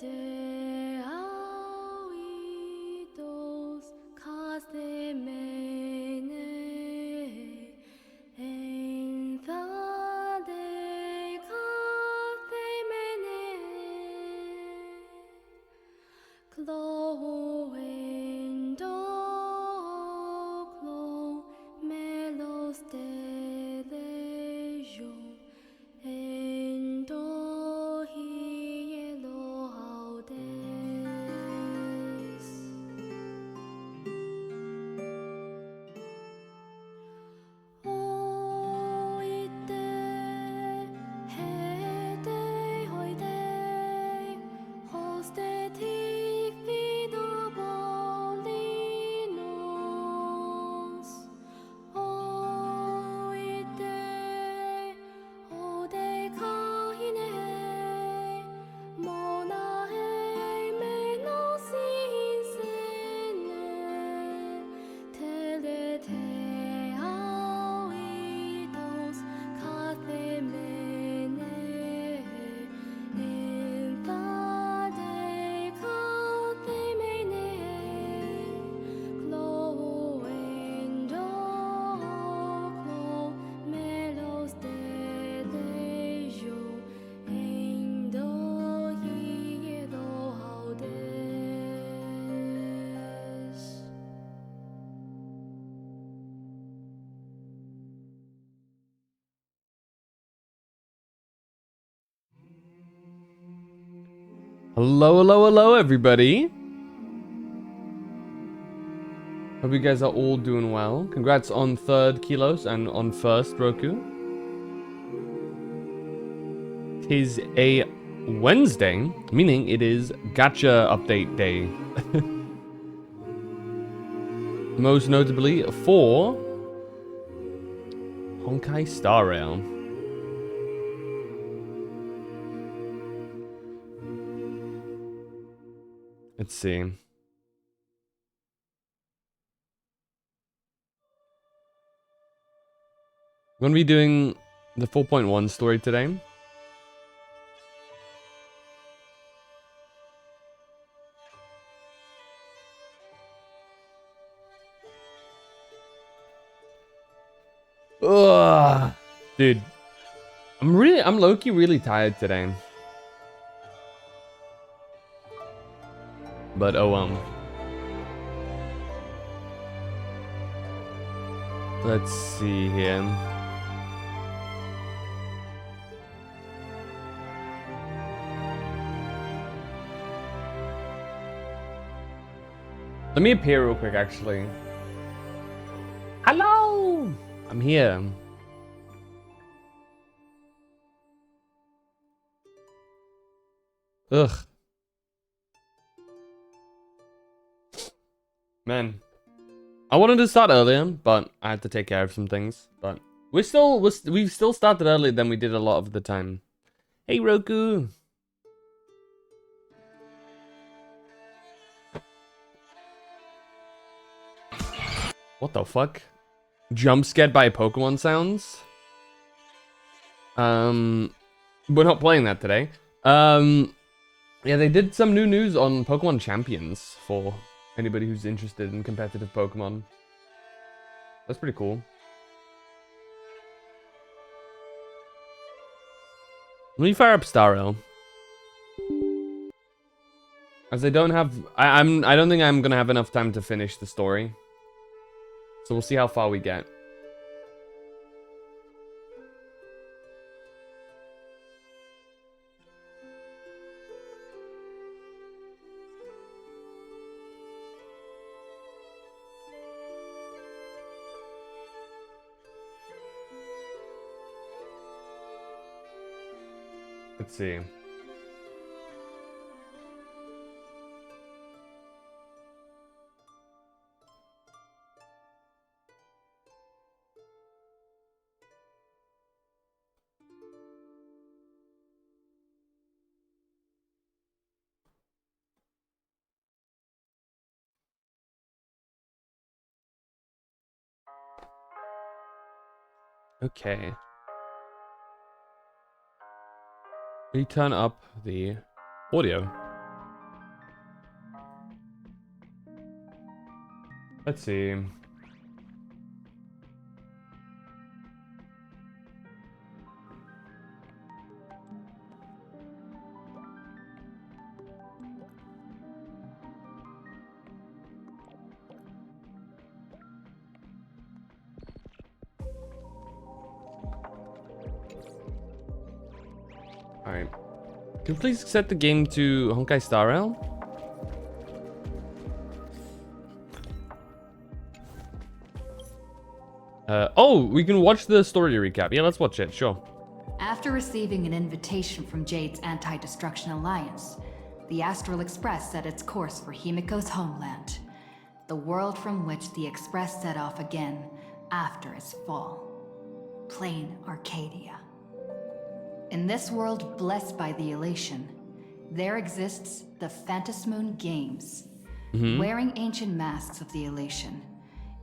de auidos castemene en ta de castemene cloendo clo melos de lejo endo hielo audes oite hede hoide hoste tifina bolinos oite ode kahine mona menos insene tele te auidos cathemene in ta de cathemene cloendo clo melos de lejo endo hielo audes. Hello, everybody. Hope you guys are all doing well. Congrats on 3rd Kilos and on 1st Roku. Tis a Wednesday, meaning it is Gacha Update Day. Most notably for Honkai Star Rail. Let's see. I'm going to be doing the 4.1 story today. Ugh. Dude, I'm low-key really tired today. But oh well. Let's see here. Let me appear real quick, actually. Hello! I'm here. Ugh. Man. I wanted to start earlier, but I had to take care of some things. But we've still started earlier than we did a lot of the time. Hey, Roku. What the fuck? Jump scared by Pokemon sounds? We're not playing that today. Yeah, they did some new news on Pokemon Champions for anybody who's interested in competitive Pokemon. That's pretty cool. Let me fire up Star Rail. As I don't have... I don't think I'm gonna have enough time to finish the story. So we'll see how far we get. Let's see. Okay. Let me turn up the audio. Let's see. Alright. Can you please set the game to Honkai Star Rail? Oh, we can watch the story recap. Yeah, let's watch it, sure. After receiving an invitation from Jade's Anti-Destruction Alliance, the Astral Express set its course for Himiko's homeland, the world from which the Express set off again after its fall. Plain Arcadia. In this world blessed by the elation, there exists the Phantasmoon Games. Wearing ancient masks of the elation,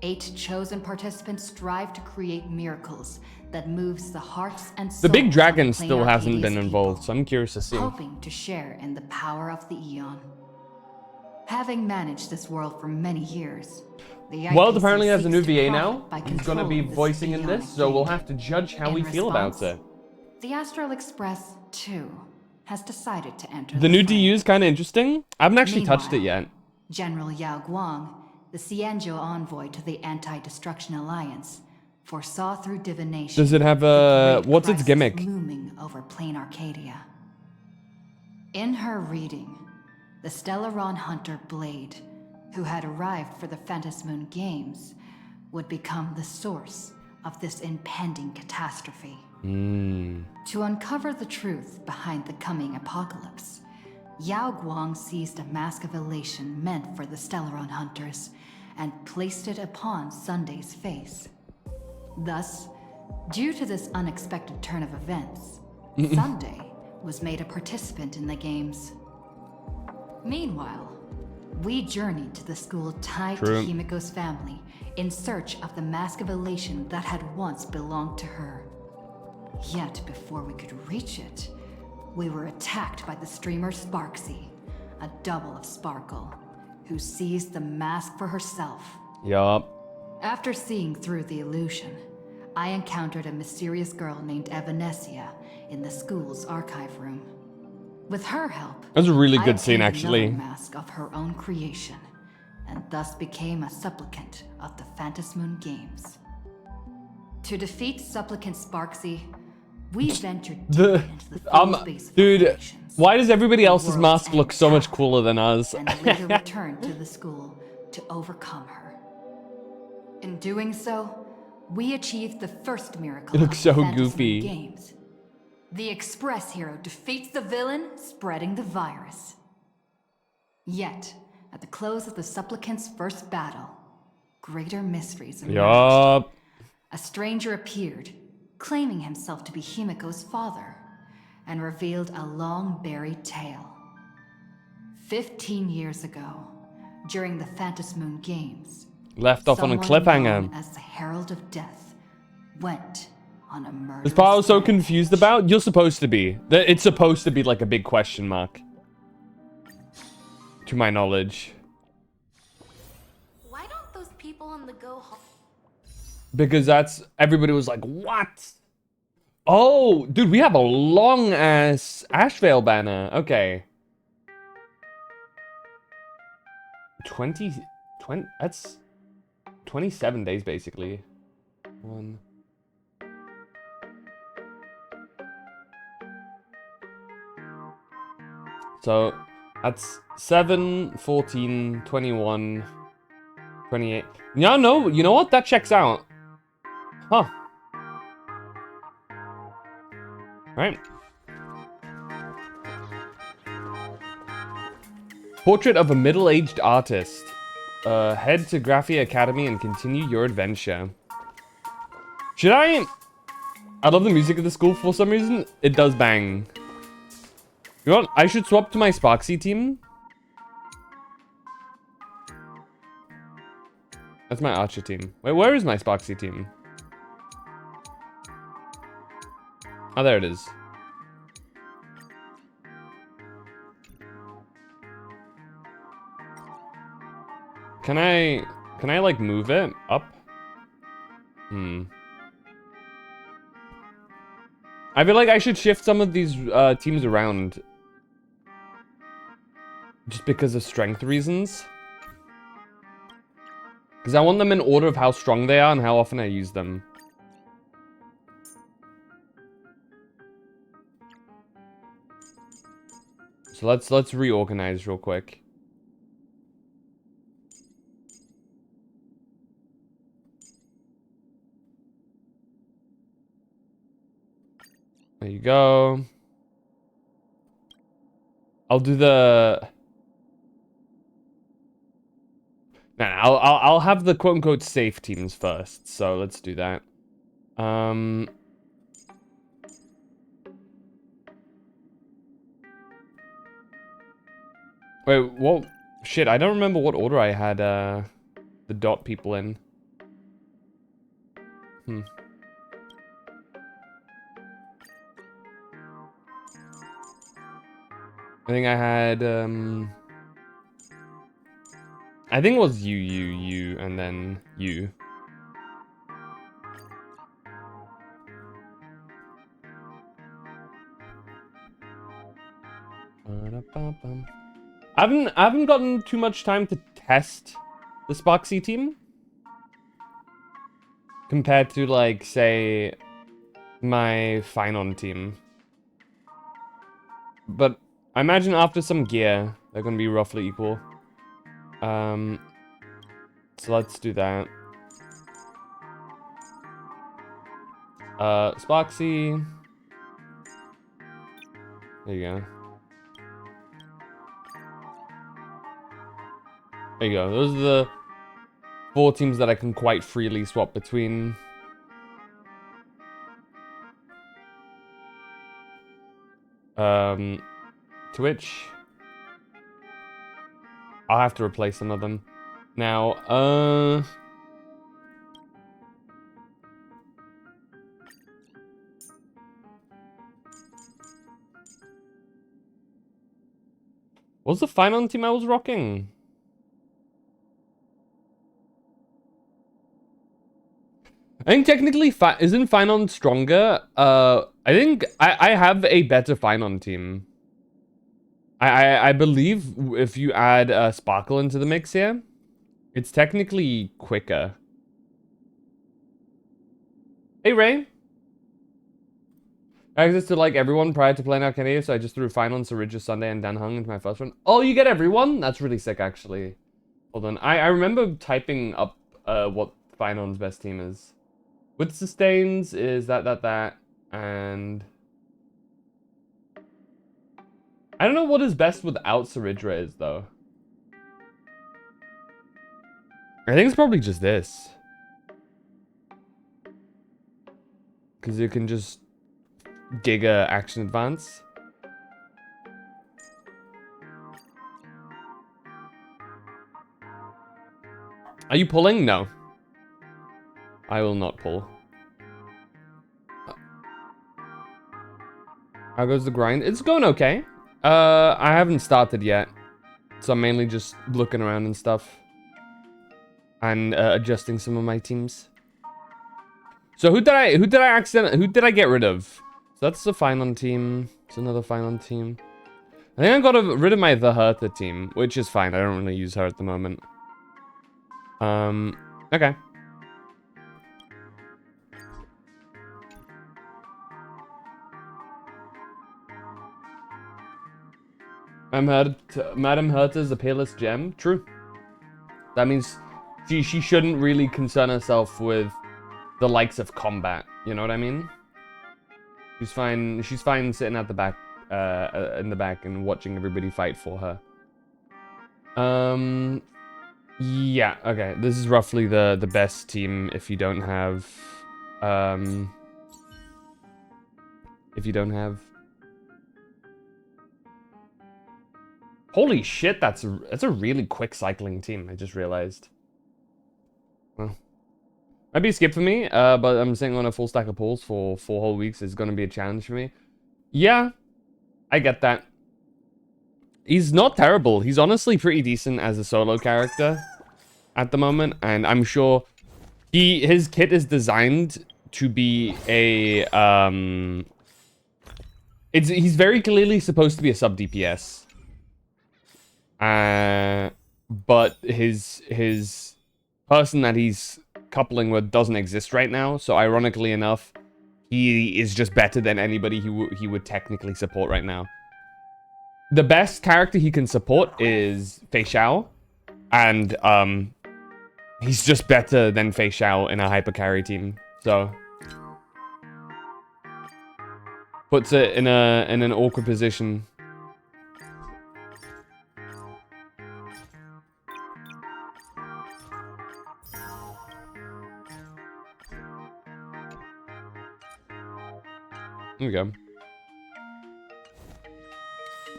8 chosen participants strive to create miracles that moves the hearts and souls The big dragon of Plain still hasn't Arcadia's been involved, people, so I'm curious to see. hoping to share in the power of the Eon. Having managed this world for many years, the Well, IPC apparently has a new seeks to VA profit now. by He's gonna be controlling this voicing in this, Eonic so we'll gate. have to judge how In we feel about response, it. The Astral Express, too, has decided to enter The new fray. DU is kind of interesting. I haven't actually touched it Meanwhile, yet. General Yao Guang, the Xianzhou envoy to the Anti-Destruction Alliance, foresaw through divination. Does it have the a... great what's its crisis gimmick? looming over Plain Arcadia. In her reading, the Stellaron hunter Blade, who had arrived for the Phantasmoon Games, would become the source of this impending catastrophe. To uncover the truth behind the coming apocalypse, Yao Guang seized a mask of elation meant for the Stellaron hunters and placed it upon Sunday's face. Thus, due to this unexpected turn of events, Sunday was made a participant in the games. Meanwhile, we journeyed to the school tied True. to Himiko's family in search of the mask of elation that had once belonged to her. Yet before we could reach it, we were attacked by the streamer Sparksy, a double of Sparkle, who seized the mask for herself. Yup. After seeing through the illusion, I encountered a mysterious girl named Evanesia in the school's archive room. With her help, That was a really I good scene, obtained actually. another mask of her own creation, and thus became a supplicant of the Phantasmoon Games. To defeat supplicant Sparksy, we ventured deep into the fool's base of Dude, operations, why does everybody the else's world's mask look end so much tower, cooler than ours? and later returned to the school to overcome her. In doing so, we achieved the first miracle It looks of the so Phantasmoon goofy. Games. The Express hero defeats the villain, spreading the virus. Yet, at the close of the supplicant's first battle, greater mysteries emerged. Yup. A stranger appeared, claiming himself to be Himiko's father, and revealed a long-buried tale. 15 years ago, during the Phantasmoon Games, Left off on a someone cliffhanger. known as the Herald of Death went on a murder. This part I was so confused about. You're supposed to be. It's supposed to be like a big question mark. To my knowledge. Why don't those people on the go home? Because that's... everybody was like, what? Oh, dude, we have a long-ass Ashvale banner. Okay. 20... That's... 27 days, basically. One... So, that's 7, 14, 21, 28. Yeah, no, you know what? That checks out. Huh. Alright. Portrait of a middle-aged artist. Head to Graphia Academy and continue your adventure. Should I... I love the music of the school for some reason. It does bang. You know what? I should swap to my Sparksy team. That's my Archer team. Wait, where is my Sparksy team? Oh, there it is. Can Can I, like, move it up? I feel like I should shift some of these teams around. Just because of strength reasons. Because I want them in order of how strong they are and how often I use them. So let's reorganize real quick. There you go. I'll do the... No, I'll have the quote-unquote safe teams first. So let's do that. Wait, what? Shit, I don't remember what order I had the dot people in. I think I had, I think it was you, and then you. I haven't gotten too much time to test the Sparksy team. Compared to, like, say, my Finon team. But I imagine after some gear, they're gonna be roughly equal. So let's do that. Sparksy. There you go. There you go. Those are the 4 teams that I can quite freely swap between. Twitch. I'll have to replace some of them. Now, what was the Finon team I was rocking? I think technically, isn't Finon stronger? I think I have a better Finon team. I believe if you add Sparkle into the mix here, it's technically quicker. Hey, Ray. Access to, like, everyone prior to playing Arcadia, so I just threw Finon, Saridja, Sunday, and Dan Hung into my first one. Oh, you get everyone? That's really sick, actually. Hold on. I remember typing up what Finon's best team is. With sustains is that, and... I don't know what his best without Saridra is, though. I think it's probably just this. Because you can just Giga action advance. Are you pulling? No. I will not pull. How goes the grind? It's going okay. I haven't started yet. So I'm mainly just looking around and stuff. And adjusting some of my teams. So who did I get rid of? So that's the Finon team. It's another Finon team. I think I got rid of my The Hertha team, which is fine. I don't really use her at the moment. Okay. Madam Hertha is a peerless gem. True. That means she shouldn't really concern herself with the likes of combat. You know what I mean? She's fine sitting at the back, in the back and watching everybody fight for her. Yeah, okay. This is roughly the best team if you don't have, Holy shit, that's a really quick cycling team, I just realized. Well, might be a skip for me, but I'm sitting on a full stack of pulls for 4 whole weeks is gonna be a challenge for me. Yeah, I get that. He's not terrible. He's honestly pretty decent as a solo character. at the moment, and I'm sure his kit is designed to be a he's very clearly supposed to be a sub DPS. But his person that he's coupling with doesn't exist right now, so ironically enough, he is just better than anybody he would technically support right now. The best character he can support is Fei Xiao, and he's just better than Fei Xiao in a hyper carry team. So puts it in an awkward position. There we go.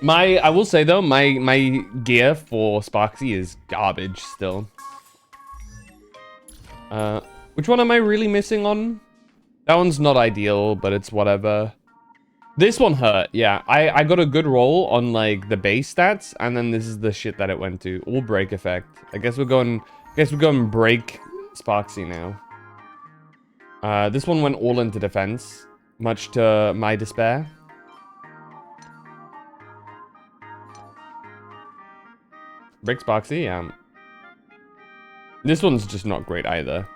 I will say though, my gear for Sparksy is garbage still. Which one am I really missing on? That one's not ideal, but it's whatever. This one hurt, yeah. I got a good roll on like the base stats, and then this is the shit that it went to. All break effect. I guess we're going break Sparksy now. This one went all into defense, much to my despair. Break Sparksy, yeah. This one's just not great either.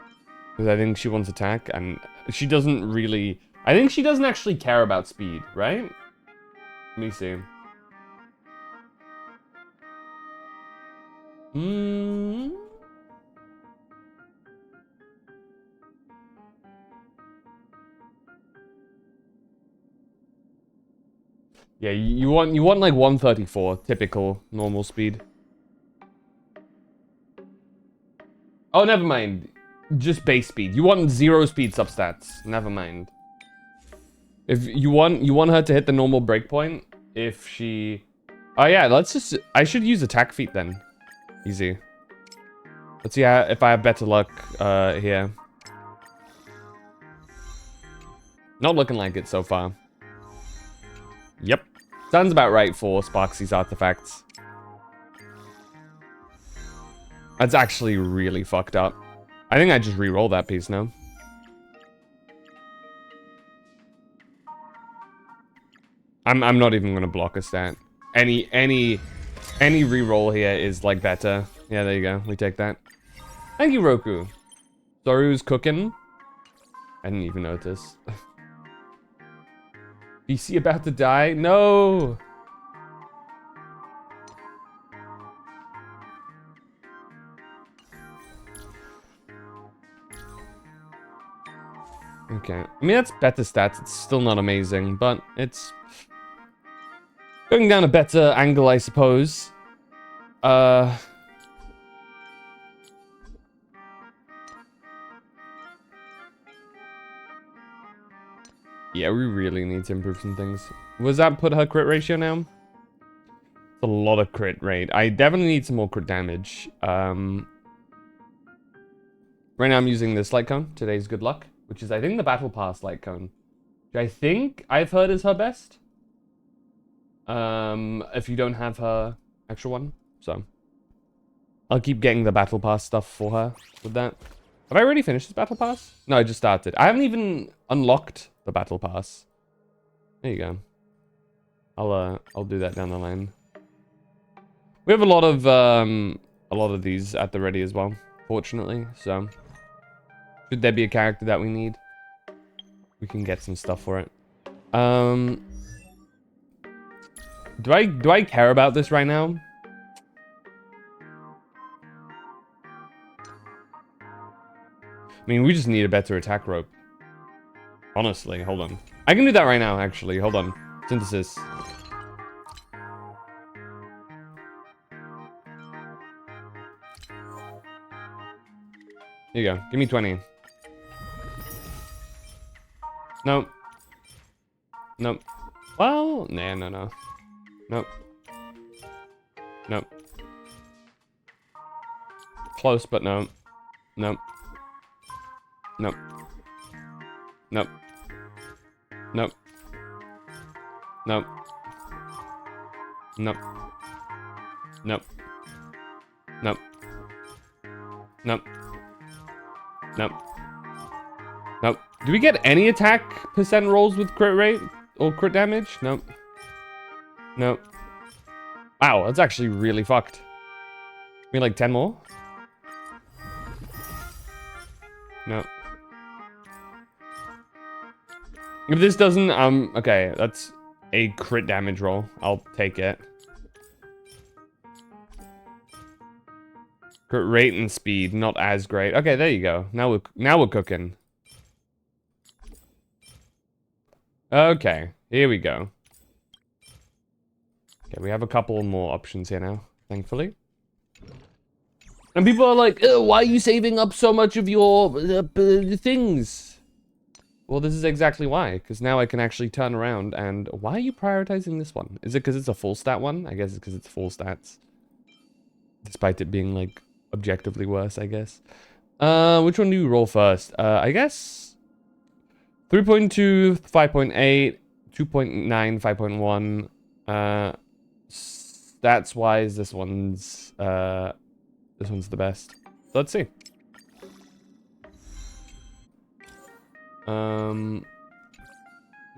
Because I think she wants attack, and she doesn't really... I think she doesn't actually care about speed, right? Let me see. Yeah, you want like 134, typical normal speed. Oh, never mind. Just base speed. You want 0 speed substats. Never mind. If you want her to hit the normal breakpoint. If she... Oh yeah, let's just... I should use attack feat then. Easy. Let's see if I have better luck here. Not looking like it so far. Yep. Sounds about right for Sparksy's artifacts. That's actually really fucked up. I think I just re-roll that piece now. I'm not even gonna block a stat. Any re-roll here is like better. Yeah, there you go. We take that. Thank you, Roku. Soru's cooking. I didn't even notice. BC about to die? No! Okay. I mean, that's better stats. It's still not amazing, but it's going down a better angle, I suppose. Yeah, we really need to improve some things. Was that put her crit ratio now? It's a lot of crit rate. I definitely need some more crit damage. Right now I'm using this light cone, today's good luck, which is I think the battle pass light cone, which I think I've heard is her best. If you don't have her actual one, so I'll keep getting the battle pass stuff for her with that. Have I already finished this battle pass? No, I just started. I haven't even unlocked the battle pass. There you go. I'll do that down the line. We have a lot of these at the ready as well, fortunately. So should there be a character that we need, we can get some stuff for it. Do I care about this right now? I mean, we just need a better attack rope. Honestly, hold on. I can do that right now, actually. Hold on. Synthesis. Here you go. Give me 20. Nope. Nope. Well, no. Nope. Nope. Close, but no. Nope. Nope. Nope. Nope. Nope. Nope. Nope. Nope. Nope. Nope. Nope. Do we get any attack percent rolls with crit rate or crit damage? Nope. Nope. Wow, that's actually really fucked. We like 10 more? Nope. If this doesn't, okay, that's a crit damage roll. I'll take it. Crit rate and speed, not as great. Okay, there you go. Now we're cooking. Okay, here we go. Okay, we have a couple more options here now, thankfully. And people are like, oh, why are you saving up so much of your things? Well, this is exactly why, because now I can actually turn around and... Why are you prioritizing this one? Is it because it's a full stat one? I guess it's because it's full stats. Despite it being, like, objectively worse, I guess. Which one do you roll first? I guess... 3.2, 5.8, 2.9, 5.1. Stats-wise, this one's the best. So let's see. What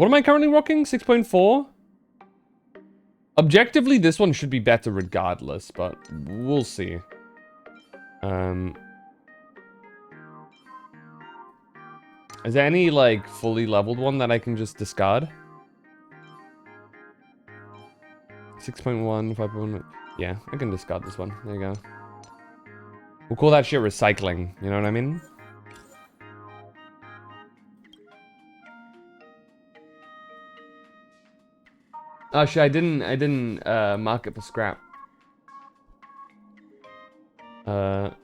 am I currently rocking? 6.4? Objectively, this one should be better regardless, but we'll see. Is there any, like, fully leveled one that I can just discard? 6.1, 5.1... Yeah, I can discard this one. There you go. We'll call that shit recycling. You know what I mean? Oh shit, I didn't mark it for scrap. Well,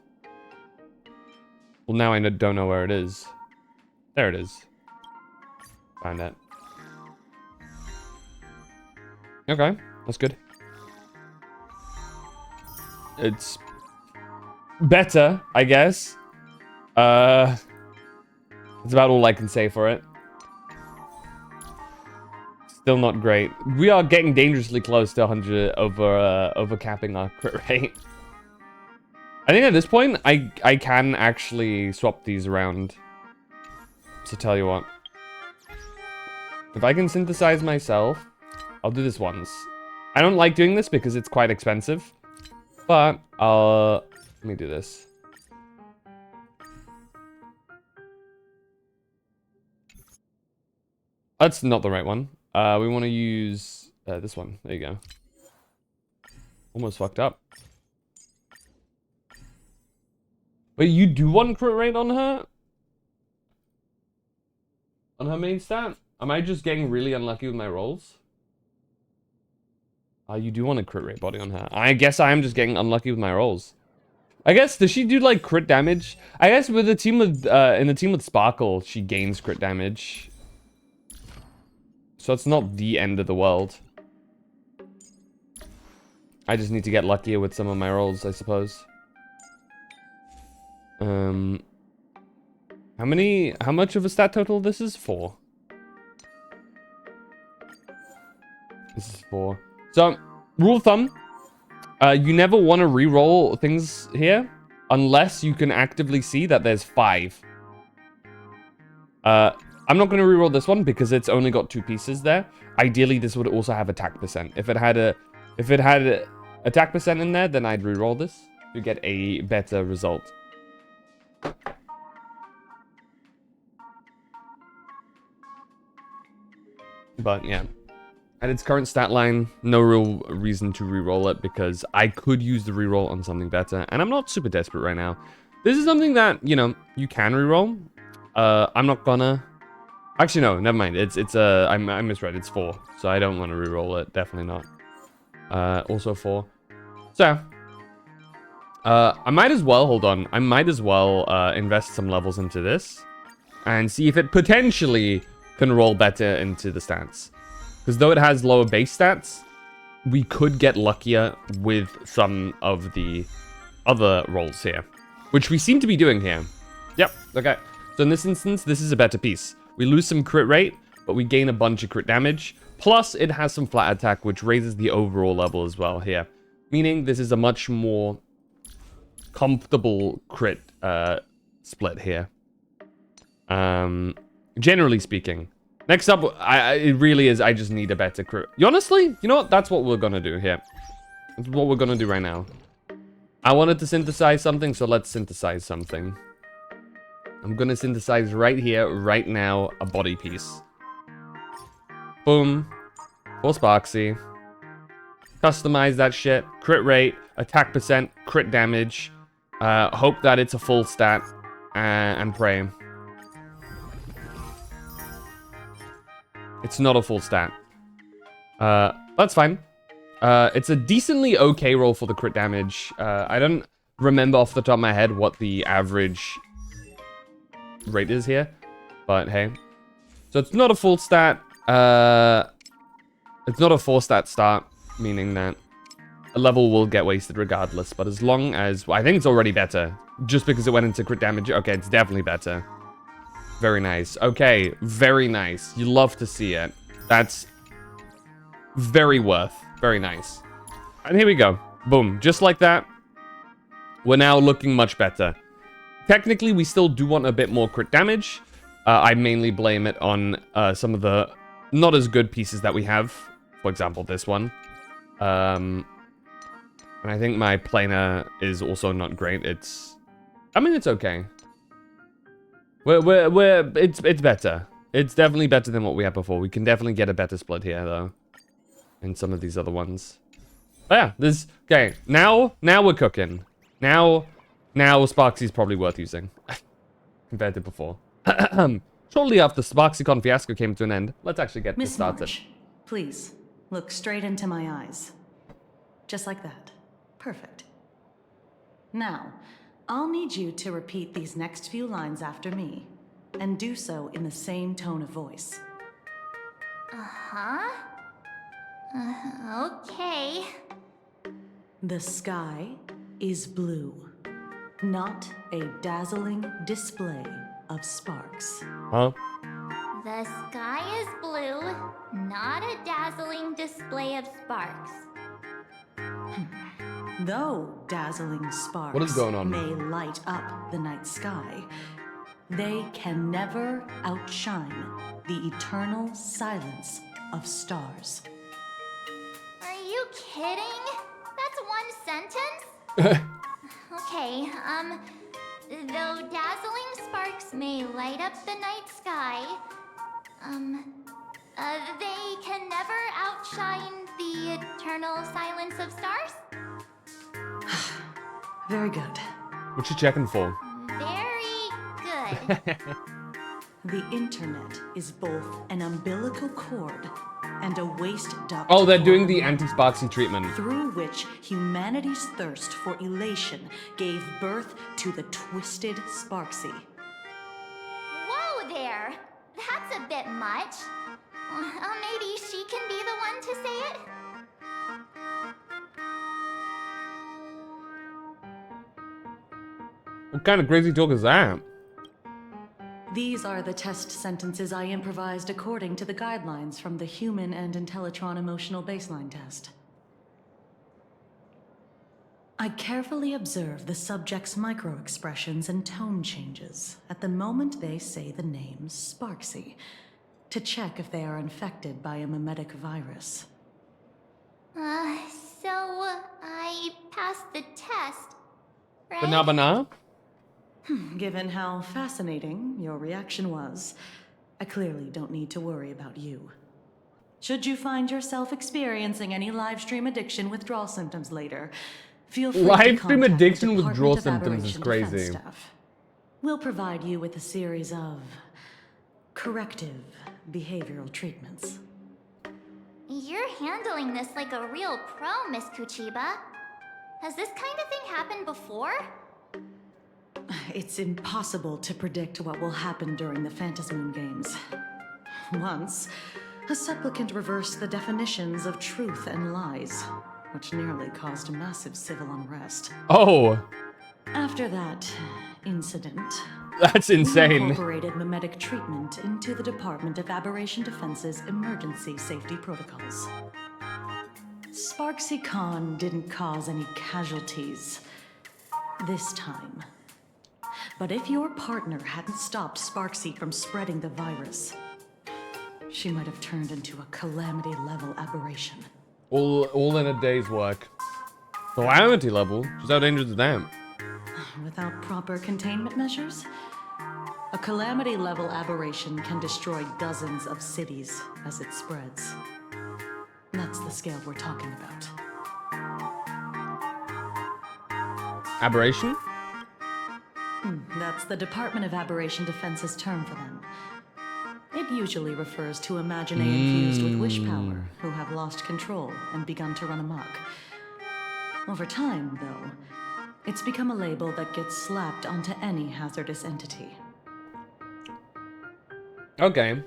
now I don't know where it is. There it is. Find it. Okay, that's good. It's better, I guess. That's about all I can say for it. Still not great. We are getting dangerously close to 100 over capping our crit rate. I think at this point, I can actually swap these around. So tell you what. If I can synthesize myself, I'll do this once. I don't like doing this because it's quite expensive. But, let me do this. That's not the right one. We want to use this one. There you go. Almost fucked up. Wait, you do want crit rate on her? On her main stat? Am I just getting really unlucky with my rolls? You do want a crit rate body on her. I guess I am just getting unlucky with my rolls. I guess, does she do, like, crit damage? I guess with the team with, in the team with Sparkle, she gains crit damage. So it's not the end of the world. I just need to get luckier with some of my rolls, I suppose. How much of a stat total this is? 4. This is 4. So, rule of thumb, you never want to re-roll things here unless you can actively see that there's 5. I'm not going to re-roll this one because it's only got 2 pieces there. Ideally, this would also have attack percent. If it had attack percent in there, then I'd re-roll this to get a better result. But yeah, at its current stat line, no real reason to re-roll it because I could use the re-roll on something better, and I'm not super desperate right now. This is something that, you know, you can re-roll. I'm not gonna. Actually, no, never mind. I misread. It's 4, so I don't want to re-roll it. Definitely not. Also 4. So, I might as well, hold on. I might as well invest some levels into this and see if it potentially can roll better into the stats. Because though it has lower base stats, we could get luckier with some of the other rolls here, which we seem to be doing here. Yep, okay. So in this instance, this is a better piece. We lose some crit rate, but we gain a bunch of crit damage. Plus, it has some flat attack, which raises the overall level as well here. Meaning, this is a much more comfortable crit split here. Generally speaking. Next up, it really is, I just need a better crew. Honestly, you know what? That's what we're gonna do here. That's what we're gonna do right now. I wanted to synthesize something, so let's synthesize something. I'm gonna synthesize right here, right now, a body piece. Boom. For Sparksy. Customize that shit. Crit rate, attack percent, crit damage. Hope that it's a full stat. And pray. It's not a full stat. That's fine. It's a decently okay roll for the crit damage. I don't remember off the top of my head what the average rate is here. But hey. So it's not a full stat. It's not a 4-stat start, meaning that a level will get wasted regardless. But as long as... Well, I think it's already better. Just because it went into crit damage. Okay, it's definitely better. Very nice. Okay, very nice. You love to see it. That's very very nice. And here we go. Boom. Just like that. We're now looking much better. Technically, we still do want a bit more crit damage. I mainly blame it on some of the not as good pieces that we have. For example, this one. And I think my planar is also not great. I mean, it's okay. It's better. It's definitely better than what we had before. We can definitely get a better split here, though. In some of these other ones. But yeah, okay, now we're cooking. Now Sparksy's probably worth using. Compared to before. Shortly after SparksyCon fiasco came to an end, let's actually get this started. March, please, look straight into my eyes. Just like that. Perfect. Now, I'll need you to repeat these next few lines after me, and do so in the same tone of voice. Uh-huh. Okay. The sky is blue, not a dazzling display of sparks. Huh? The sky is blue, not a dazzling display of sparks. Though dazzling sparks What is going on? may light up the night sky, they can never outshine the eternal silence of stars. Are you kidding? That's one sentence? Okay, though dazzling sparks may light up the night sky, they can never outshine the eternal silence of stars? Very good. What you checking for? Very good. The internet is both an umbilical cord and a waste duct. Oh, they're for doing the humanity, anti-Sparksy treatment. through which humanity's thirst for elation gave birth to the twisted Sparksy. Whoa there! That's a bit much. Maybe she can be the one to say it? What kind of crazy talk is that? These are the test sentences I improvised according to the guidelines from the Human and Intellitron Emotional Baseline Test. I carefully observe the subject's micro-expressions and tone changes at the moment they say the name Sparksy, to check if they are infected by a mimetic virus. So I passed the test, right? Banana? Given how fascinating your reaction was, I clearly don't need to worry about you. Should you find yourself experiencing any livestream addiction withdrawal symptoms later, feel free to Livestream contact the addiction Department withdrawal of symptoms is Aberration Defense crazy. Staff. We'll provide you with a series of corrective behavioral treatments. You're handling this like a real pro, Miss Kuchiba. Has this kind of thing happened before? It's impossible to predict what will happen during the Phantasmoon Games. Once, a supplicant reversed the definitions of truth and lies, which nearly caused massive civil unrest. Oh, After that incident, that's we insane. incorporated mimetic treatment into the Department of Aberration Defense's emergency safety protocols. Sparksy Khan didn't cause any casualties this time. But if your partner hadn't stopped Sparksy from spreading the virus, she might have turned into a calamity-level aberration. All in a day's work. Calamity level? Just how dangerous is that? Without proper containment measures, a calamity-level aberration can destroy dozens of cities as it spreads. That's the scale we're talking about. Aberration? That's the Department of Aberration Defense's term for them. It usually refers to Imaginae infused with wish power who have lost control and begun to run amok. Over time, though, it's become a label that gets slapped onto any hazardous entity. Okay.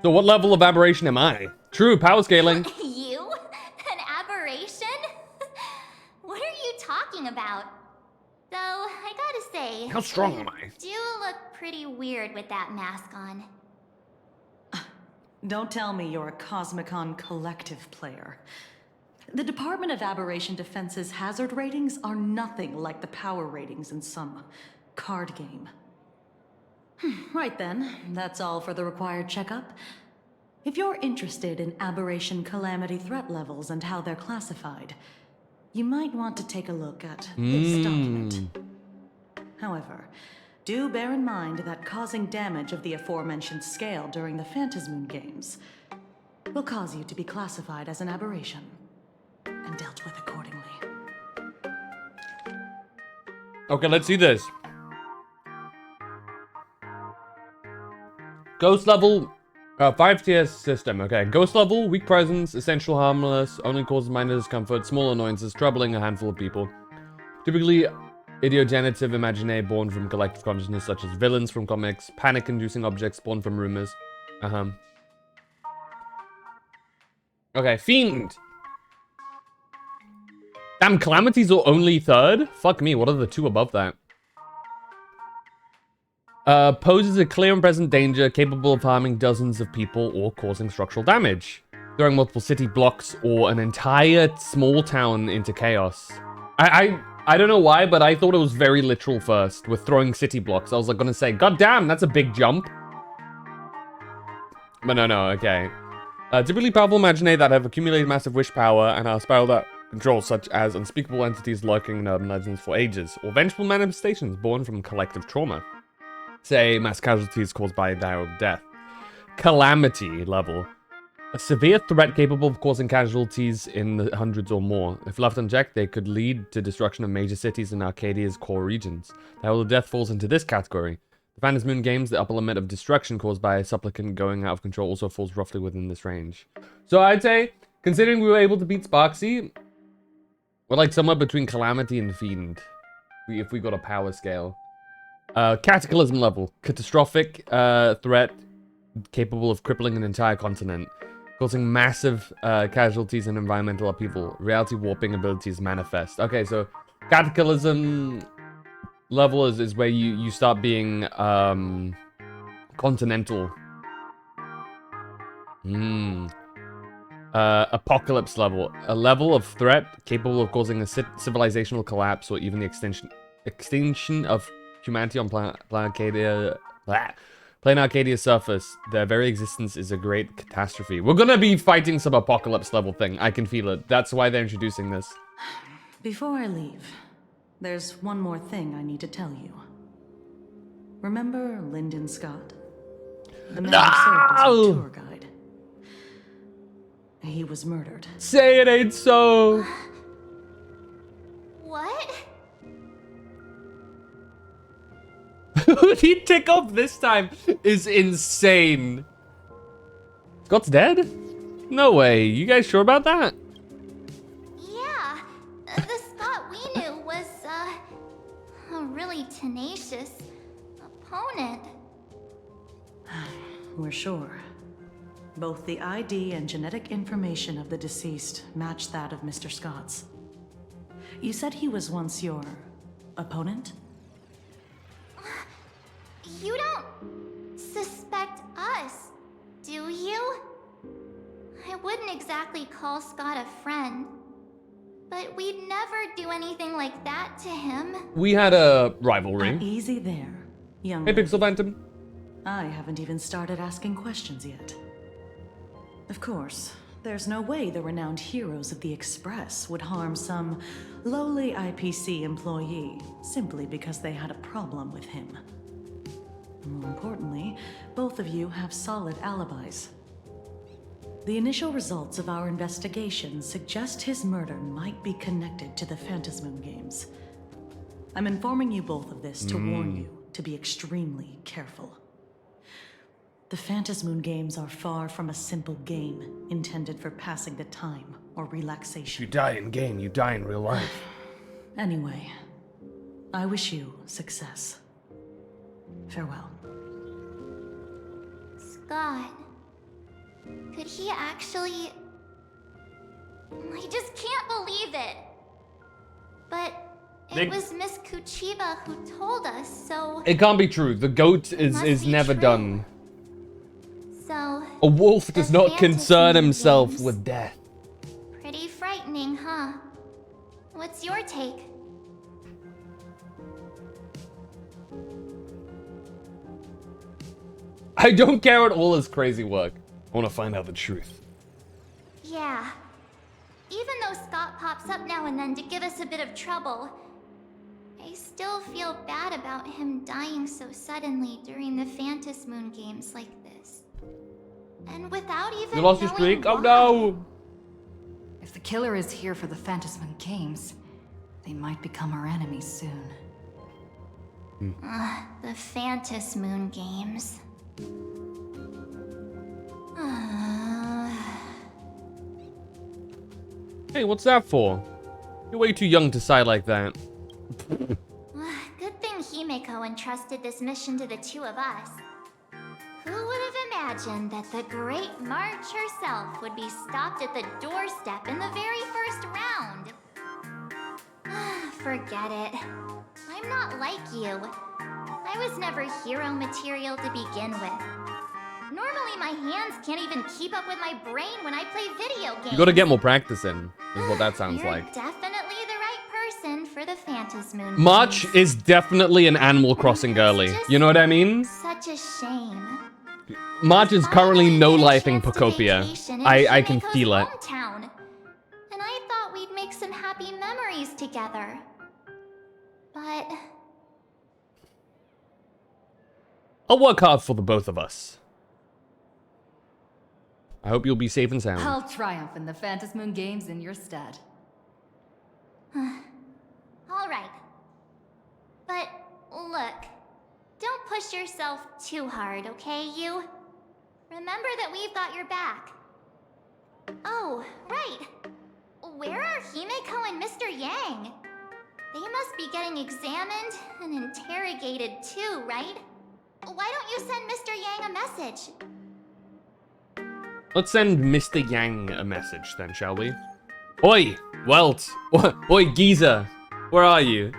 So what level of aberration am I? True, power scaling. You? An aberration? What are you talking about? Though, I gotta say... How strong am I? You look pretty weird with that mask on. Don't tell me you're a Cosmicon collective player. The Department of Aberration Defense's hazard ratings are nothing like the power ratings in some card game. Right then, that's all for the required checkup. If you're interested in aberration calamity threat levels and how they're classified, you might want to take a look at this document. However, do bear in mind that causing damage of the aforementioned scale during the Phantasmoon games will cause you to be classified as an aberration and dealt with accordingly. Okay, let's see this. Ghost level, 5 tier system. Okay, ghost level, weak presence, essential harmless, only causes minor discomfort, small annoyances, troubling a handful of people. Typically, ideogenitive imaginae born from collective consciousness, such as villains from comics, panic-inducing objects born from rumors. Okay, fiend. Damn, calamities are only 3rd? Fuck me, what are the 2 above that? Poses a clear and present danger, capable of harming dozens of people or causing structural damage. Throwing multiple city blocks or an entire small town into chaos. I don't know why, but I thought it was very literal first, with throwing city blocks. I was like gonna say, god damn, that's a big jump. But no, okay. Typically powerful imaginae that have accumulated massive wish power and are spiraled out of control, such as unspeakable entities lurking in urban legends for ages, or vengeful manifestations born from collective trauma. Say, mass casualties caused by dire death. Calamity level. A severe threat capable of causing casualties in the hundreds or more. If left unchecked, they could lead to destruction of major cities in Arcadia's core regions. The Howl of Death falls into this category. The Phantasmoon games, the upper limit of destruction caused by a supplicant going out of control also falls roughly within this range. So I'd say, considering we were able to beat Sparksy, we're like somewhere between Calamity and Fiend. If we got a power scale. Cataclysm level. Catastrophic threat capable of crippling an entire continent. Causing massive casualties and environmental upheaval. Reality warping abilities manifest. Okay, so Cataclysm level is where you start being continental. Apocalypse level. A level of threat capable of causing a civilizational collapse or even the extinction of humanity on planet Arcadia's surface. Their very existence is a great catastrophe. We're gonna be fighting some apocalypse level thing. I can feel it. That's why they're introducing this. Before I leave, there's one more thing I need to tell you. Remember Lyndon Scott? The man who served as a tour guide. He was murdered. Say it ain't so. What? Who he tick off this time is insane. Scott's dead? No way. You guys sure about that? Yeah. The Scott we knew was, a really tenacious opponent. We're sure. Both the ID and genetic information of the deceased match that of Mr. Scott's. You said he was once your opponent? You don't suspect us, do you? I wouldn't exactly call Scott a friend. But we'd never do anything like that to him. We had a rivalry. Easy there, young Hey, lady. Pixel Phantom. I haven't even started asking questions yet. Of course, there's no way the renowned heroes of the Express would harm some lowly IPC employee simply because they had a problem with him. More importantly, both of you have solid alibis. The initial results of our investigation suggest his murder might be connected to the Phantasmoon Games. I'm informing you both of this to warn you to be extremely careful. The Phantasmoon Games are far from a simple game intended for passing the time or relaxation. You die in game, you die in real life. Anyway, I wish you success. Farewell. Scott. Could he actually... I just can't believe it. But it was Miss Kuchiba who told us, so... It can't be true. The goat must is be never true. done. So... A wolf does the not concern Phantasmoon himself Games. with death. Pretty frightening, huh? What's your take? I don't care at all his crazy work. I want to find out the truth. Yeah. Even though Scott pops up now and then to give us a bit of trouble, I still feel bad about him dying so suddenly during the Phantasmoon Games like this. And without even You lost your knowing streak? Oh why. no! If the killer is here for the Phantasmoon Games, they might become our enemies soon. The Phantasmoon Games. Hey, what's that for? You're way too young to sigh like that. Good thing Himeko entrusted this mission to the two of us. Who would have imagined that the Great March herself would be stopped at the doorstep in the very first round? Forget it. I'm not like you. I was never hero material to begin with. Normally my hands can't even keep up with my brain when I play video games. You gotta get more practice in, is what that sounds You're like. definitely the right person for the Phantasmoon March Games. is definitely an Animal Crossing girly. You know what I mean? Such a shame. March is currently Finally no get a lifing chance to Pocopia. vacation in I can Himiko's feel it. hometown. And I thought we'd make some happy memories together. But I'll work hard for the both of us. I hope you'll be safe and sound. I'll triumph in the Phantasmoon Games in your stead. all right. But look, don't push yourself too hard, okay, you? Remember that we've got your back. Oh, right. Where are Himeko and Mr. Yang? They must be getting examined and interrogated too, right? Why don't you send Mr. Yang a message? Let's send Mr. Yang a message then, shall we? Oi, Welt! Oi, Giza! Where are you?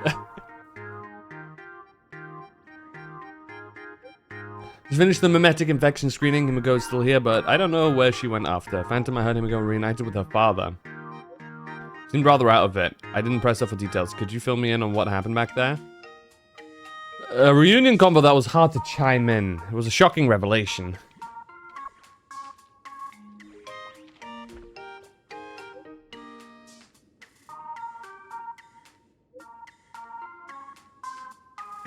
Just finished the mimetic infection screening. Himiko's still here, but I don't know where she went after. Phantom, I heard Himiko reunited with her father. Seemed rather out of it. I didn't press her for details. Could you fill me in on what happened back there? A reunion combo that was hard to chime in. It was a shocking revelation.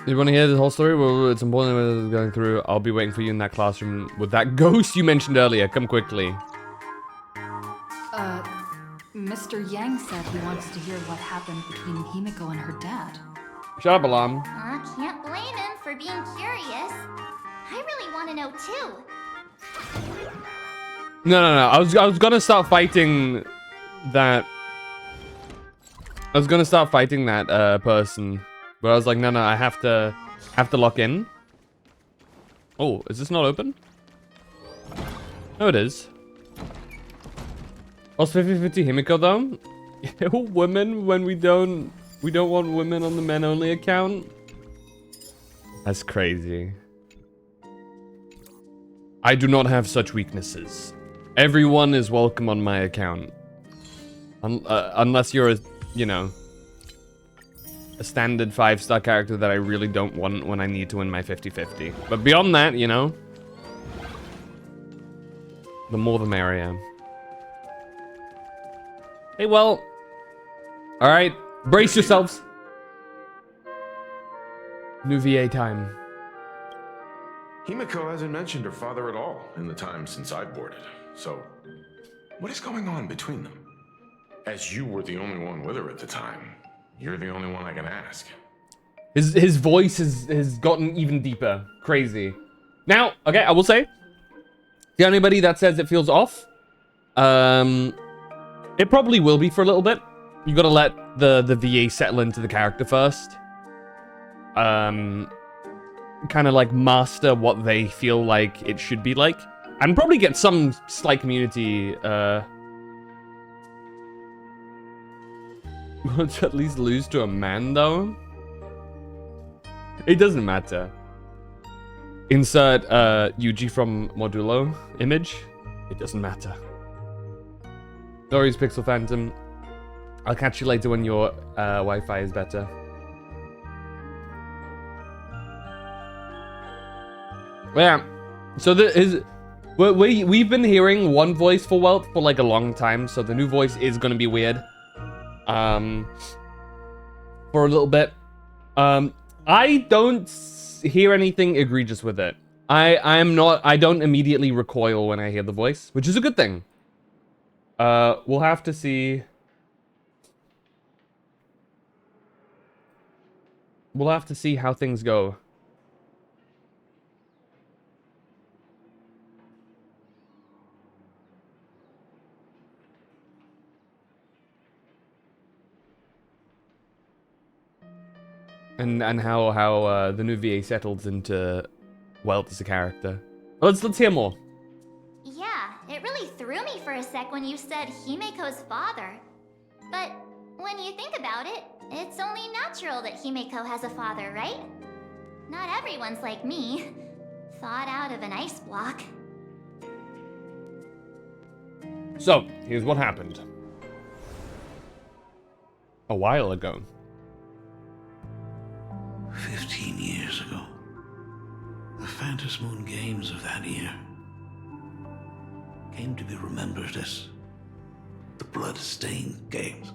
You want to hear the whole story? Well, it's important when it's going through. I'll be waiting for you in that classroom with that ghost you mentioned earlier. Come quickly. Mr. Yang said he wants to hear what happened between Himiko and her dad. Shut up, Alarm. Can't blame him for being curious. I really want to know too. No. I was gonna start fighting that. I was gonna start fighting that person, but I was like, no, I have to lock in. Oh, is this not open? No, it is. Also 50-50 Himiko though. Women when we don't want women on the men only account. That's crazy. I do not have such weaknesses. Everyone is welcome on my account. Unless you're a you know, a standard 5-star character that I really don't want when I need to win my 50-50. But beyond that, you know, the more the merrier. Hey, well, all right, brace yourselves. New VA time. Himiko hasn't mentioned her father at all in the time since I boarded. So, what is going on between them? As you were the only one with her at the time, you're the only one I can ask. His voice has gotten even deeper. Crazy. Now, okay, I will say, to anybody that says it feels off, it probably will be for a little bit. You gotta let the VA settle into the character first. Kind of like master what they feel like it should be like, and probably get some slight community want to at least lose to a man though. It doesn't matter. Insert Yuji from Modulo image. It doesn't matter. No worries, Pixel Phantom. I'll catch you later when your Wi-Fi is better. Yeah, so we've been hearing one voice for Welt for like a long time, so the new voice is gonna be weird. For a little bit. I don't hear anything egregious with it. I don't immediately recoil when I hear the voice, which is a good thing. We'll have to see. We'll have to see how things go. And how the new VA settles into Welt as a character. Let's hear more. Yeah, it really threw me for a sec when you said Himiko's father. But when you think about it, it's only natural that Himiko has a father, right? Not everyone's like me, thawed out of an ice block. So, here's what happened. A while ago. 15 years ago. The Phantom Moon Games of that year came to be remembered as the Blood-Stained Games.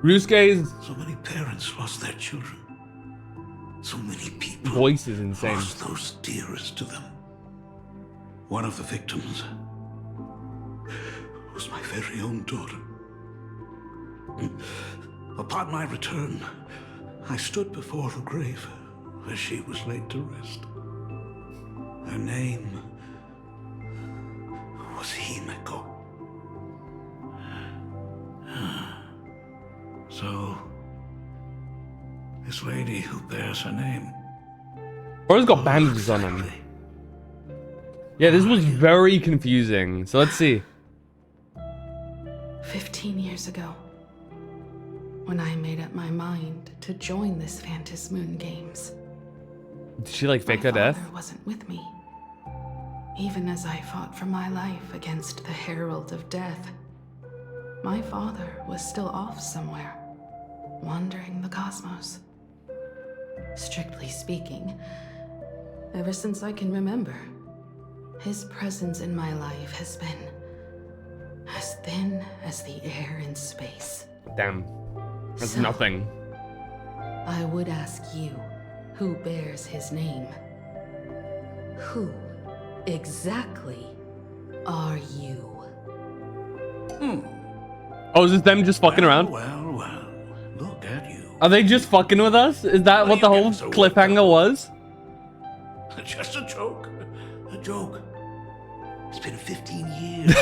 Ryusuke's So many parents lost their children. So many people voice is insane. lost those dearest to them. One of the victims was my very own daughter. Upon my return, I stood before the grave where she was laid to rest. Her name was Himiko. So, this lady who bears her name... Bro's got bandages on him. Yeah, this was very confusing. So let's see. 15 years ago, when I made up my mind to join this Phantom Moon Games. Did she like fake her My death? father wasn't with me. Even as I fought for my life against the Herald of Death, my father was still off somewhere, wandering the cosmos. Strictly speaking, ever since I can remember, his presence in my life has been as thin as the air in space. Damn. That's So, nothing. I would ask you, who bears his name? Who exactly are you? Oh, is this them just fucking around? Well, look at you. Are they just fucking with us? Is that what the whole cliffhanger was? Just a joke. A joke. It's been 15 years.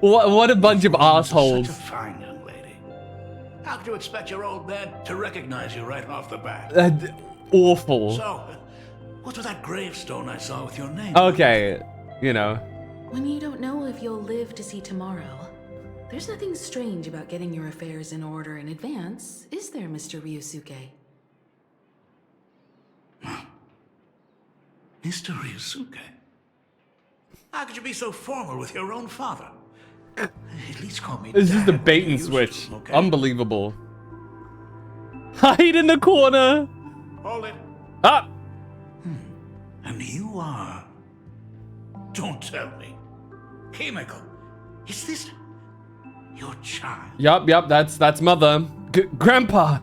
What a bunch of assholes. Such a fine young lady. How could you expect your old man to recognize you right off the bat? Awful. So, what's with that gravestone I saw with your name? Okay, you know. When you don't know if you'll live to see tomorrow, there's nothing strange about getting your affairs in order in advance, is there, Mr. Ryusuke? Mr. Ryusuke? How could you be so formal with your own father? At least call me This is the Dad bait when you and use switch. them, okay? Unbelievable. Hide in the corner. Hold it. Ah. And you are... Don't tell me. Chemical. Is this your child? Yup. That's mother. Grandpa.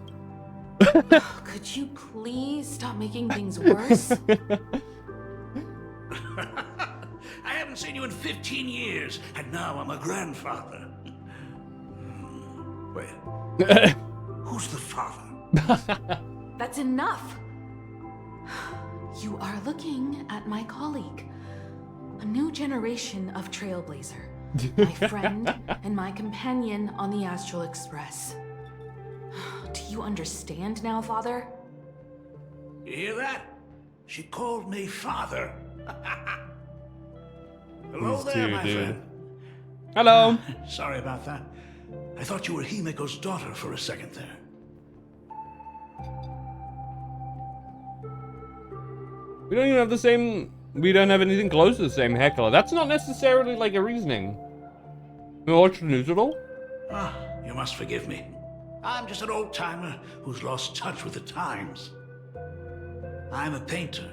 Could you please stop making things worse? I haven't seen you in 15 years, and now I'm a grandfather. Wait, who's the father? That's enough. You are looking at my colleague, a new generation of trailblazer, my friend and my companion on the Astral Express. Do you understand now, Father? You hear that? She called me father. Hello These there, two, my dude. friend. Hello. Sorry about that. I thought you were Himiko's daughter for a second there. We don't even have the same. We don't have anything close to the same hair color. That's not necessarily like a reasoning. You watch the news at all? Ah, you must forgive me. I'm just an old-timer who's lost touch with the times. I'm a painter.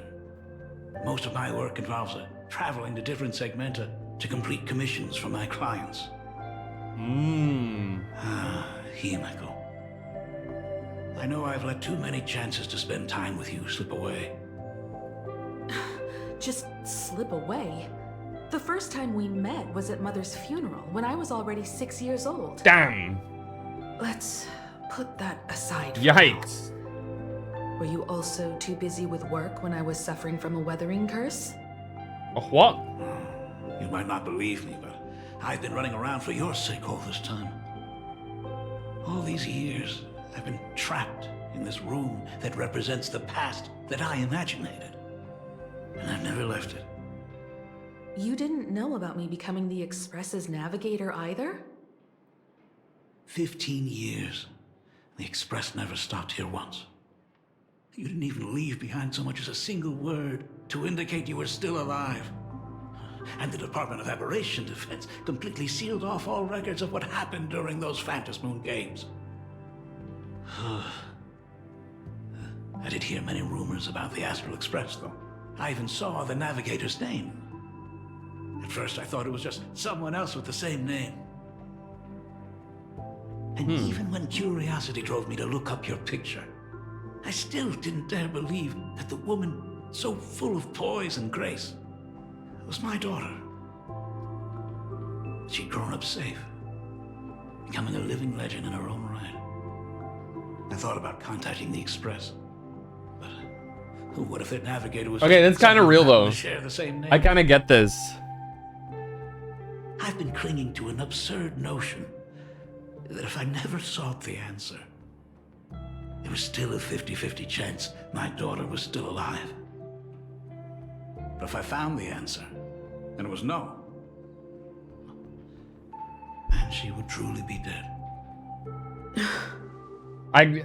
Most of my work involves traveling to different segmenta to complete commissions for my clients. Ah, Himiko. I know I've let too many chances to spend time with you slip away. Just slip away. The first time we met was at Mother's funeral when I was already 6 years old. Damn. Let's put that aside. for Yikes. now. Were you also too busy with work when I was suffering from a weathering curse? A what? You might not believe me, but I've been running around for your sake all this time. All these years, I've been trapped in this room that represents the past that I imaginated. And I've never left it. You didn't know about me becoming the Express's navigator either? 15 years. The Express never stopped here once. You didn't even leave behind so much as a single word to indicate you were still alive. And the Department of Aberration Defense completely sealed off all records of what happened during those Phantom Moon games. I did hear many rumors about the Astral Express, though. I even saw the navigator's name. At first, I thought it was just someone else with the same name. And even when curiosity drove me to look up your picture, I still didn't dare believe that the woman so full of poise and grace was my daughter. She'd grown up safe, becoming a living legend in her own right. I thought about contacting the Express, but what if their navigator was Okay, that's kind of someone real who happened though. to share the same name? I kind of get this. I've been clinging to an absurd notion that if I never sought the answer, there was still a 50-50 chance my daughter was still alive. But if I found the answer, and it was no, then she would truly be dead.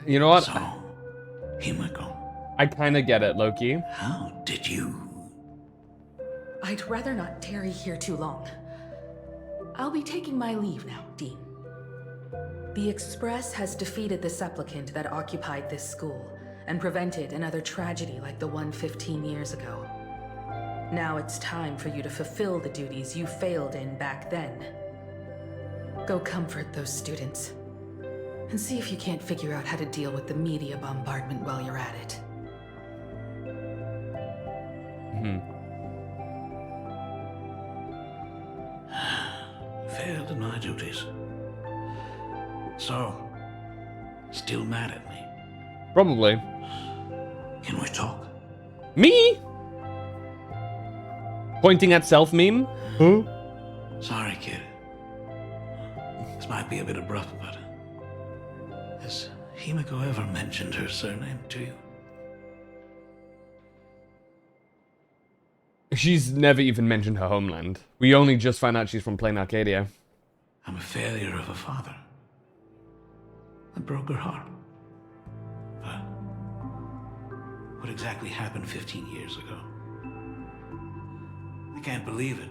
You know what? So, Himiko, I kind of get it, Loki. how did you... I'd rather not tarry here too long. I'll be taking my leave now, Dean. The Express has defeated the supplicant that occupied this school and prevented another tragedy like the one 15 years ago. Now it's time for you to fulfill the duties you failed in back then. Go comfort those students, and see if you can't figure out how to deal with the media bombardment while you're at it. failed in my duties? So, still mad at me? Probably. Can we talk? Me? Pointing at self meme? Huh? Sorry, kid. This might be a bit abrupt, but... has Himiko ever mentioned her surname to you? She's never even mentioned her homeland. We only just found out she's from plain Arcadia. I'm a failure of a father. I broke her heart. But what exactly happened 15 years ago? I can't believe it.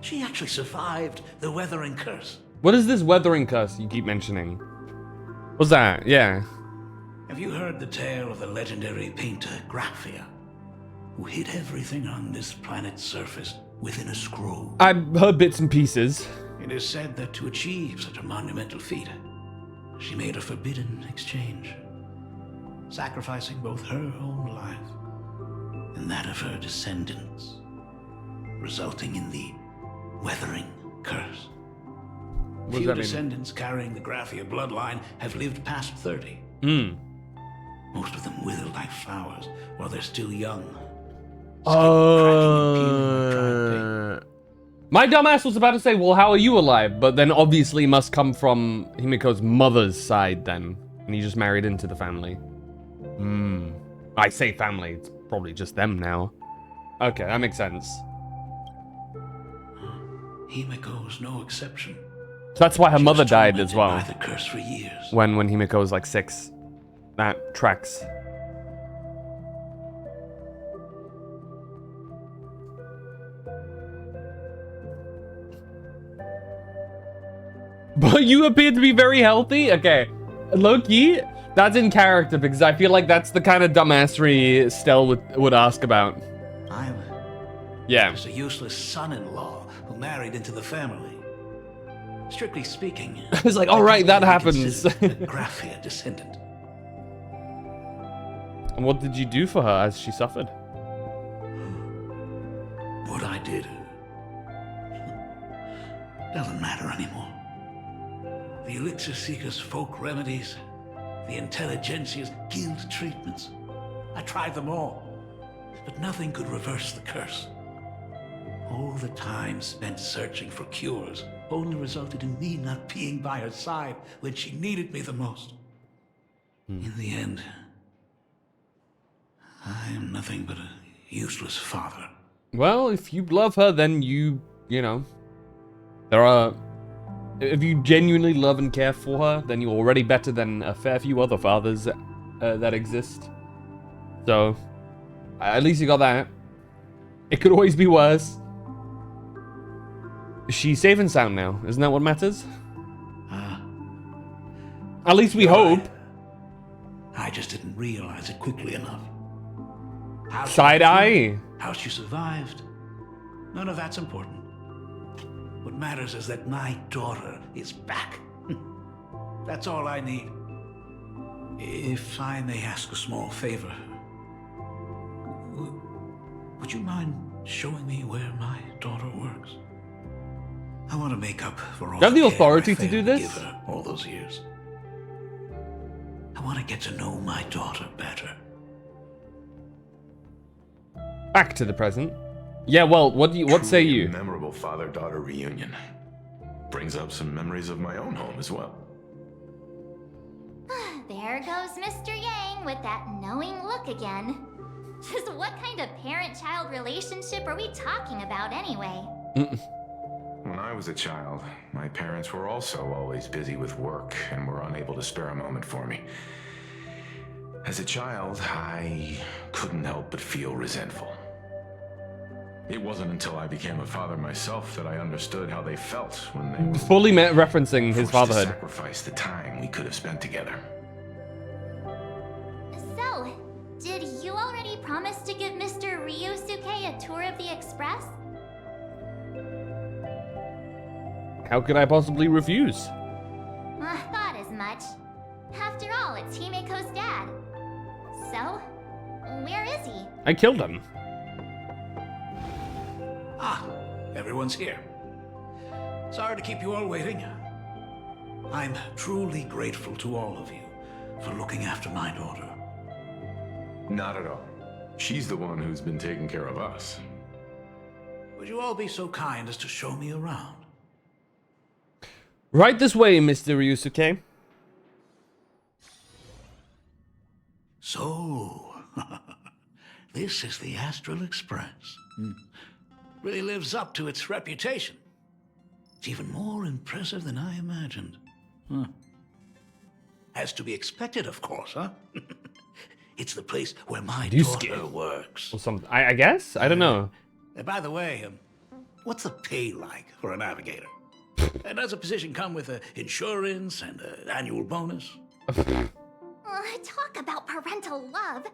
She actually survived the weathering curse. What is this weathering curse you keep mentioning? What's that? Yeah. Have you heard the tale of the legendary painter Graphia, who hid everything on this planet's surface within a scroll? I've heard bits and pieces. It is said that to achieve such a monumental feat, she made a forbidden exchange, sacrificing both her own life and that of her descendants, resulting in the weathering curse. What does Few that mean? descendants carrying the Graphia bloodline have lived past 30. Most of them wither like flowers while they're still young. My dumbass was about to say, well, how are you alive? But then obviously must come from Himiko's mother's side then. And he just married into the family. I say family, it's probably just them now. Okay, that makes sense. Himiko's no exception. So that's why her She mother was died as tormented well. by the curse for years. When Himiko was like 6. That tracks. But you appear to be very healthy? Okay. Low-key, that's in character because I feel like that's the kind of dumbassery Stell would ask about. I'm Yeah. just a useless son-in-law who married into the family. Strictly speaking, It's like, all right, that I can be happens. considered a Graphia descendant. And what did you do for her as she suffered? What I did doesn't matter anymore. The Elixir Seeker's folk remedies, the Intelligentsia's guild treatments. I tried them all, but nothing could reverse the curse. All the time spent searching for cures only resulted in me not being by her side when she needed me the most. In the end, I am nothing but a useless father. Well, if you love her, then you know, if you genuinely love and care for her, then you're already better than a fair few other fathers that exist. So, at least you got that. It could always be worse. She's safe and sound now. Isn't that what matters? At least we hope. I just didn't realize it quickly enough. How she Side got eye. through, how she survived. None of that's important. What matters is that my daughter is back. That's all I need. If I may ask a small favor, would you mind showing me where my daughter works? I want to make up for all You have the care I authority to failed do this? give her all those years. I want to get to know my daughter better. Back to the present. Yeah, well, what say Truly a you? memorable father-daughter reunion. Brings up some memories of my own home as well. There goes Mr. Yang with that knowing look again. Just what kind of parent-child relationship are we talking about anyway? When I was a child, my parents were also always busy with work and were unable to spare a moment for me. As a child, I couldn't help but feel resentful. It wasn't until I became a father myself that I understood how they felt when they were Fully referencing his forced to fatherhood. sacrifice the time we could have spent together. So, did you already promise to give Mr. Ryusuke a tour of the Express? How could I possibly refuse? I thought as much. After all, it's Himiko's dad. So, where is he? I killed him. Ah, everyone's here. Sorry to keep you all waiting. I'm truly grateful to all of you for looking after my daughter. Not at all. She's the one who's been taking care of us. Would you all be so kind as to show me around? Right this way, Mr. Ryusuke. So, this is the Astral Express. Really lives up to its reputation. It's even more impressive than I imagined. As to be expected, of course, huh? It's the place where my You daughter scared? works. Or something. I guess? I don't know. By the way, what's the pay like for a navigator? And does a position come with insurance and an annual bonus? Talk about parental love.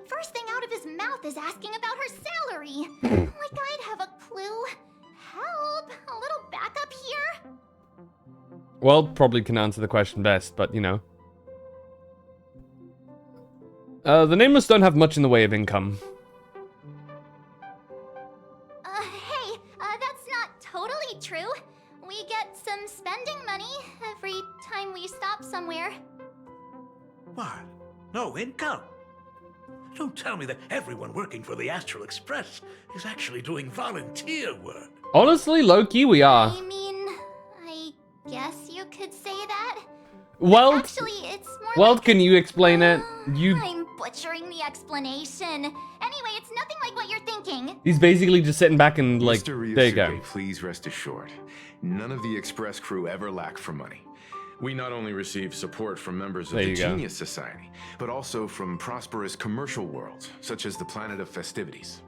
First thing out of his mouth is asking about her salary. Like I'd have a clue. Help! A little backup here? Weld probably can answer the question best, but you know. The Nameless don't have much in the way of income. Hey, that's not totally true. We get some spending money every time we stop somewhere. What? No income? Don't tell me that everyone working for the Astral Express is actually doing volunteer work. Honestly, low-key, we are. I mean, I guess you could say that. Weld, Actually, it's more Weld, like, can you explain it? I'm butchering the explanation. Anyway, it's nothing like what you're thinking. He's basically just sitting back and like, Mr. there you go. Ryusuke, please rest assured. None of the Express crew ever lack for money. We not only receive support from members of There the you go. Genius Society, but also from prosperous commercial worlds, such as the Planet of Festivities.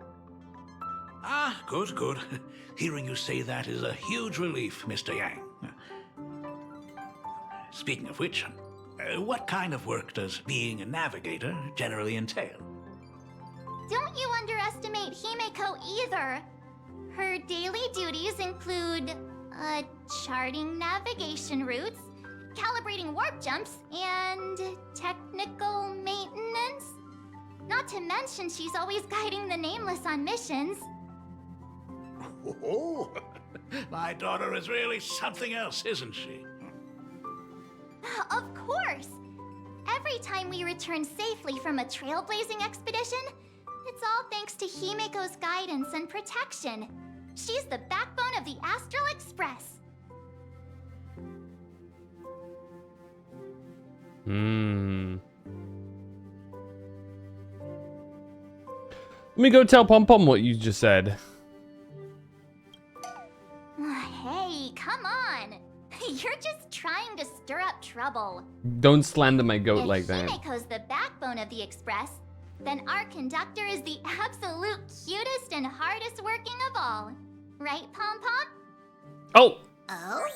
Ah, good, good. Hearing you say that is a huge relief, Mr. Yang. Speaking of which, what kind of work does being a navigator generally entail? Don't you underestimate Himeko either. Her daily duties include, charting navigation routes, calibrating warp jumps, and technical maintenance. Not to mention she's always guiding the Nameless on missions. Oh, my daughter is really something else, isn't she? Of course! Every time we return safely from a trailblazing expedition, it's all thanks to Himeko's guidance and protection. She's the backbone of the Astral Express. Let me go tell Pom Pom what you just said. Hey, come on! You're just trying to stir up trouble. Don't slander my goat If like that. Himeko's the backbone of the Express, then our conductor is the absolute cutest and hardest working of all. Right, Pom Pom? Oh! Oh?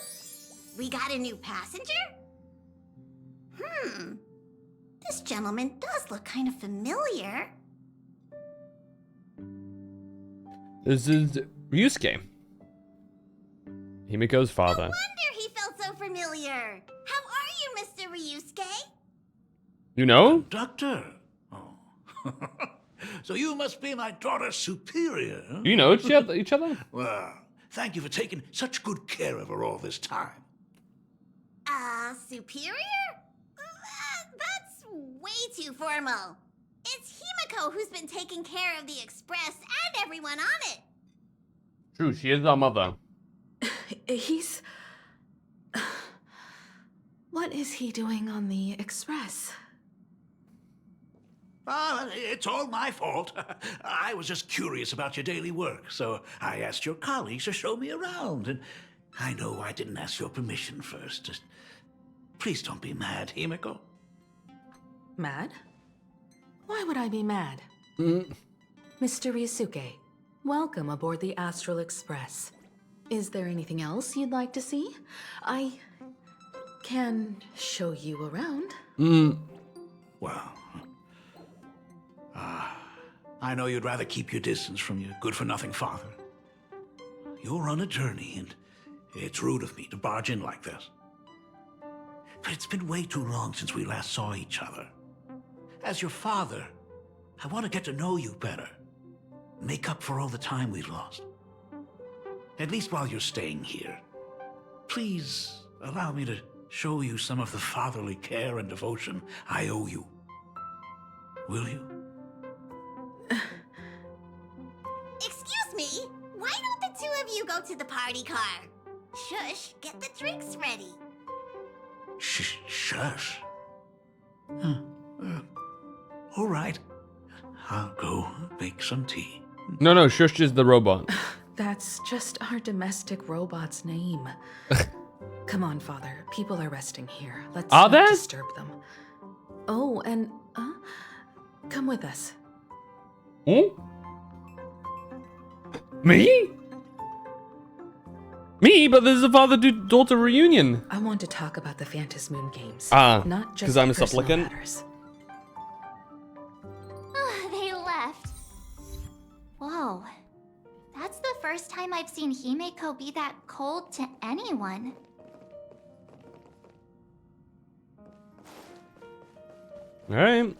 We got a new passenger? This gentleman does look kind of familiar. This is Ryusuke. Himiko's father. Wonder he felt so familiar. How are you, Mr. Ryusuke? You know? Doctor. Oh. So you must be my daughter's superior. Huh? You know each other? Well, thank you for taking such good care of her all this time. Superior? That's way too formal. It's Himeko who's been taking care of the Express and everyone on it. True, she is our mother. He's... What is he doing on the Express? It's all my fault. I was just curious about your daily work, so I asked your colleagues to show me around. And I know I didn't ask your permission first. Just please don't be mad, Himeko. Mad? Why would I be mad? Mm. Mr. Ryusuke, welcome aboard the Astral Express. Is there anything else you'd like to see? I can show you around. Well, I know you'd rather keep your distance from your good-for-nothing father. You're on a journey, and it's rude of me to barge in like this. But it's been way too long since we last saw each other. As your father, I want to get to know you better. Make up for all the time we've lost. At least while you're staying here. Please allow me to show you some of the fatherly care and devotion I owe you. Will you? Excuse me? Why don't the two of you go to the party car? Shush, get the drinks ready. Shush. All right. I'll go make some tea. No, Shush is the robot. That's just our domestic robot's name. Come on, Father. People are resting here. Let's Are not they? disturb them. Oh, and come with us. Hmm? Me? Me, but this is a father-daughter reunion. I want to talk about the Phantom Moon Games. Ah, not just 'cause I'm a personal supplicant? matters. They left. Whoa. That's the first time I've seen Himeko be that cold to anyone. All right.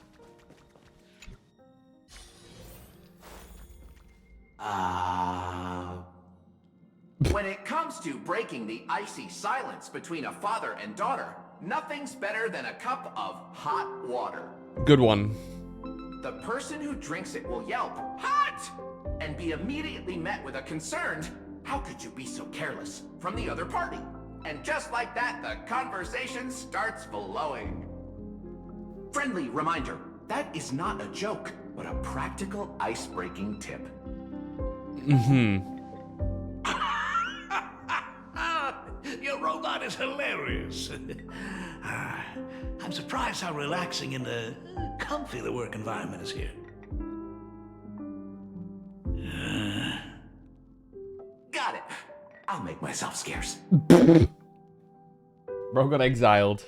When it comes to breaking the icy silence between a father and daughter, nothing's better than a cup of hot water. Good one. The person who drinks it will yelp, "Hot!" and be immediately met with a concerned, "How could you be so careless?" from the other party. And just like that, the conversation starts flowing. Friendly reminder, that is not a joke, but a practical ice-breaking tip. Mm-hmm. Your robot is hilarious. I'm surprised how relaxing and comfy the work environment is here. Got it. I'll make myself scarce. Bro got exiled.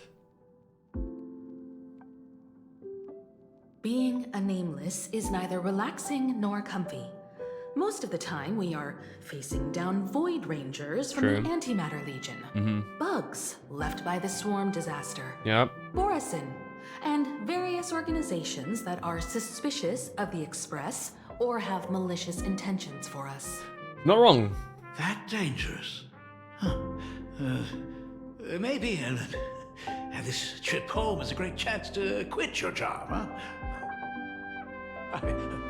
Being a nameless is neither relaxing nor comfy. Most of the time, we are facing down Void Rangers from True. the Antimatter Legion, bugs left by the Swarm disaster, Yep. Borisin, and various organizations that are suspicious of the Express or have malicious intentions for us. Not wrong. That dangerous? Huh. Maybe this trip home is a great chance to quit your job, huh?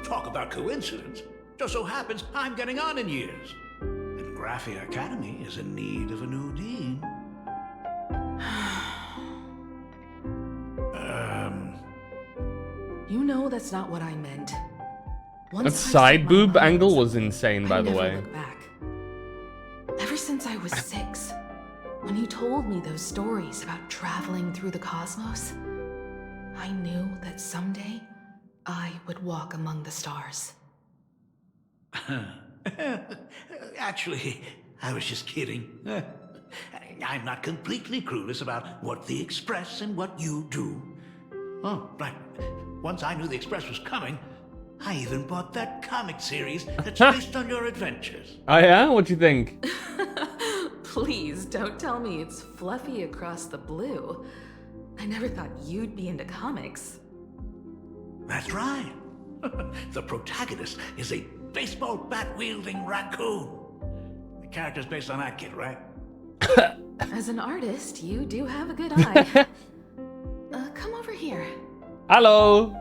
Talk about coincidence. Just so happens I'm getting on in years. And Graphia Academy is in need of a new dean. You know that's not what I meant. That Once I side set my boob mind angle to was something, insane, I by the never way. look back. Ever since I was 6, when you told me those stories about traveling through the cosmos, I knew that someday I would walk among the stars. Actually, I was just kidding. I'm not completely clueless about what the Express and what you do. Oh, right. Once I knew the Express was coming, I even bought that comic series that's based on your adventures. Oh yeah? What you think? Please don't tell me it's fluffy across the blue. I never thought you'd be into comics. That's right. The protagonist is a baseball bat-wielding raccoon. The character's based on that kid, right? As an artist, you do have a good eye. Come over here. Hello.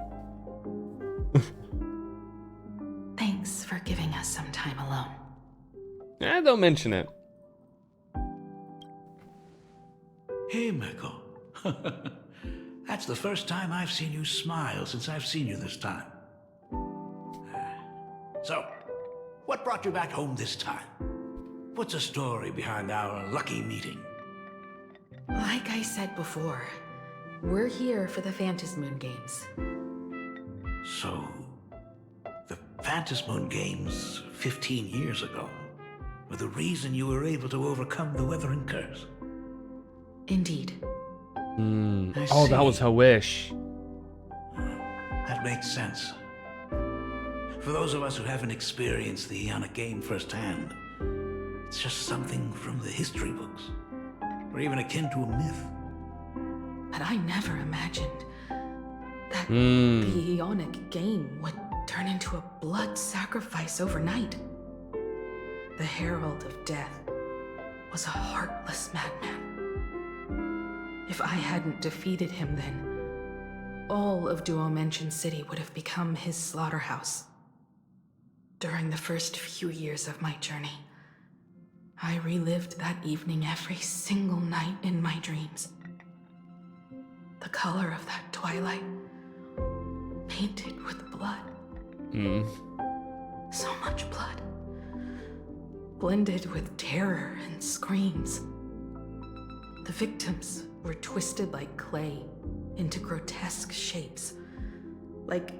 Thanks for giving us some time alone. Don't mention it. Hey, Miko. That's the first time I've seen you smile since I've seen you this time. So, what brought you back home this time? What's the story behind our lucky meeting? Like I said before, we're here for the Phantom Moon Games. So, the Phantom Moon Games 15 years ago were the reason you were able to overcome the Weathering Curse? Indeed. I Oh, that see. was her wish. That makes sense. For those of us who haven't experienced the Ionic game firsthand, it's just something from the history books, or even akin to a myth. But I never imagined that the Ionic game would turn into a blood sacrifice overnight. The Herald of Death was a heartless madman. If I hadn't defeated him then, all of Duo Mansion City would have become his slaughterhouse. During the first few years of my journey, I relived that evening every single night in my dreams. The color of that twilight, painted with blood. So much blood. Blended with terror and screams. The victims were twisted like clay into grotesque shapes, like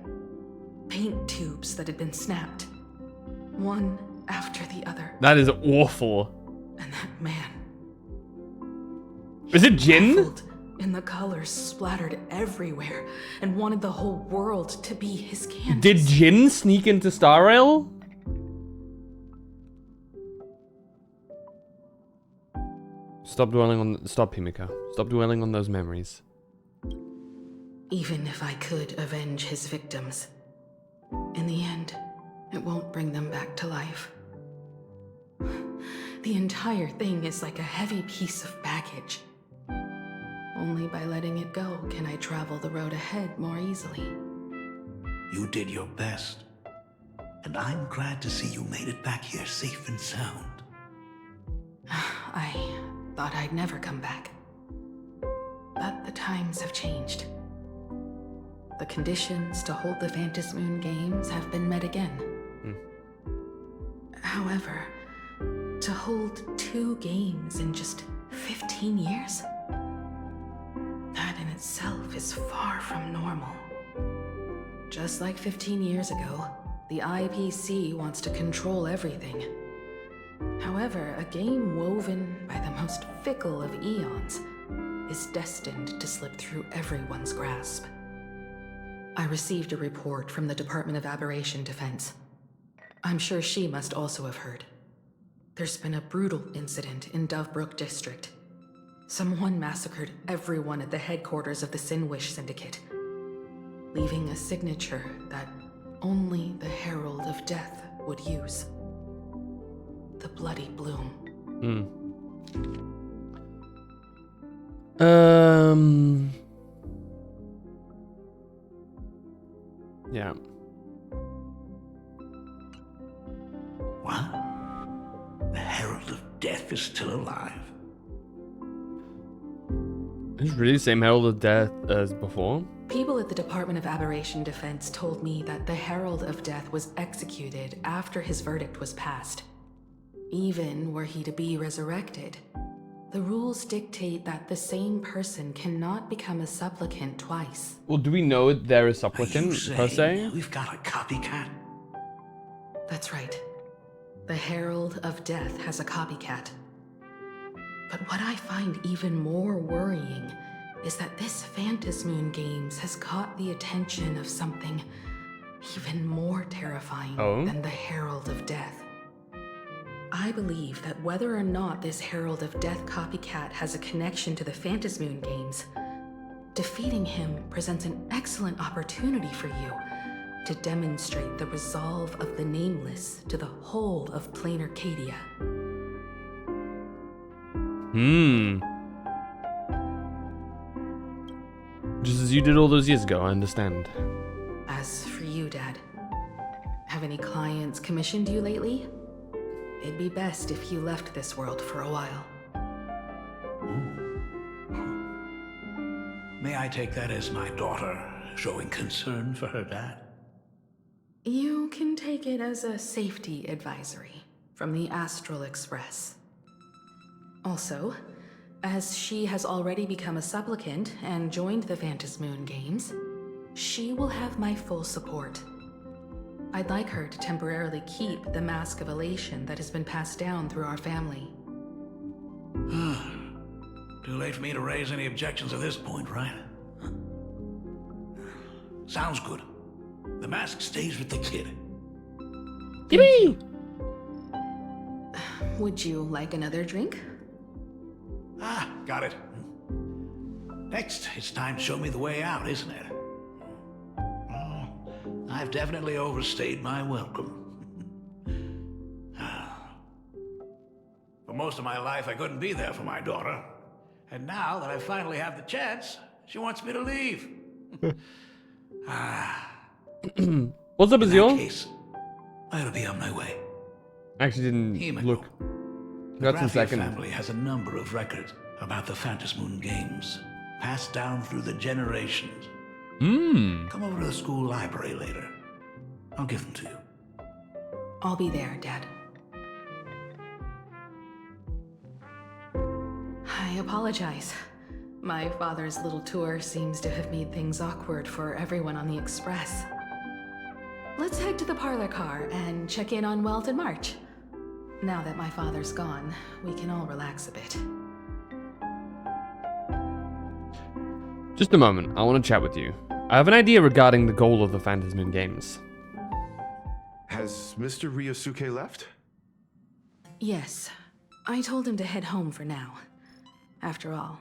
paint tubes that had been snapped, one after the other. That is awful. And that man. Is it Jin? Reveled in the colors splattered everywhere and wanted the whole world to be his canvas. Did Jin sneak into Star Rail? Stop, Himiko. Stop dwelling on those memories. Even if I could avenge his victims, in the end, it won't bring them back to life. The entire thing is like a heavy piece of baggage. Only by letting it go can I travel the road ahead more easily. You did your best. And I'm glad to see you made it back here safe and sound. I thought I'd never come back. But the times have changed. The conditions to hold the Phantom Moon Games have been met again. However, to hold 2 games in just 15 years? That in itself is far from normal. Just like 15 years ago, the IPC wants to control everything. However, a game woven by the most fickle of eons is destined to slip through everyone's grasp. I received a report from the Department of Aberration Defense. I'm sure she must also have heard. There's been a brutal incident in Dovebrook District. Someone massacred everyone at the headquarters of the Sinwish Syndicate, leaving a signature that only the Herald of Death would use. The Bloody Bloom. Yeah. What? The Herald of Death is still alive? Is it really the same Herald of Death as before? People at the Department of Aberration Defense told me that the Herald of Death was executed after his verdict was passed. Even were he to be resurrected, the rules dictate that the same person cannot become a supplicant twice. Well, do we know they're a supplicant, per se? We've got a copycat? That's right. The Herald of Death has a copycat. But what I find even more worrying is that this Phantom Moon Games has caught the attention of something even more terrifying than the Herald of Death. I believe that whether or not this Herald of Death copycat has a connection to the Phantom Moon Games, defeating him presents an excellent opportunity for you to demonstrate the resolve of the Nameless to the whole of Plain Arcadia. Just as you did all those years ago, I understand. As for you, Dad, have any clients commissioned you lately? It'd be best if you left this world for a while. May I take that as my daughter showing concern for her dad? You can take it as a safety advisory from the Astral Express. Also, as she has already become a supplicant and joined the Phantom Moon Games, she will have my full support. I'd like her to temporarily keep the Mask of Elation that has been passed down through our family. Too late for me to raise any objections at this point, right? Sounds good. The mask stays with the kid. Yippee! Would you like another drink? Got it. Next, it's time to show me the way out, isn't it? I've definitely overstayed my welcome. For most of my life, I couldn't be there for my daughter. And now that I finally have the chance, she wants me to leave. What's up, In Azil? that case, I'll be on my way. Actually didn't Himiko. look. The Got some Graffia second. family has a number of records about the Phantom Moon Games, passed down through the generations. Come over to the school library later. I'll give them to you. I'll be there, Dad. I apologize. My father's little tour seems to have made things awkward for everyone on the Express. Let's head to the parlor car and check in on Welt and March. Now that my father's gone, we can all relax a bit. Just a moment, I want to chat with you. I have an idea regarding the goal of the Phantasm Games. Has Mr. Ryosuke left? Yes. I told him to head home for now. After all,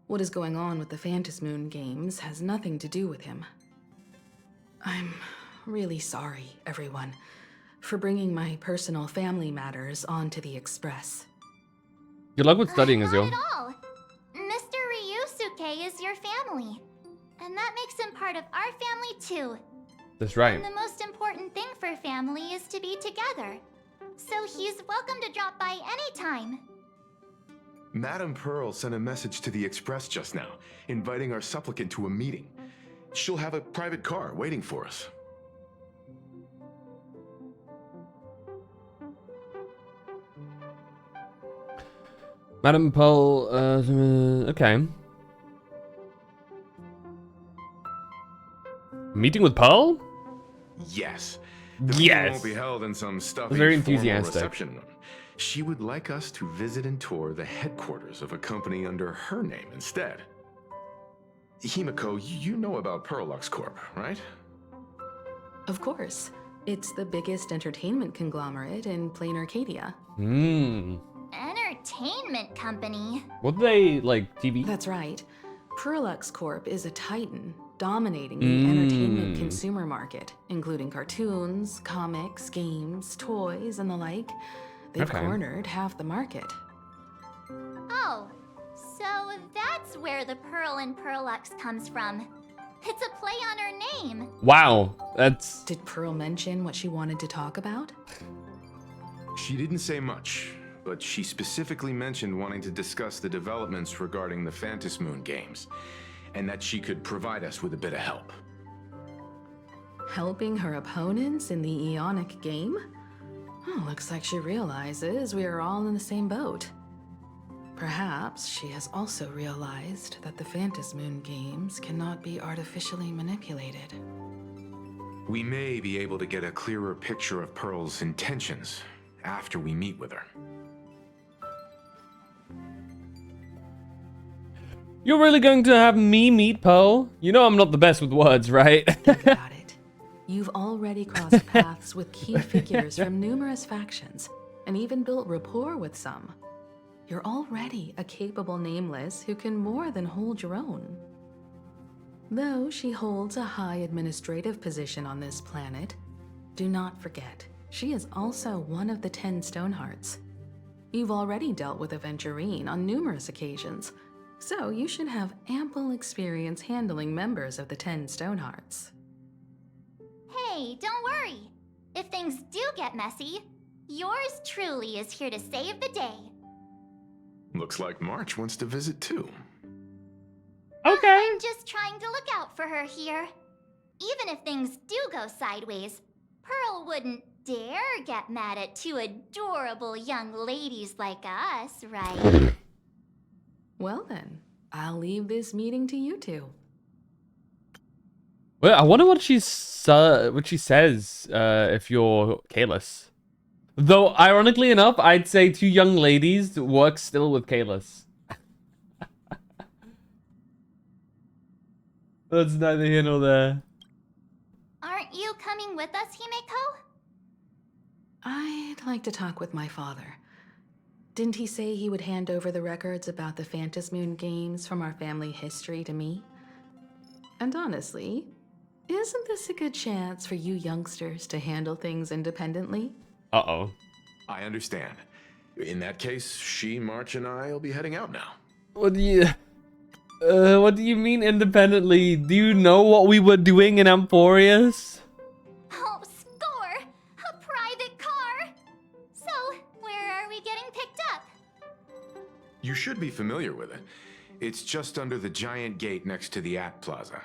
what is going on with the Phantasmoon Games has nothing to do with him. I'm really sorry, everyone, for bringing my personal family matters onto the Express. Good luck with studying, Not Azil. at all. Mr. Ryusuke is your family. And that makes him part of our family too. That's right. And the most important thing for family is to be together. So he's welcome to drop by anytime. Madame Pearl sent a message to the Express just now, inviting our supplicant to a meeting. She'll have a private car waiting for us. Madam Pearl, okay. Meeting with Pearl? Yes. The Yes. meeting won't be held in some stuffy Very formal enthusiastic. reception room. She would like us to visit and tour the headquarters of a company under her name instead. Himiko, you know about Pearlux Corp, right? Of course. It's the biggest entertainment conglomerate in plain Arcadia. Entertainment company. What do they, like, TV? That's right. Pearlux Corp is a titan, dominating the entertainment consumer market, including cartoons, comics, games, toys, and the like. They've Okay. cornered half the market. Oh, so that's where the Pearl in Pearlux comes from. It's a play on her name. Wow, that's... Did Pearl mention what she wanted to talk about? She didn't say much, but she specifically mentioned wanting to discuss the developments regarding the Phantasmoon games, and that she could provide us with a bit of help. Helping her opponents in the Eonic game? Oh, looks like she realizes we are all in the same boat. Perhaps she has also realized that the Phantasmoon games cannot be artificially manipulated. We may be able to get a clearer picture of Pearl's intentions after we meet with her. You're really going to have me meet Pearl? You know I'm not the best with words, right? Think about it. You've already crossed paths with key figures from numerous factions, and even built rapport with some. You're already a capable nameless who can more than hold your own. Though she holds a high administrative position on this planet, do not forget, she is also one of the 10 Stonehearts. You've already dealt with Aventurine on numerous occasions, so you should have ample experience handling members of the 10 Stonehearts. Hey, don't worry. If things do get messy, yours truly is here to save the day. Looks like March wants to visit too. Okay. I'm just trying to look out for her here. Even if things do go sideways, Pearl wouldn't dare get mad at two adorable young ladies like us, right? Well then, I'll leave this meeting to you two. Well, I wonder what she says if you're Kalis. Though, ironically enough, I'd say two young ladies work still with Kalis. That's neither here nor there. Aren't you coming with us, Himeko? I'd like to talk with my father. Didn't he say he would hand over the records about the Phantasmoon games from our family history to me? And honestly, isn't this a good chance for you youngsters to handle things independently? Uh-oh. I understand. In that case, she, March, and I will be heading out now. What do you mean independently? Do you know what we were doing in Amporius? Oh, score! A private car! So, where are we getting picked up? You should be familiar with it. It's just under the giant gate next to the At Plaza.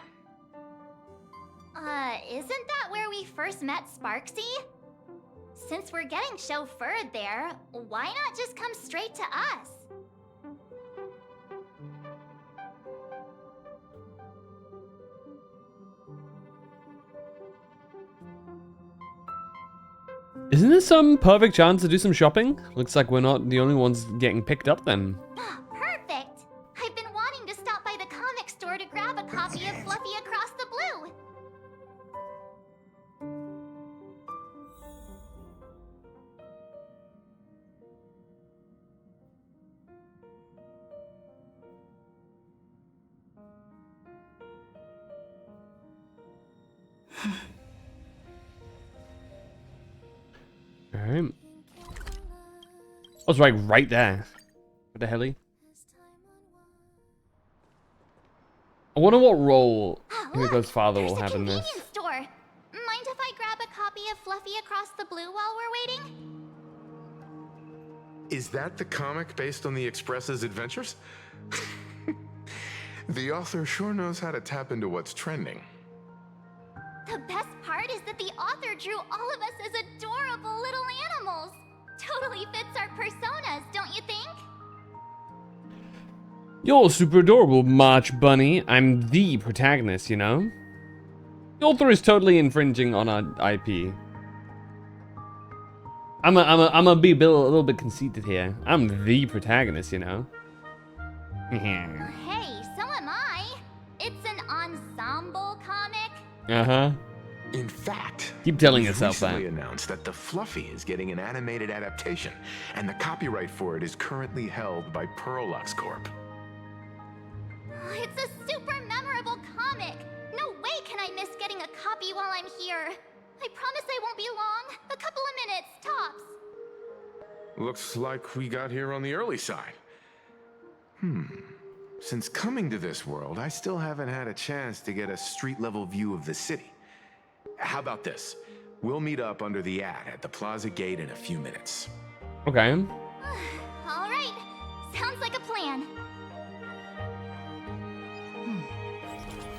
Isn't that where we first met Sparksy? Since we're getting chauffeured there, why not just come straight to us? Isn't this some perfect chance to do some shopping? Looks like we're not the only ones getting picked up then. Perfect! I've been wanting to stop by the comic store to grab a copy of Fluffy Across the Blue. Alright. I was right there. What the hell? I wonder what role Himiko's father will have in this. Convenience store. Mind if I grab a copy of Fluffy Across the Blue while we're waiting? Is that the comic based on the Express's adventures? The author sure knows how to tap into what's trending. The best part is that the author drew all of us as adorable little animals. Totally fits our personas, don't you think? You're super adorable, March Bunny. I'm the protagonist, you know? The author is totally infringing on our IP. I'm a be a little bit conceited here. I'm the protagonist, you know? Hey, so am I. It's an ensemble comic. Uh-huh. In fact, Keep telling we've yourself that. recently announced that the Fluffy is getting an animated adaptation, and the copyright for it is currently held by Pearlux Corp. It's a super memorable comic. No way can I miss getting a copy while I'm here. I promise I won't be long. A couple of minutes, tops. Looks like we got here on the early side. Since coming to this world, I still haven't had a chance to get a street-level view of the city. How about this? We'll meet up under the ad at the Plaza Gate in a few minutes. Okay. All right. Sounds like a plan.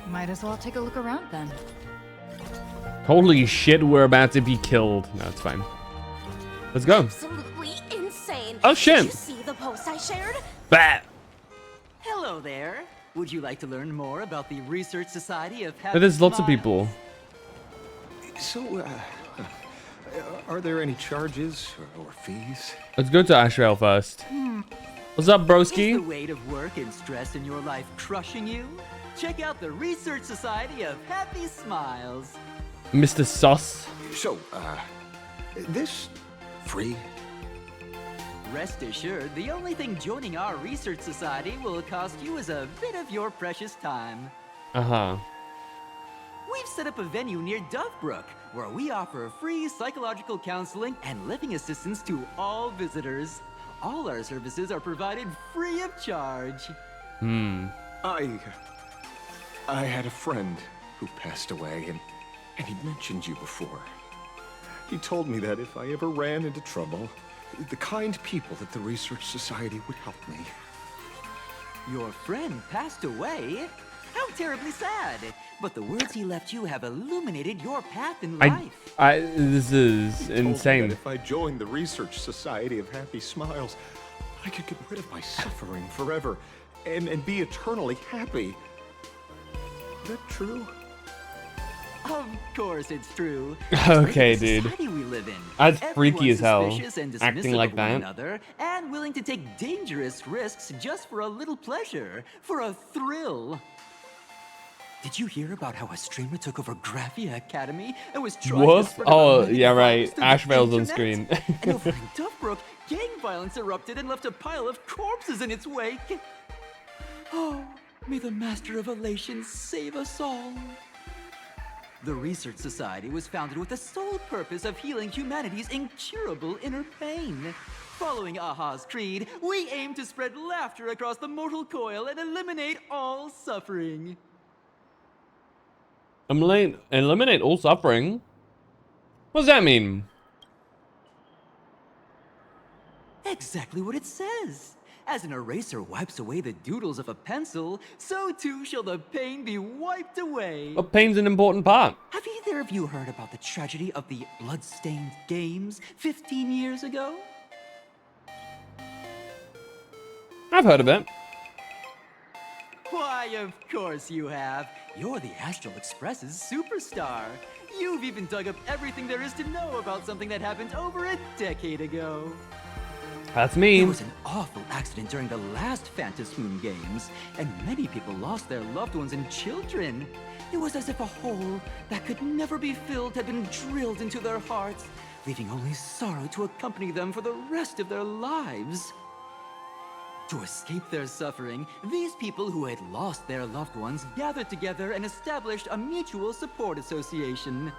Might as well take a look around then. Holy shit, we're about to be killed. No, it's fine. Let's go. Absolutely insane. Oh, shit. Did you see the post I shared? Bah! Hello there. Would you like to learn more about the Research Society of Happy There's lots of Smiles? people. So, are there any charges or fees? Let's go to Ashrael first. What's up, Is the broski? weight of work and stress in your life crushing you? Check out the Research Society of Happy Smiles. Mr. Sus. So, this free? Rest assured, the only thing joining our Research Society will cost you is a bit of your precious time. Uh-huh. We've set up a venue near Dovebrook, where we offer free psychological counseling and living assistance to all visitors. All our services are provided free of charge. I had a friend who passed away, and he mentioned you before. He told me that if I ever ran into trouble, the kind people at the Research Society would help me. Your friend passed away? How terribly sad. But the words he left you have illuminated your path in life. This is He told me insane. that if I joined the Research Society of Happy Smiles, I could get rid of my suffering forever and be eternally happy. Is that true? Of course it's true. Okay, It's the dude. society we live in. That's freaky Everyone's as hell, suspicious and acting dismissive like of one that. another, and willing to take dangerous risks just for a little pleasure, for a thrill. Did you hear about how a streamer took over Graphia Academy and was trying What? to spread Oh, about yeah, right. violence through the Ashvale's on internet? screen. And over in Dovebrook, gang violence erupted and left a pile of corpses in its wake. Oh, may the Master of Elation save us all. The Research Society was founded with the sole purpose of healing humanity's incurable inner pain. Following Aha's creed, we aim to spread laughter across the mortal coil and eliminate all suffering. Eliminate all suffering? What does that mean? Exactly what it says. As an eraser wipes away the doodles of a pencil, so too shall the pain be wiped away. Well, pain's an important part. Have either of you heard about the tragedy of the blood-stained games 15 years ago? I've heard of it. Why, of course you have. You're the Astral Express's superstar. You've even dug up everything there is to know about something that happened over a decade ago. That's me. There was an awful accident during the last Phantom Moon Games, and many people lost their loved ones and children. It was as if a hole that could never be filled had been drilled into their hearts, leaving only sorrow to accompany them for the rest of their lives. To escape their suffering, these people who had lost their loved ones gathered together and established a mutual support association.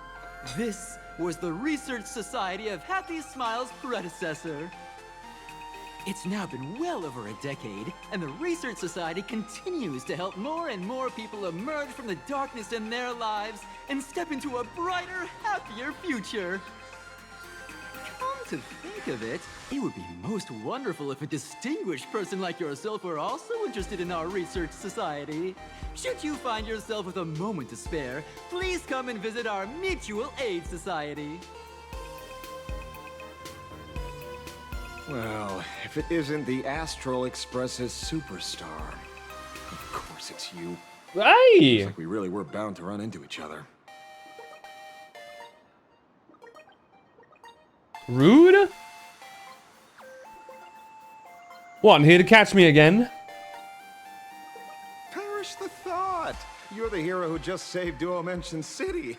This was the Research Society of Happy Smiles' predecessor. It's now been well over a decade, and the Research Society continues to help more and more people emerge from the darkness in their lives and step into a brighter, happier future. Come to think of it, it would be most wonderful if a distinguished person like yourself were also interested in our Research Society. Should you find yourself with a moment to spare, please come and visit our Mutual Aid Society. Well, if it isn't the Astral Express's superstar. Of course it's you. Hey! Looks like we really were bound to run into each other. Rude? What, here to catch me again? Perish the thought! You're the hero who just saved Duo Mention City.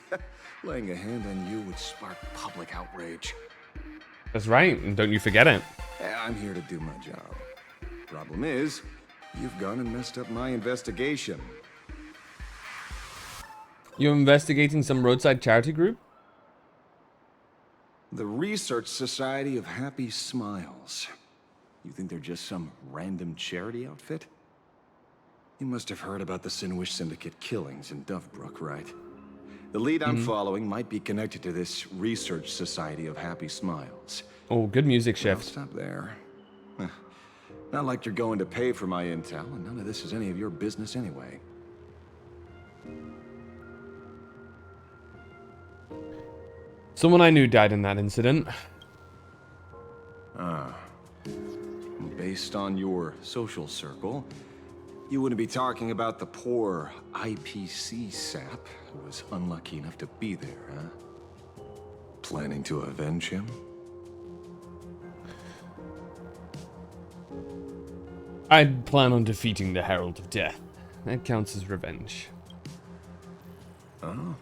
Laying a hand on you would spark public outrage. That's right, and don't you forget it. I'm here to do my job. Problem is, you've gone and messed up my investigation. You're investigating some roadside charity group? The Research Society of Happy Smiles. You think they're just some random charity outfit? You must have heard about the Sinwish Syndicate killings in Dovebrook, right? The lead I'm following might be connected to this Research Society of Happy Smiles. Oh, good music I'll shift. stop there. Not like you're going to pay for my intel, and none of this is any of your business anyway. Someone I knew died in that incident. Based on your social circle, you wouldn't be talking about the poor IPC sap who was unlucky enough to be there, huh? Planning to avenge him? I'd plan on defeating the Herald of Death. That counts as revenge. Oh.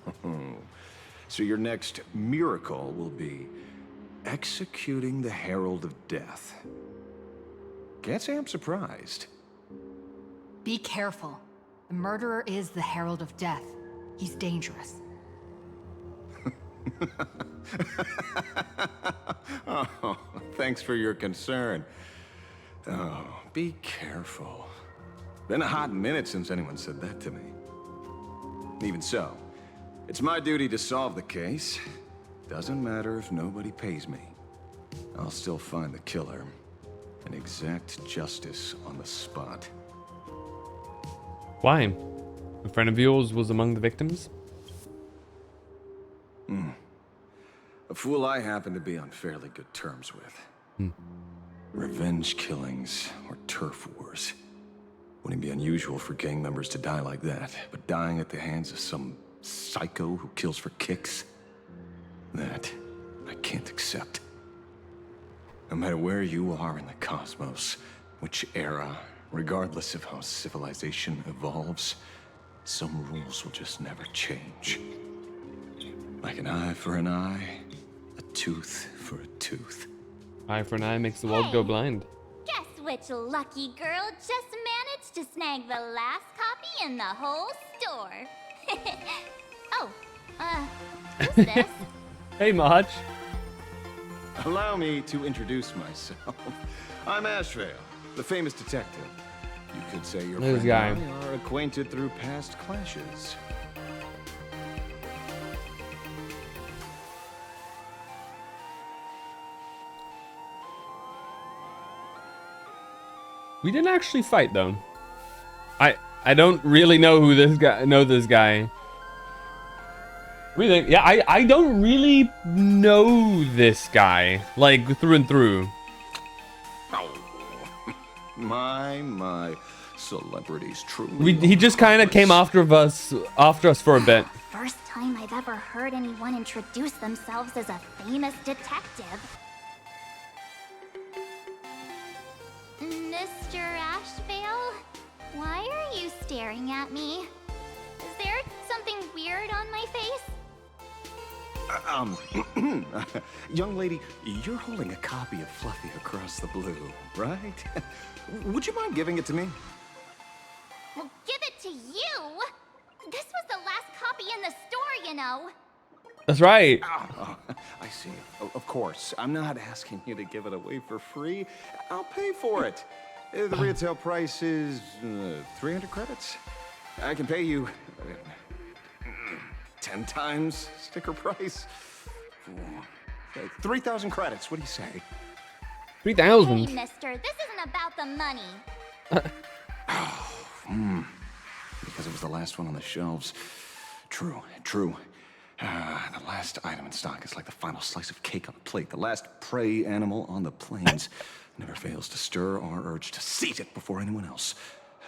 So your next miracle will be executing the Herald of Death. Can't say I'm surprised. Be careful. The murderer is the Herald of Death. He's dangerous. Oh, thanks for your concern. Oh, be careful. Been a hot minute since anyone said that to me. Even so, it's my duty to solve the case. Doesn't matter if nobody pays me. I'll still find the killer and exact justice on the spot. Why? A friend of yours was among the victims? A fool I happen to be on fairly good terms with. Revenge killings or turf wars. Wouldn't be unusual for gang members to die like that, but dying at the hands of some psycho who kills for kicks? That I can't accept. No matter where you are in the cosmos, which era, regardless of how civilization evolves, some rules will just never change. Like an eye for an eye, a tooth for a tooth. Eye for an eye makes the world go blind. Guess which lucky girl just managed to snag the last copy in the whole store? Who's this? Hey, Marge. Allow me to introduce myself. I'm Ashvale, the famous detective. You could say your This friend guy. and I are acquainted through past clashes. We didn't actually fight though. I don't really know who this guy. Really? Yeah, I don't really know this guy like through and through. Oh, my. Celebrities truly. He just kind of came after us for a bit. First time I've ever heard anyone introduce themselves as a famous detective. Mr. Ashvale? Why are you staring at me? Is there something weird on my face? Young lady, you're holding a copy of Fluffy Across the Blue, right? Would you mind giving it to me? Well, give it to you? This was the last copy in the store, you know. That's right. Oh, I see. Of course. I'm not asking you to give it away for free. I'll pay for it. The retail price is 300 credits. I can pay you 10 times sticker price. 3,000 credits. What do you say? 3,000. Hey, mister, this isn't about the money. Because it was the last one on the shelves. True. The last item in stock is like the final slice of cake on the plate. The last prey animal on the plains never fails to stir our urge to seize it before anyone else.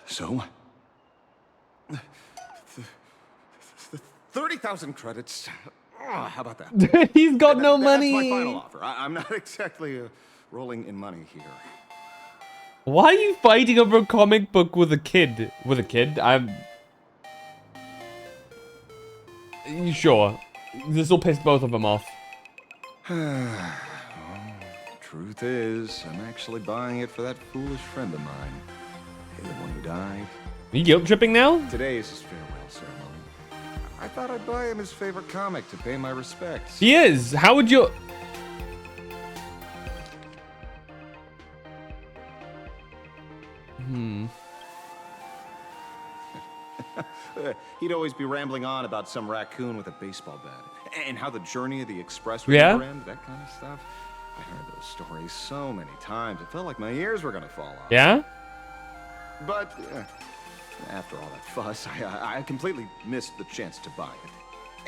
So, 30,000 credits. How about that? He's got no money. That's my final offer. I'm not exactly rolling in money here. Why are you fighting over a comic book with a kid? With a kid? You sure? This will piss both of them off. Truth is, I'm actually buying it for that foolish friend of mine. The one who died. Are you guilt tripping now? Today is his farewell ceremony. I thought I'd buy him his favorite comic to pay my respects. He is. How would you... He'd always be rambling on about some raccoon with a baseball bat and how the journey of the express would Yeah? never end, that kind of stuff. I heard those stories so many times, it felt like my ears were gonna fall off. Yeah? But after all that fuss, I completely missed the chance to buy it.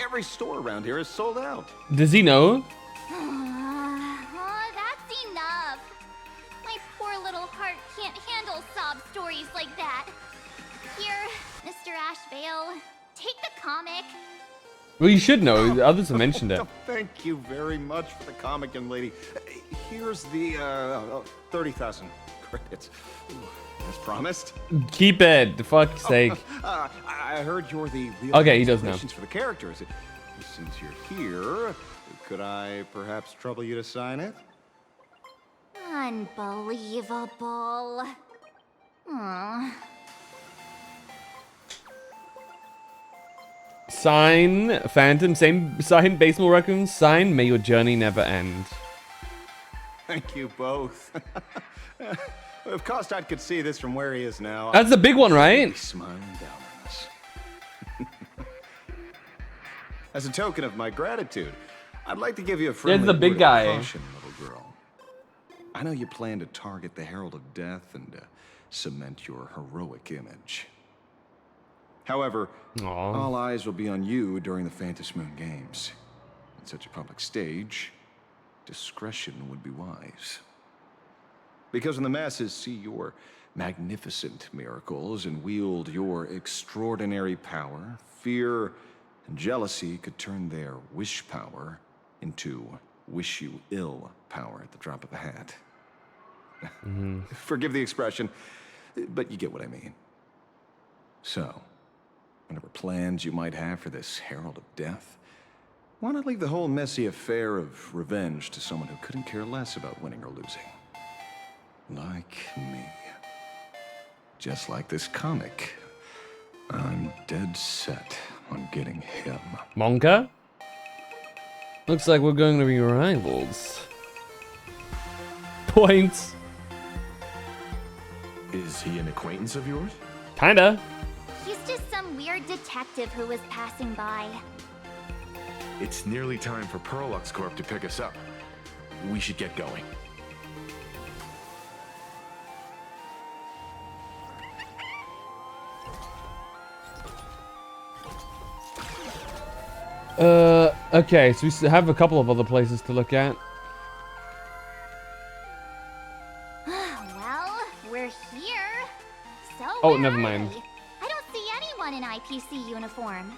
Every store around here is sold out. Does he know? That's enough. My poor little heart can't handle sob stories like that. Here, Mr. Ashvale, take the comic. Well, you should know. The others have mentioned it. Thank you very much for the comic, young lady. Here's the 30,000 credits. As promised. Keep it, for fuck's sake. I heard you're the Okay, he does know. for the characters. Since you're here, could I perhaps trouble you to sign it? Unbelievable. Aww. Sign Phantom, same sign Baseball Raccoon, sign May Your Journey Never End. Thank you both. If Kostad could see this from where he is now, That's the big one, right? He's smiling down on us. As a token of my gratitude, I'd like to give you a friendly the big word of guy. caution, little girl. I know you plan to target the Herald of Death and cement your heroic image. However, all eyes will be on you during the Phantom Moon Games. On such a public stage, discretion would be wise. Because when the masses see your magnificent miracles and wield your extraordinary power, fear and jealousy could turn their wish power into wish you ill power at the drop of a hat. Forgive the expression, but you get what I mean. So, whatever plans you might have for this Herald of Death, why not leave the whole messy affair of revenge to someone who couldn't care less about winning or losing? Like me. Just like this comic. I'm dead set on getting him. Monka? Looks like we're going to be rivals. Points. Is he an acquaintance of yours? Kinda. He's just some weird detective who was passing by. It's nearly time for Perlux Corp to pick us up. We should get going. Okay, so we have a couple of other places to look at. Well, we're here. So, Oh, where never are mind. they? I don't see anyone in IPC uniform.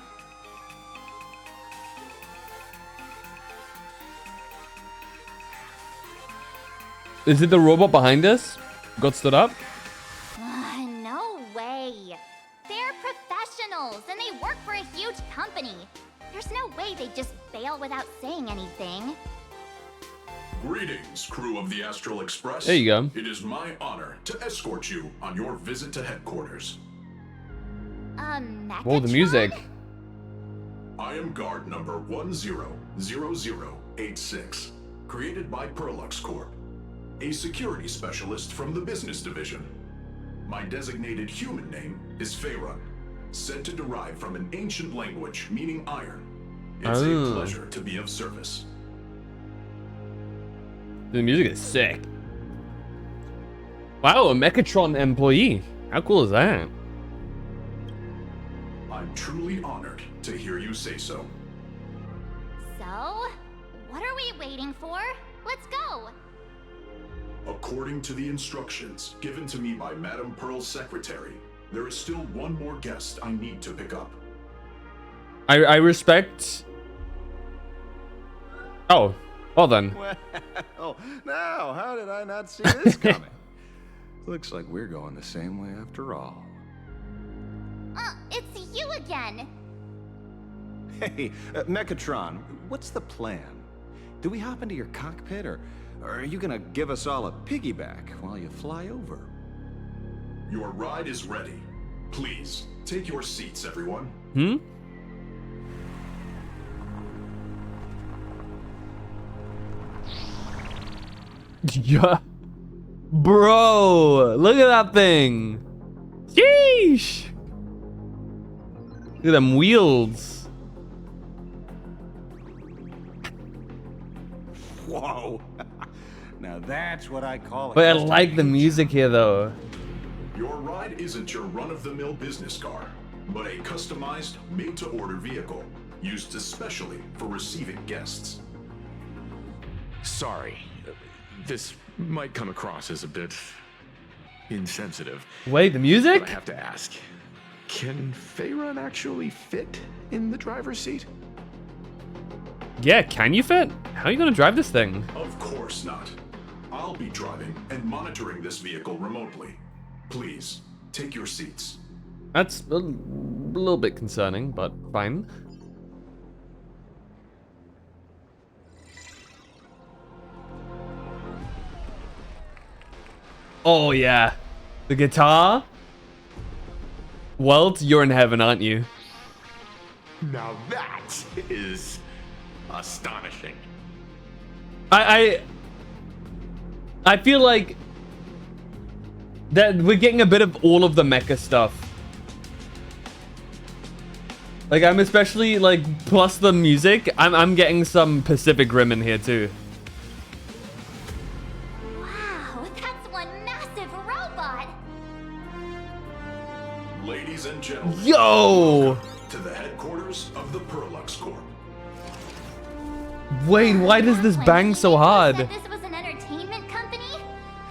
Is it the robot behind us? Got stood up? No way. They're professionals and they work for a huge company. There's no way they'd just bail without saying anything. Greetings, crew of the Astral Express. There you go. It is my honor to escort you on your visit to headquarters. Whoa, the music. I am guard number 100086, created by Perlux Corp, a security specialist from the business division. My designated human name is Faerun, said to derive from an ancient language meaning iron. It's a pleasure to be of service. The music is sick. Wow, a Mechatron employee. How cool is that? I'm truly honored to hear you say so. So, what are we waiting for? Let's go. According to the instructions given to me by Madame Pearl's secretary, there is still one more guest I need to pick up. I respect... Oh, well then. Well, now, how did I not see this coming? Looks like we're going the same way after all. It's you again. Hey, Mechatron, what's the plan? Do we hop into your cockpit, or are you gonna give us all a piggyback while you fly over? Your ride is ready. Please, take your seats, everyone. Yeah. Bro, look at that thing. Sheesh. Look at them wheels. Whoa. Now that's what I call it. But I like the music here though. Your ride isn't your run-of-the-mill business car, but a customized, made-to-order vehicle, used especially for receiving guests. Sorry. This might come across as a bit insensitive. Wait, the music? But I have to ask, can Faerun actually fit in the driver's seat? Yeah, can you fit? How are you gonna drive this thing? Of course not. I'll be driving and monitoring this vehicle remotely. Please, take your seats. That's a little bit concerning, but fine. Oh yeah, the guitar. Welt, you're in heaven, aren't you? Now that is astonishing. I feel like that we're getting a bit of all of the mecha stuff. Like I'm especially like plus the music. I'm getting some Pacific Rim in here too. Wow, that's one massive robot. Ladies and gentlemen, Yo! to the headquarters of the Perlux Corp. Wait, why does this bang so hard? Said this was an entertainment company?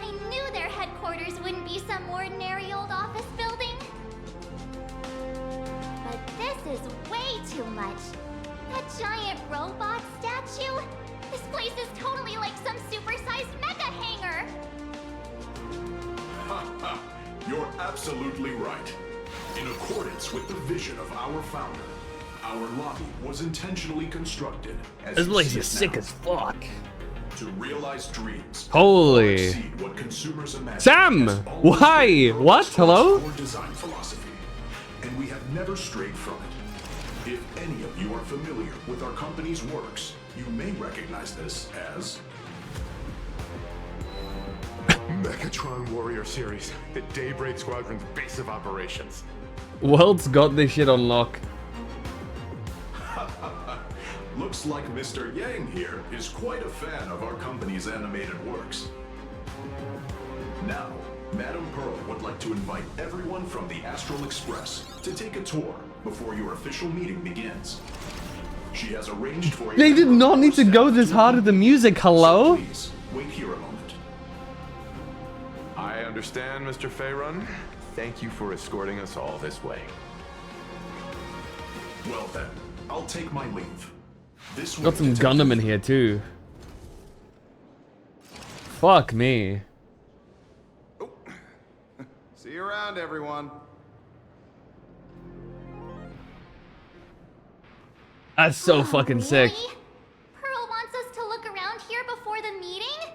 I knew their headquarters wouldn't be some ordinary old office building. But this is way too much. That giant robot statue? This place is totally like some supersized mecha hangar. You're absolutely right. In accordance with the vision of our founder, our lobby was intentionally constructed as This you place see is it sick now, as fuck. to realize dreams. Holy. Exceed what consumers imagine Sam! has always Why? been What? Perlux Hello? Corp's core design philosophy, and we have never strayed from it. If any of you are familiar with our company's works, you may recognize this as Mechatron Warrior Series, the Daybreak Squadron's base of operations. Welt's got this shit on lock. Looks like Mr. Yang here is quite a fan of our company's animated works. Now, Madame Pearl would like to invite everyone from the Astral Express to take a tour before your official meeting begins. She has arranged for a They did member not of need to our go staff this hard with the music, hello? Please, wait here a moment. I understand, Mr. Faerun. thank you for escorting us all this way. Well then, I'll take my leave. This way, Got some Detective. Gundam in here too. Fuck me. See you around, everyone. That's so fucking sick. Really? Pearl wants us to look around here before the meeting?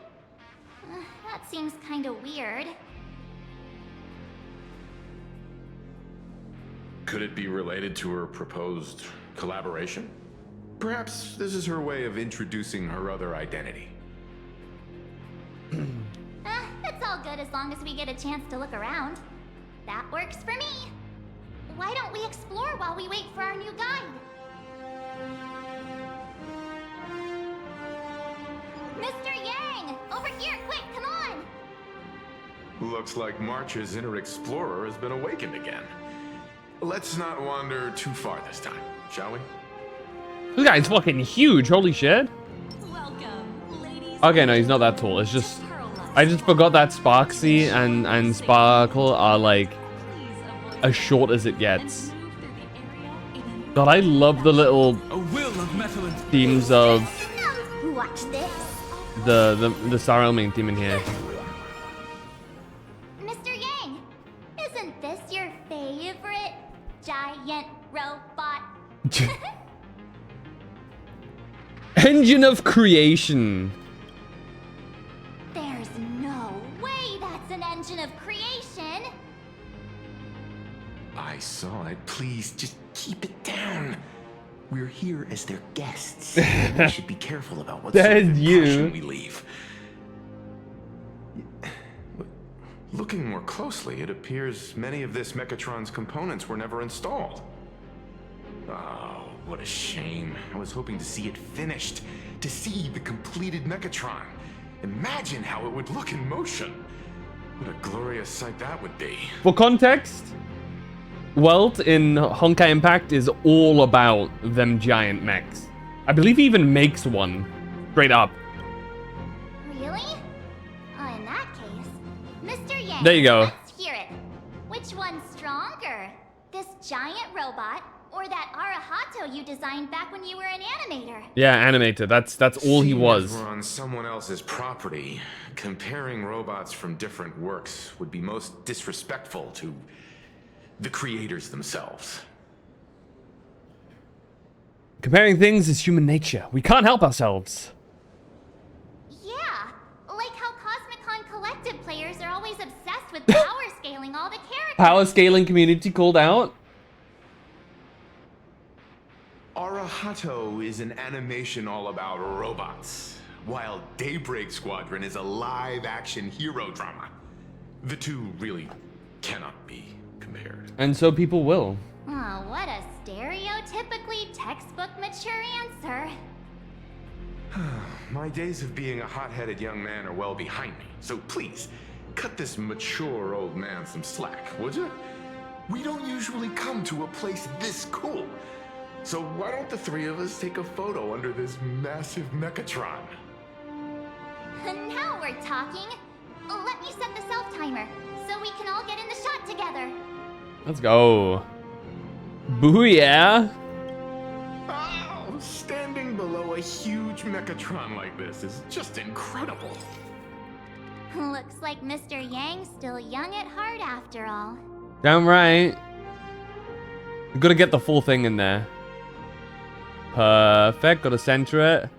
That seems kind of weird. Could it be related to her proposed collaboration? Perhaps this is her way of introducing her other identity. It's all good as long as we get a chance to look around. That works for me. Why don't we explore while we wait for our new guide? Mr. Yang! Over here, quick, come on! Looks like March's inner explorer has been awakened again. Let's not wander too far this time, shall we? This guy's fucking huge, holy shit. Welcome, ladies. Okay, no, he's not that tall. It's just... I just forgot that Sparksy and Sparkle are like as short as it gets. God, I love the little themes of Watch this. the Sorrow main theme in here. Mr. Yang, isn't this your favorite giant robot? Engine of creation. There's no way that's an engine of creation. I saw it. Please, just keep it down. We're here as their guests. We should be careful about what sort of impression we leave. Looking more closely, it appears many of this Mechatron's components were never installed. Oh, what a shame. I was hoping to see it finished, to see the completed Mechatron. Imagine how it would look in motion. What a glorious sight that would be. For context, Welt in Honkai Impact is all about them giant mechs. I believe he even makes one, straight up. Really? Oh, in that case, Mr. Yang, There you go. let's hear it. Which one's stronger? This giant robot or that Arahato you designed back when you were an animator? Yeah, animator. That's all he Seeing was. as we're on someone else's property, comparing robots from different works would be most disrespectful to the creators themselves. Comparing things is human nature. We can't help ourselves. Yeah, like how Cosmicon Collective players are always obsessed with power scaling all the characters. Power scaling community called out. Arahato is an animation all about robots, while Daybreak Squadron is a live-action hero drama. The two really cannot be compared. And so people will. Oh, what a stereotypically textbook mature answer. My days of being a hot-headed young man are well behind me, so please, cut this mature old man some slack, would you? We don't usually come to a place this cool. So why don't the three of us take a photo under this massive Mechatron? Now we're talking. Let me set the self-timer so we can all get in the shot together. Let's go. Booyah. Oh, standing below a huge Mechatron like this is just incredible. Looks like Mr. Yang's still young at heart after all. Damn right. You gotta get the full thing in there. Perfect. Gotta center it.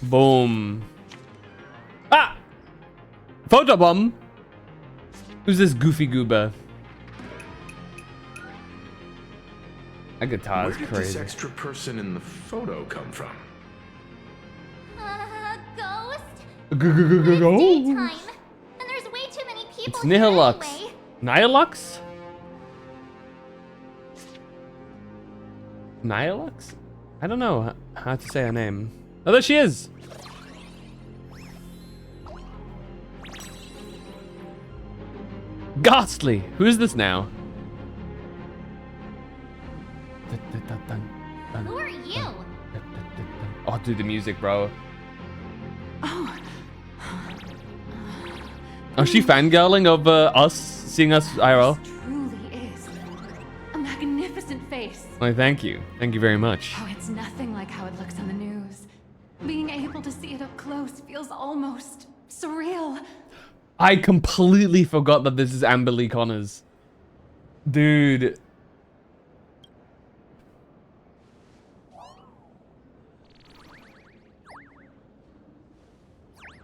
Boom. Ah! Photobomb. Who's this goofy goober? That guitar is Where did crazy. this extra person in the photo come from? Ghost? Go. Daytime, and there's way too many people It's here Nihilux. anyway. Nihilux? Nihilux? I don't know how to say her name. Oh, there she is. Ghastly. Who is this now? Who are you? Oh, dude, the music, bro. Oh. Oh, she fangirling of us, seeing us IRL? Truly is a magnificent face. Why, thank you. Thank you very much. Oh, it's nothing like how it looks on the news. Being able to see it up close feels almost surreal. I completely forgot that this is Amber Lee Connors. Dude.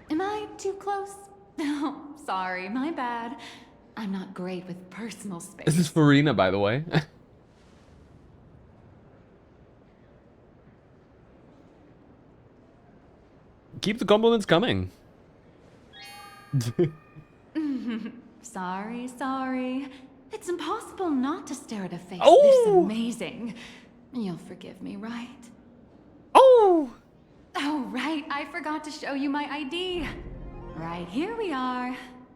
Am I too close? Oh, sorry, my bad. I'm not great with personal space. This is Farina, by the way. Keep the compliments coming. Sorry. It's impossible not to stare at a face Oh! this amazing. You'll forgive me, right? Oh! Oh, right. I forgot to show you my ID. Right, here we are.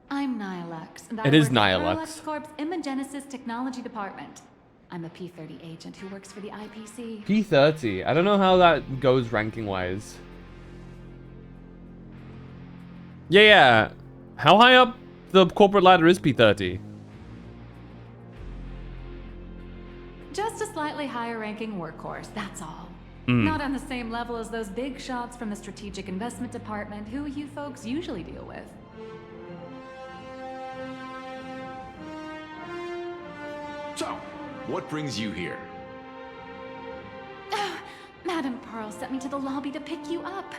I'm Nihilux, and I It is work at Nihilux. Parallax Corp's Imagenesis Technology Department. I'm a P-30 agent who works for the IPC. P30. I don't know how that goes ranking-wise. Yeah. How high up the corporate ladder is P30? Just a slightly higher ranking workhorse, that's all. Mm. Not on the same level as those big shots from the Strategic Investment Department who you folks usually deal with. So, what brings you here? Madam Pearl sent me to the lobby to pick you up.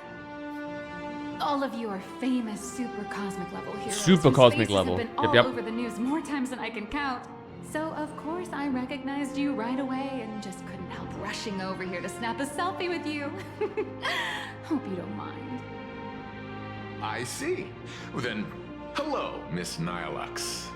All of you are famous super cosmic level heroes. Super whose cosmic faces level. Have been all over the news more times than I can count. So of course I recognized you right away and just couldn't help rushing over here to snap a selfie with you. Hope you don't mind. I see. Well, then, hello, Miss Nihilux.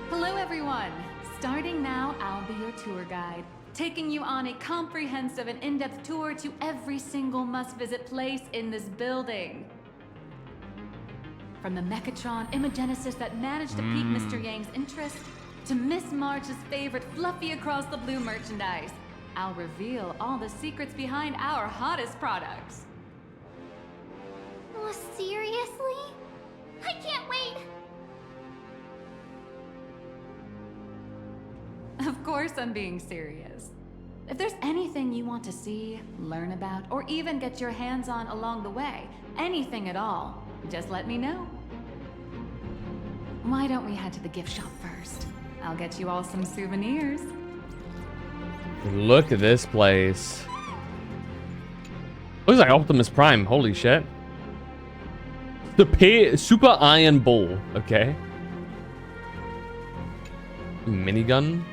Hello everyone. Starting now, I'll be your tour guide, taking you on a comprehensive and in-depth tour to every single must-visit place in this building. From the Mechatron Imagenesis that managed to pique Mr. Yang's interest, to Miss March's favorite fluffy across the blue merchandise, I'll reveal all the secrets behind our hottest products. Oh, seriously? I can't wait! Of course I'm being serious. If there's anything you want to see, learn about, or even get your hands on along the way, anything at all, just let me know. Why don't we head to the gift shop first? I'll get you all some souvenirs. Look at this place. Looks like Optimus Prime. Holy shit. The Super Iron Bull. Okay. Minigun.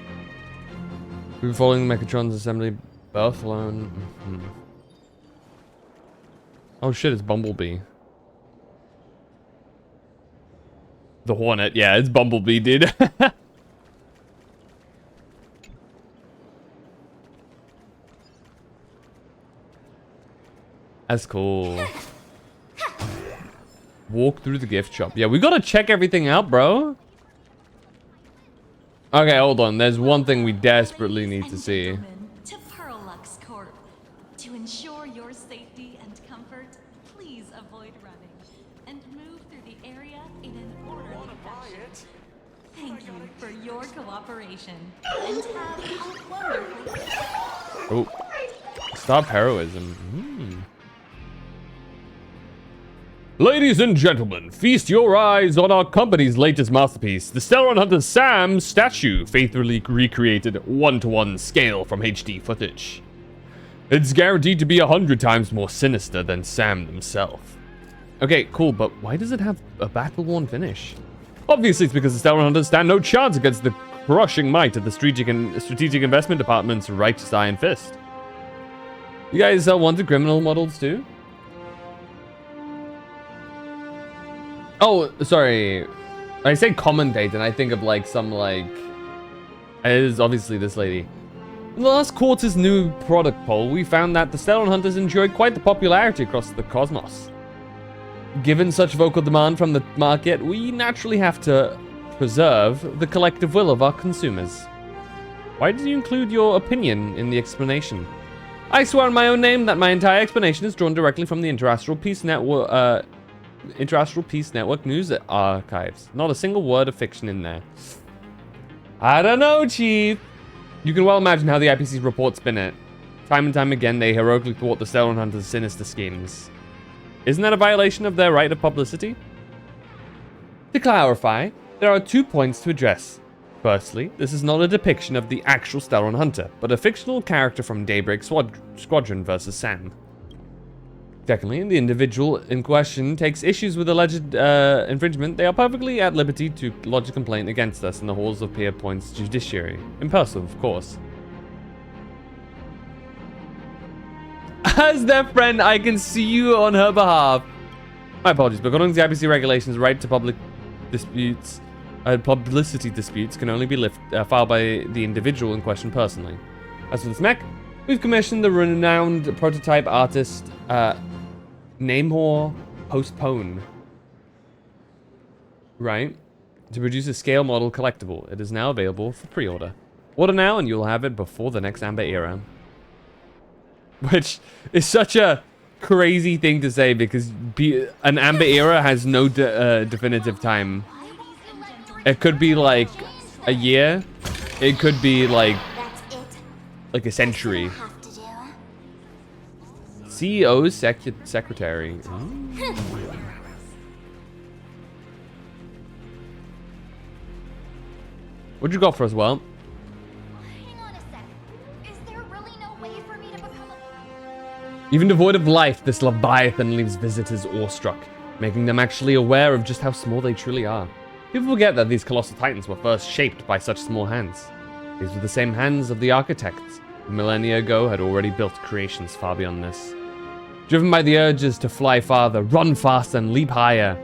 We're following Mechatron's assembly. Birth alone. Oh shit, it's Bumblebee. The Hornet. Yeah, it's Bumblebee, dude. That's cool. Walk through the gift shop. Yeah, we gotta check everything out, bro. Okay, hold on. There's one thing we desperately need to see. To Parallax Corp. To ensure your safety and comfort, please avoid running and move through the area in an orderly fashion. Thank you for your cooperation and have a wonderful day. Oh. Stop heroism. Ladies and gentlemen, feast your eyes on our company's latest masterpiece, the Stellar Hunter Sam statue, faithfully recreated 1-to-1 scale from HD footage. It's guaranteed to be 100 times more sinister than Sam himself. Okay, cool, but why does it have a battle-worn finish? Obviously, it's because the Stellar Hunters stand no chance against the crushing might of the Strategic Investment Department's righteous iron fist. You guys sell wanted criminal models too? Oh, sorry. I say commentate and I think of like some like... It is obviously this lady. In the last quarter's new product poll, we found that the Stellar Hunters enjoyed quite the popularity across the cosmos. Given such vocal demand from the market, we naturally have to preserve the collective will of our consumers. Why did you include your opinion in the explanation? I swear on my own name that my entire explanation is drawn directly from the Interastral Peace Network, International Peace Network news archives. Not a single word of fiction in there. I don't know, Chief. You can well imagine how the IPC's report spin it. Time and time again, they heroically thwart the Stellar Hunters' sinister schemes. Isn't that a violation of their right of publicity? To clarify, there are 2 points to address. Firstly, this is not a depiction of the actual Stellar Hunter, but a fictional character from Daybreak Squadron versus Sam. Secondly, the individual in question takes issues with alleged infringement. They are perfectly at liberty to lodge a complaint against us in the halls of Pierre Point's judiciary. In person, of course. As their friend, I can see you on her behalf. My apologies, but according to the IPC regulations, right to public disputes, publicity disputes can only be filed by the individual in question personally. As for this mech, we've commissioned the renowned prototype artist, Namor Postpone, right, to produce a scale model collectible. It is now available for pre-order. Order now and you'll have it before the next Amber Era. Which is such a crazy thing to say because an Amber Era has no definitive time. It could be like a year. It could be like a century. CEO's secretary. What'd you got for us, Well? Hang on a sec. Is there really no way for me to become a... Even devoid of life, this Leviathan leaves visitors awestruck, making them actually aware of just how small they truly are. People forget that these colossal titans were first shaped by such small hands. These were the same hands of the architects who millennia ago had already built creations far beyond this. Driven by the urges to fly farther, run faster, and leap higher,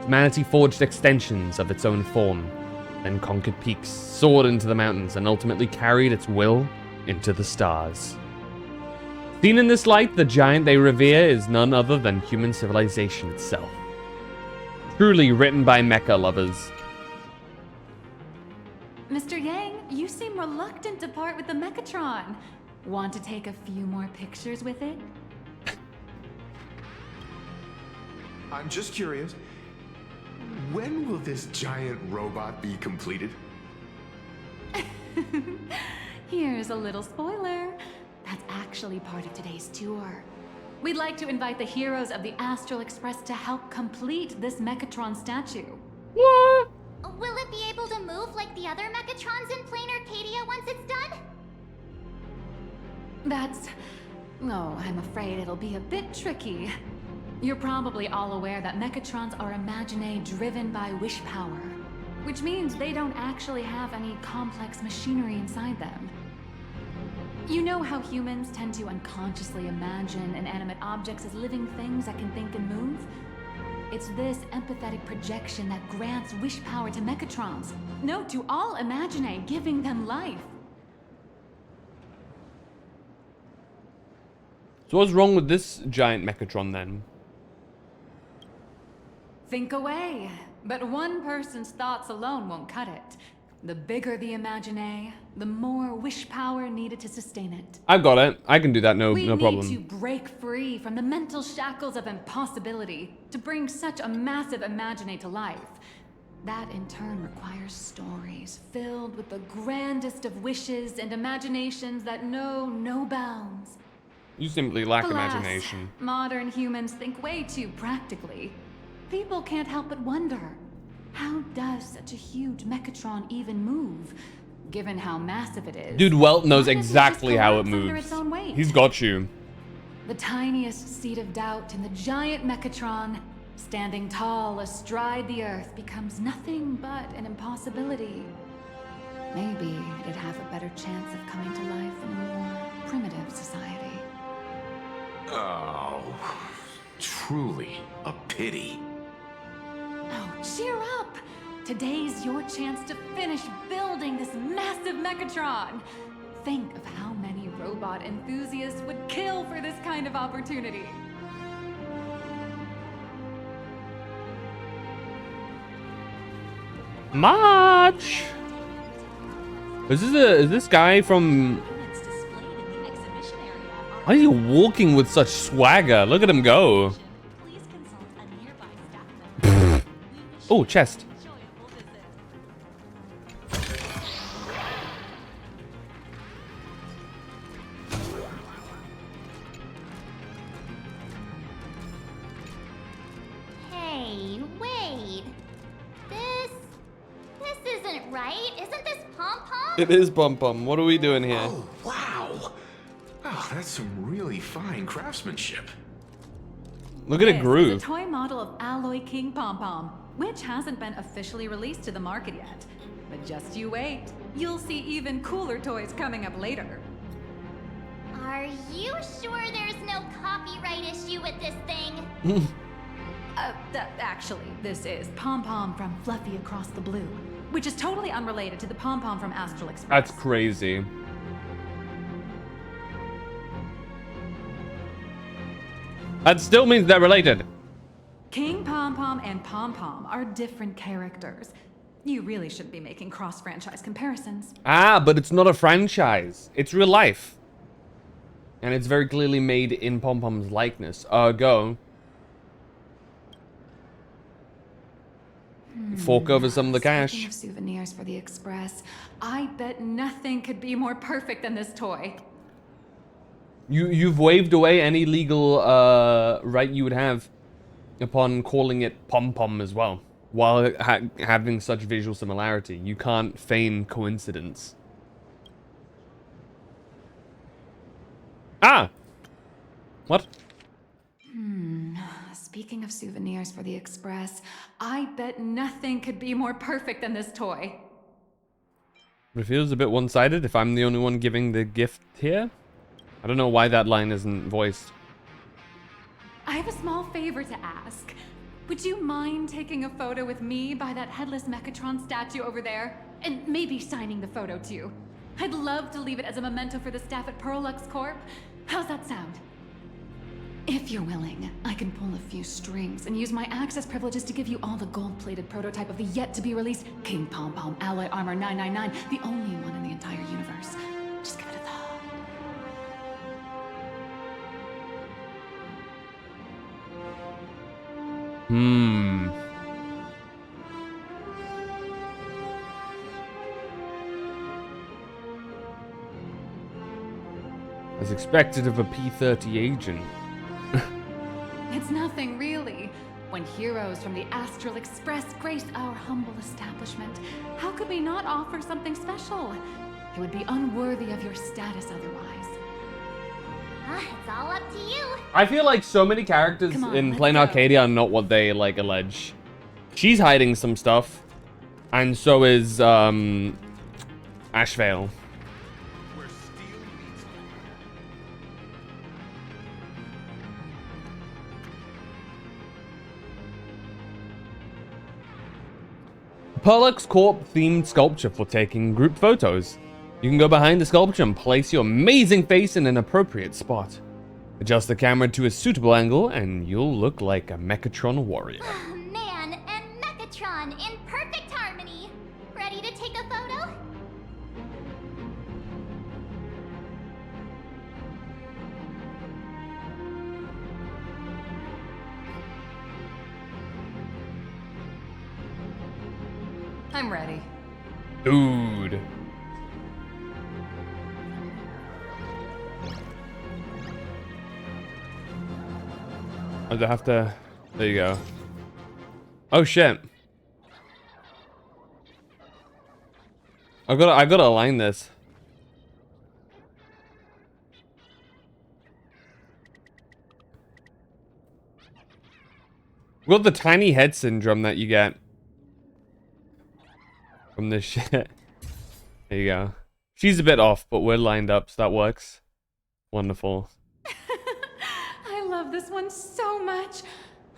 humanity forged extensions of its own form, then conquered peaks, soared into the mountains, and ultimately carried its will into the stars. Seen in this light, the giant they revere is none other than human civilization itself. Truly written by mecha lovers. Mr. Yang, you seem reluctant to part with the Mechatron. Want to take a few more pictures with it? I'm just curious. When will this giant robot be completed? Here's a little spoiler. That's actually part of today's tour. We'd like to invite the heroes of the Astral Express to help complete this Mechatron statue. What? Will it be able to move like the other Mechatrons in Plain Arcadia once it's done? That's... Oh, I'm afraid it'll be a bit tricky. You're probably all aware that Mechatrons are Imaginae driven by wish power, which means they don't actually have any complex machinery inside them. You know how humans tend to unconsciously imagine inanimate objects as living things that can think and move? It's this empathetic projection that grants wish power to Mechatrons. No, to all Imaginae, giving them life. So what's wrong with this giant Mechatron then? Think away, but one person's thoughts alone won't cut it. The bigger the Imaginae, the more wish power needed to sustain it. I've got it. I can do that, no We problem. need to break free from the mental shackles of impossibility to bring such a massive Imaginae to life. That in turn requires stories filled with the grandest of wishes and imaginations that know no bounds. You simply lack Alas, imagination. modern humans think way too practically. People can't help but wonder, how does such a huge Mechatron even move? Given how massive it is. Dude, Welt knows why doesn't exactly just how it collapse under moves. its own weight? He's got you. The tiniest seed of doubt in the giant Mechatron, standing tall astride the Earth, becomes nothing but an impossibility. Maybe it'd have a better chance of coming to life in a more primitive society. Oh, truly a pity. Oh, cheer up! Today's your chance to finish building this massive Mechatron. Think of how many robot enthusiasts would kill for this kind of opportunity. March! Is this guy from... Why is he walking with such swagger? Look at him go. Oh, chest. Hey, wait. This isn't right. Isn't this Pom Pom? It is Pom Pom. What are we doing here? Oh, wow. Oh, that's some really fine craftsmanship. Look at it This groove. is a toy model of Alloy King Pom Pom, which hasn't been officially released to the market yet. But just you wait. You'll see even cooler toys coming up later. Are you sure there's no copyright issue with this thing? Actually, this is Pom Pom from Fluffy Across the Blue, which is totally unrelated to the Pom Pom from Astral Express. That's crazy. That still means they're related. King Pom Pom and Pom Pom are different characters. You really shouldn't be making cross-franchise comparisons. Ah, but it's not a franchise. It's real life. And it's very clearly made in Pom Pom's likeness. Ergo. Fork over some of the Speaking cash. of souvenirs for the Express, I bet nothing could be more perfect than this toy. You've waived away any legal right you would have upon calling it Pom Pom as well. While having such visual similarity. You can't feign coincidence. Ah! What? speaking of souvenirs for the Express, I bet nothing could be more perfect than this toy. It feels a bit one-sided if I'm the only one giving the gift here. I don't know why that line isn't voiced. I have a small favor to ask. Would you mind taking a photo with me by that headless Mechatron statue over there? And maybe signing the photo too. I'd love to leave it as a memento for the staff at Perlux Corp. How's that sound? if you're willing, I can pull a few strings and use my access privileges to give you all the gold-plated prototype of the yet-to-be-released King Pom Pom Alloy Armor 999, the only one in the entire universe. Just give it a thought. As expected of a P-30 agent. It's nothing, really. When heroes from the Astral Express grace our humble establishment, how could we not offer something special? It would be unworthy of your status otherwise. It's all up to you. I feel like so many characters Come on, in let's Plain go. Arcadia are not what they, like, allege. She's hiding some stuff. And so is, Ashvale. Perlux Corp themed sculpture for taking group photos. You can go behind the sculpture and place your amazing face in an appropriate spot. Adjust the camera to a suitable angle and you'll look like a Mechatron warrior. Man and Mechatron in perfect harmony. Ready to take a photo? I'm ready. Dude. I have to... There you go. Oh shit. I gotta align this. We got the tiny head syndrome that you get from this shit. There you go. She's a bit off, but we're lined up, so that works. Wonderful. I love this one so much.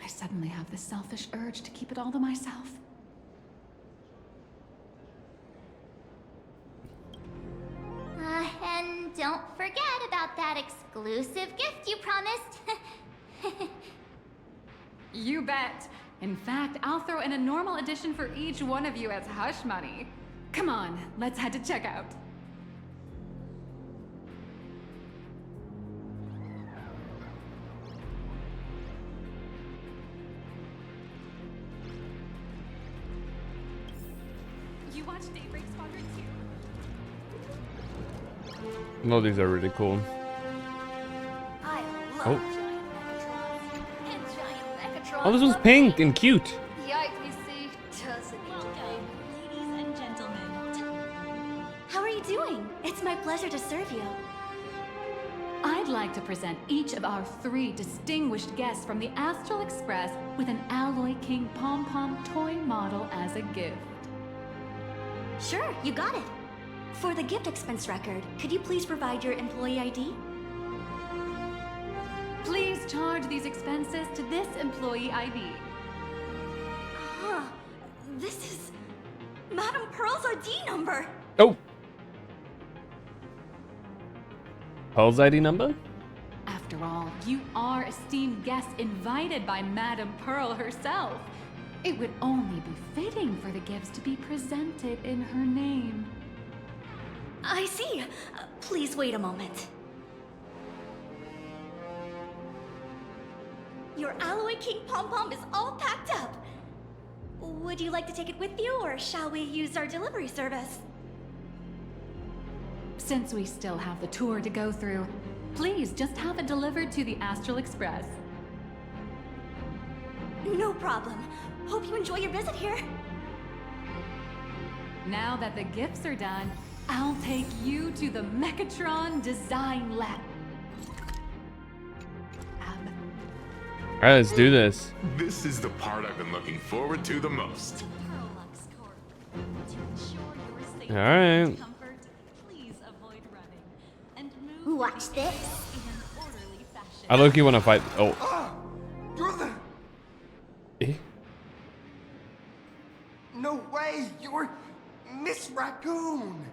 I suddenly have this selfish urge to keep it all to myself. And don't forget about that exclusive gift you promised. You bet. In fact, I'll throw in a normal edition for each one of you as hush money. Come on, let's head to checkout. You watch Daybreak Squadron too? Well, these are really cool. I love Oh. giant Megatrons. And giant Megatrons. Oh, this one's love pink me. and cute. The IPC doesn't need to pay. Ladies and gentlemen. How are you doing? It's my pleasure to serve you. I'd like to present each of our 3 distinguished guests from the Astral Express with an Alloy King pom-pom toy model as a gift. Sure, you got it. For the gift expense record, could you please provide your employee ID? Please charge these expenses to this employee ID. Huh. This is Madame Pearl's ID number. Oh. Pearl's ID number? After all, you are esteemed guests invited by Madame Pearl herself. It would only be fitting for the gifts to be presented in her name. I see. Please wait a moment. Your Alloy King pom-pom is all packed up. Would you like to take it with you, or shall we use our delivery service? Since we still have the tour to go through, please just have it delivered to the Astral Express. No problem. Hope you enjoy your visit here. Now that the gifts are done, I'll take you to the Mechatron Design Lab. Alright, let's do this. This is the part I've been looking forward to the most. Perlux Corp. To ensure your safety Alright. and comfort, please avoid running and move Watch this. in an orderly fashion. I low-key want to fight. Oh. You're the... Eh? No way! You're Miss Raccoon!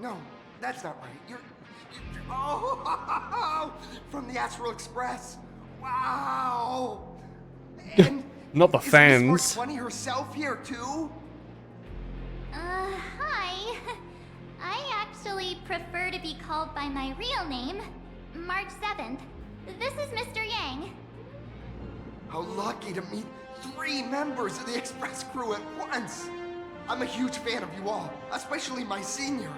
No, that's not right. You're oh, from the Astral Express. Wow! And Not the is Miss fans. Mark 20 herself here too? Hi. I actually prefer to be called by my real name, March 7th. This is Mr. Yang. How lucky to meet 3 members of the Express crew at once! I'm a huge fan of you all, especially my senior.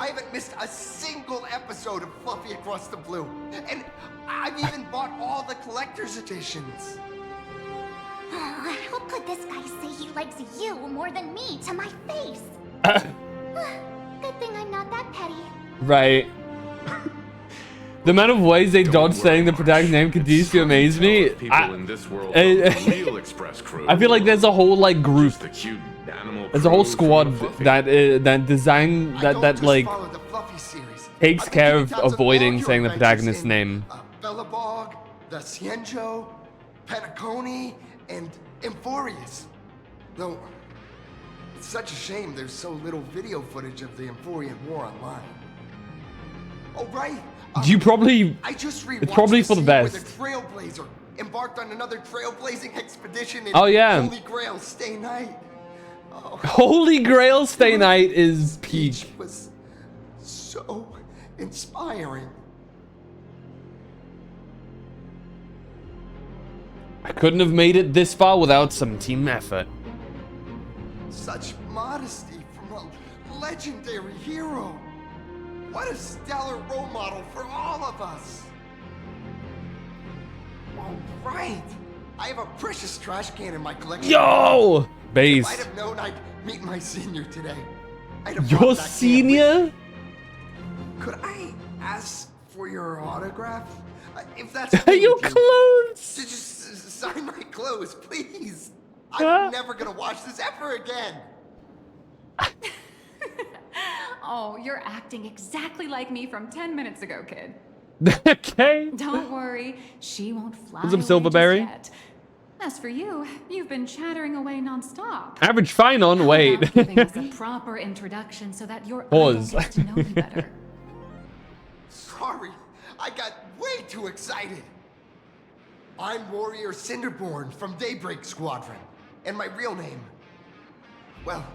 I haven't missed a single episode of Fluffy Across the Blue, and I've even bought all the collector's editions. How could this guy say he likes you more than me to my face? Good thing I'm not that petty. Right. The amount of ways they dodge saying the protagonist's name continues to amaze me. People in this world love the real Express crew. I feel like there's a whole like group. The cute animal There's a whole crew squad from Fluffy. that design that like Follow the Fluffy series. takes I've been care keeping of tabs on avoiding all your saying the adventures protagonist's in, name. Bellabog, the Cienjo, Penacony, and Emphorius. Though, it's such a shame there's so little video footage of the Emphorian War online. Oh, right. You probably I just it's probably for the scene best. Where the Trailblazer embarked on another trailblazing expedition in Oh, yeah. Holy Grail Stay Night. Oh, Holy Grail Stay Night is peak. it was so inspiring. I couldn't have made it this far without some team effort. Such modesty from a legendary hero. What a stellar role model for all of us. All right. I have a precious trash can in my collection. Yo! If Base. I'd have known I'd meet my senior today, I'd have Your brought that can senior? with me. Could I ask for your autograph? If that's Your okay with you. clothes! Just sign my clothes, please. Huh? I'm never gonna watch this ever again. Oh, you're acting exactly like me from 10 minutes ago, kid. Okay. Don't worry, she won't fly What's up, away Silverberry? just yet. As for you, you've been chattering away nonstop. Average fine on. How Wait. about giving us a proper introduction so that your Pause. idol gets to know you better. Sorry, I got way too excited. I'm Warrior Cinderborn from Daybreak Squadron, and my real name... Well,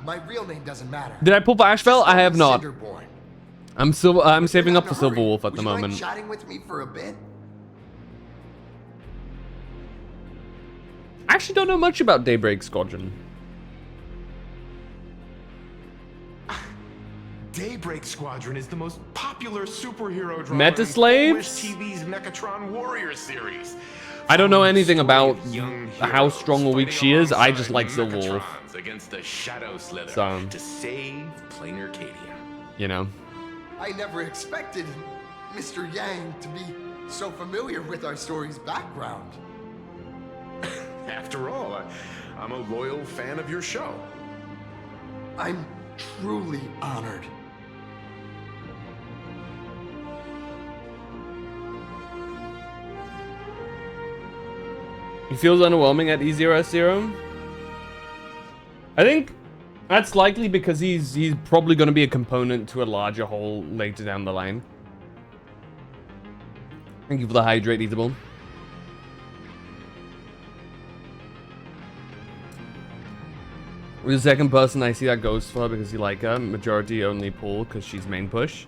my real name doesn't matter. Did I pull for Asheville? I have not. Cinderborn. I'm saving Not up in for a Silver hurry. Wolf at Would the you mind moment. chatting with me for a bit? I actually don't know much about Daybreak Squadron. Daybreak Squadron is the most popular superhero drama Meta in slaves? Wish TV's Mechatron Warrior series. I don't know anything about Young how strong or weak she is. I just like alongside Silver Wolf. Mechatrons against the Shadow Slither So, to save plain Arcadia. you know. I never expected Mr. Yang to be so familiar with our story's background. After all, I'm a loyal fan of your show. I'm truly honored. He feels underwhelming at E0S0. I think that's likely because he's probably going to be a component to a larger whole later down the line. Thank you for the hydrate, Eatable. The second person I see that goes for her because you like her. Majority only pull because she's main push.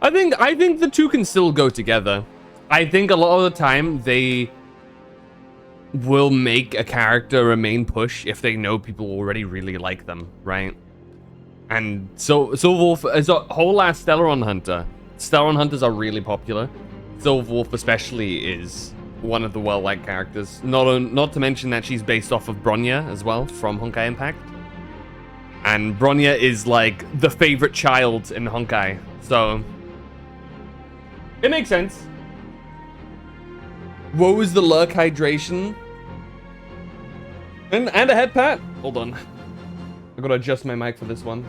I think the two can still go together. I think a lot of the time they will make a character a main push if they know people already really like them, right? And so Silver Wolf is a whole ass Stellaron Hunter. Stellaron Hunters are really popular. Silver Wolf especially is one of the well-liked characters. Not to mention that she's based off of Bronya as well from Honkai Impact. And Bronya is like the favorite child in Honkai. So it makes sense. What was the lurk hydration? And a head pat. Hold on. I gotta adjust my mic for this one.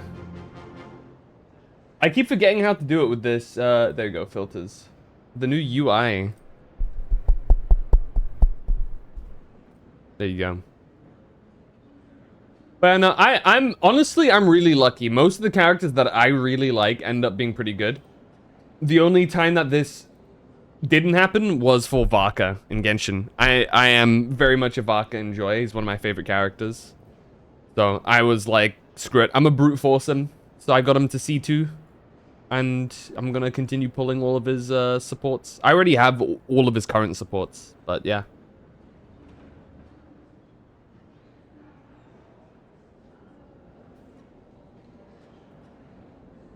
I keep forgetting how to do it with this. There you go, filters. The new UI. There you go. But no, I'm honestly, I'm really lucky. Most of the characters that I really like end up being pretty good. The only time that this didn't happen was for Varka in Genshin. I am very much a Varka enjoy. He's one of my favorite characters. So I was like, screw it. I'm a brute force him. So I got him to C2. And I'm going to continue pulling all of his supports. I already have all of his current supports. But yeah.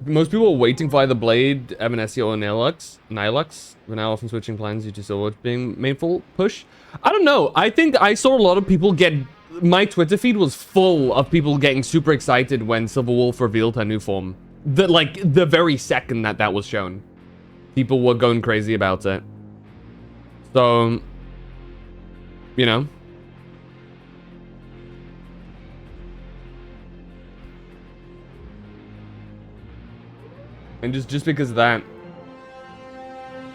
Most people are waiting for either Blade, Evanescence, or Nilux. We're now often switching plans due to Silverwolf being main full push. I don't know. I think I saw a lot of people get... My Twitter feed was full of people getting super excited when Silverwolf revealed her new form. The very second that was shown. People were going crazy about it. So... You know... And just because of that,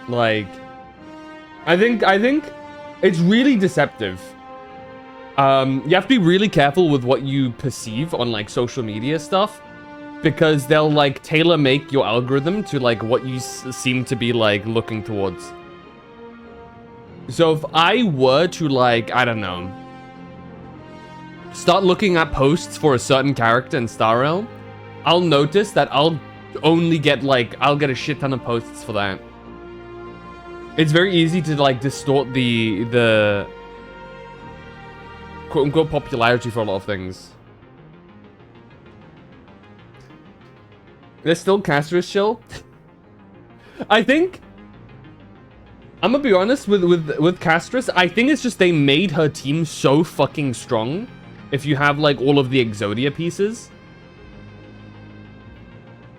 like, I think it's really deceptive. You have to be really careful with what you perceive on like social media stuff, because they'll like tailor make your algorithm to like what you seem to be like looking towards. So if I were to like, I don't know, start looking at posts for a certain character in Star Realm, I'll notice that I'll only get like, I'll get a shit ton of posts for that. It's very easy to like distort the quote-unquote popularity for a lot of things. There's still Caster's chill. I think I'm gonna be honest with Castress. I think it's just they made her team so fucking strong. If you have like all of the Exodia pieces,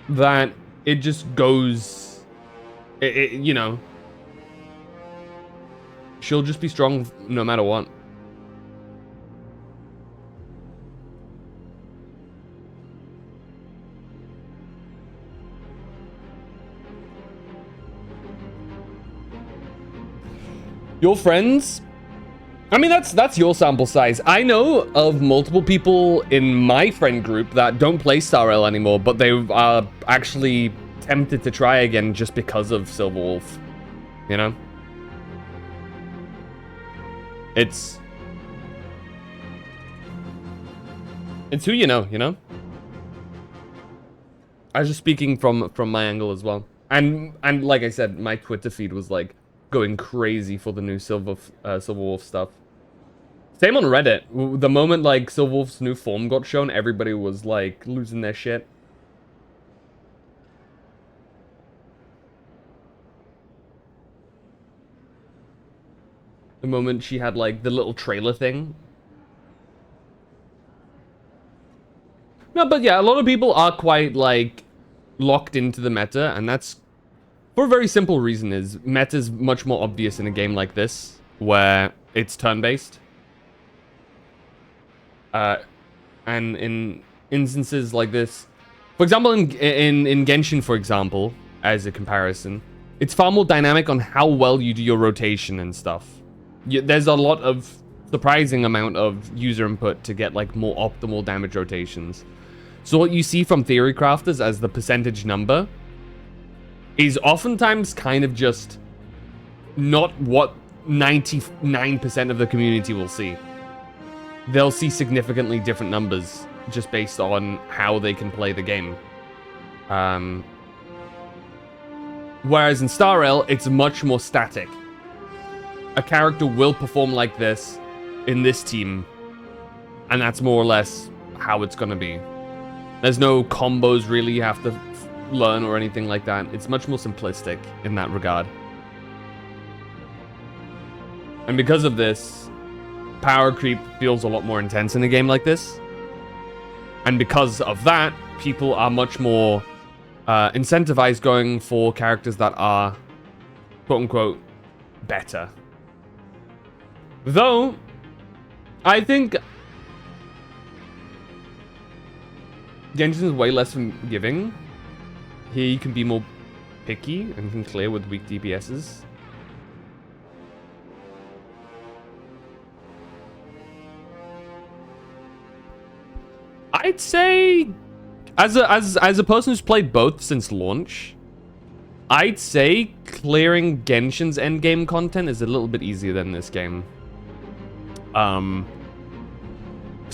that it just goes, you know, she'll just be strong no matter what. Your friends? I mean, that's your sample size. I know of multiple people in my friend group that don't play Star Rail anymore, but they are actually tempted to try again just because of Silver Wolf. You know? It's who you know, you know? I was just speaking from my angle as well. And like I said, my Twitter feed was like going crazy for the new Silver Wolf stuff. Same on Reddit. The moment like Silverwolf's new form got shown, everybody was like losing their shit. The moment she had like the little trailer thing. No, but yeah, a lot of people are quite like locked into the meta, and that's for a very simple reason. Is meta's much more obvious in a game like this where it's turn-based. And in instances like this, for example, in Genshin, for example, as a comparison, it's far more dynamic on how well you do your rotation and stuff. There's a lot of surprising amount of user input to get like more optimal damage rotations. So what you see from theory crafters as the percentage number is oftentimes kind of just not what 99% of the community will see. They'll see significantly different numbers just based on how they can play the game. Whereas in Star Rail, it's much more static. A character will perform like this in this team, and that's more or less how it's gonna be. There's no combos really you have to learn or anything like that. It's much more simplistic in that regard. And because of this, power creep feels a lot more intense in a game like this. And because of that, people are much more incentivized going for characters that are, quote-unquote, better. Though, I think Genshin is way less forgiving. Here you can be more picky and can clear with weak DPSs. I'd say, as a person who's played both since launch, I'd say clearing Genshin's endgame content is a little bit easier than this game. Because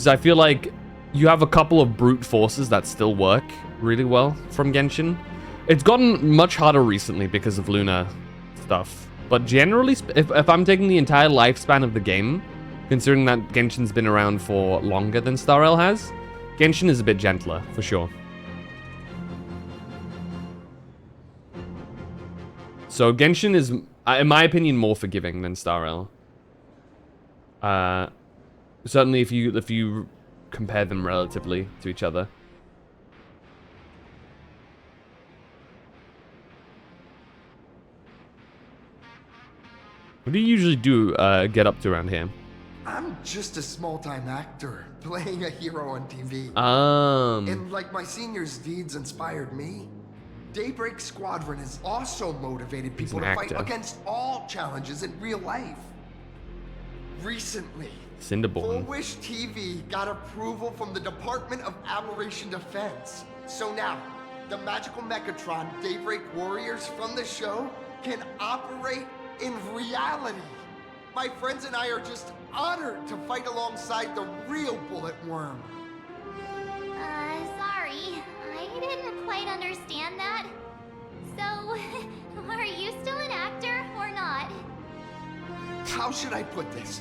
I feel like you have a couple of brute forces that still work really well from Genshin. It's gotten much harder recently because of Luna stuff. But generally, if I'm taking the entire lifespan of the game, considering that Genshin's been around for longer than Star Rail has, Genshin is a bit gentler, for sure. So Genshin is, in my opinion, more forgiving than Star Rail. Certainly if you compare them relatively to each other. What do you usually do get up to around here? I'm just a small-time actor playing a hero on TV. And like my senior's deeds inspired me, Daybreak Squadron has also motivated people to fight against all challenges in real life. Recently, Cinderborn. Wish TV got approval from the Department of Aberration Defense. So now, the magical Mechatron Daybreak Warriors from the show can operate in reality. My friends and I are just honored to fight alongside the real Bullet Worm. Sorry. I didn't quite understand that. So, are you still an actor or not? How should I put this?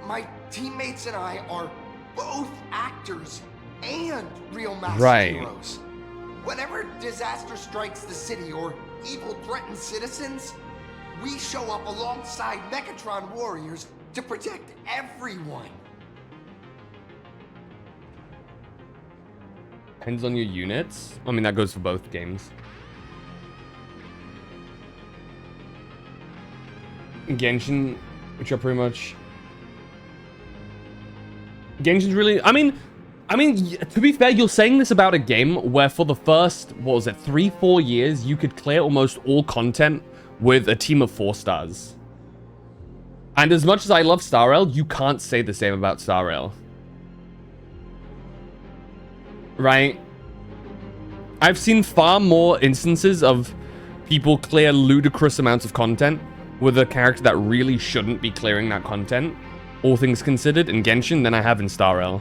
My teammates and I are both actors and real master heroes. Whenever disaster strikes the city or evil threatens citizens, we show up alongside Mechatron warriors to protect everyone. Depends on your units. I mean, that goes for both games. Genshin, which are pretty much... Genshin's really... I mean, to be fair, you're saying this about a game where for the first, what was it, 3-4 years, you could clear almost all content with a team of 4 stars. And as much as I love Star Rail, you can't say the same about Star Rail. Right? I've seen far more instances of people clear ludicrous amounts of content with a character that really shouldn't be clearing that content, all things considered, in Genshin than I have in Star Rail.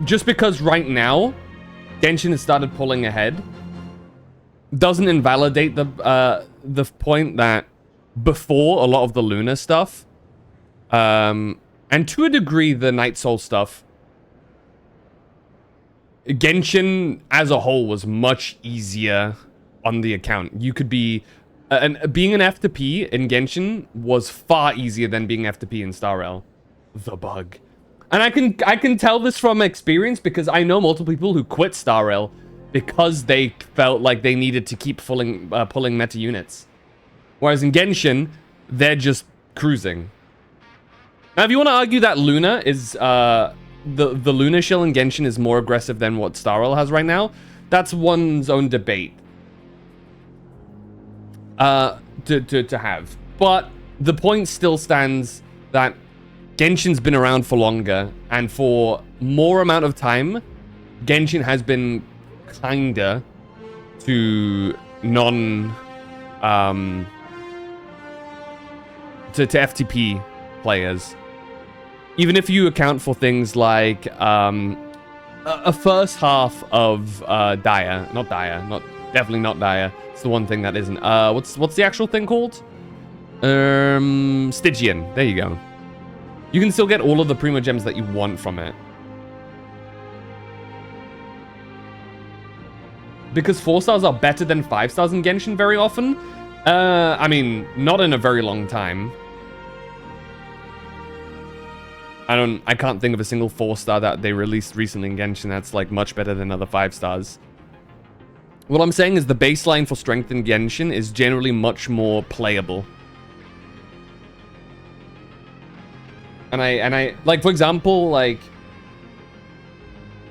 Just because right now, Genshin has started pulling ahead, doesn't invalidate the point that before a lot of the Luna stuff, and to a degree the Night Soul stuff, Genshin as a whole was much easier on the account. You could be... and being an F2P in Genshin was far easier than being F2P in Star Rail. The bug. And I can tell this from experience because I know multiple people who quit Star Rail because they felt like they needed to keep pulling meta units. Whereas in Genshin, they're just cruising. Now, if you want to argue that Luna is the Luna shell in Genshin is more aggressive than what Star Rail has right now, that's one's own debate to have. But the point still stands that Genshin's been around for longer, and for more amount of time, Genshin has been kinder to to FTP players. Even if you account for things like a first half of definitely not Dire. It's the one thing that isn't. What's the actual thing called? Stygian. There you go. You can still get all of the Primo Gems that you want from it. Because 4 stars are better than 5 stars in Genshin very often. I mean, not in a very long time. I can't think of a single 4-star that they released recently in Genshin that's like much better than other 5 stars. What I'm saying is the baseline for strength in Genshin is generally much more playable. And I like, for example, like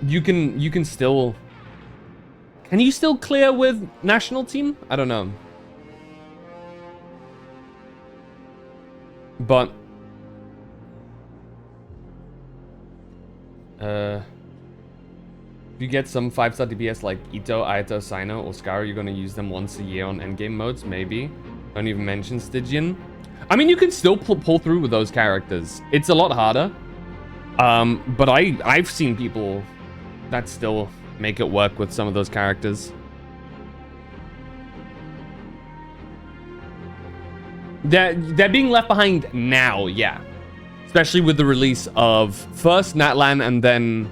you can still, can you still clear with national team? I don't know. But if you get some 5-star DPS like Ito, Aito, Sino, or Scar, you're gonna use them once a year on endgame modes, maybe. Don't even mention Stygian. I mean, you can still pull through with those characters. It's a lot harder. But I've seen people that still make it work with some of those characters. They're being left behind now, yeah. Especially with the release of first Natlan and then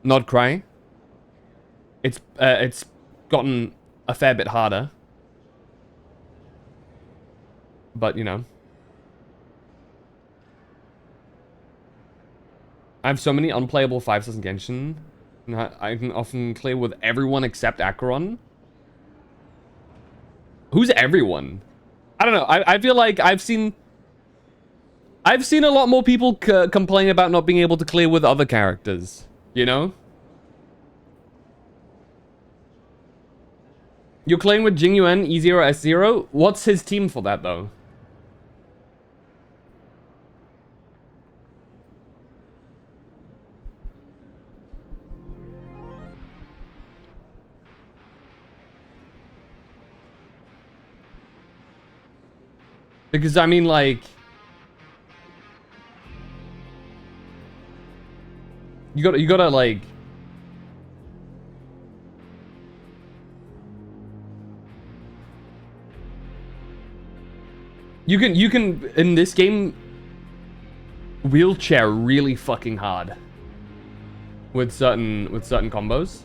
Nodcry. It's gotten a fair bit harder. But, you know. I have so many unplayable 5 stars in Genshin. I can often clear with everyone except Acheron. Who's everyone? I don't know. I feel like I've seen a lot more people complain about not being able to clear with other characters. You know? You're playing with Jing Yuan, E0, S0? What's his team for that, though? Because, I mean, like... You gotta, like... You can, in this game, wheelchair really fucking hard. With certain combos.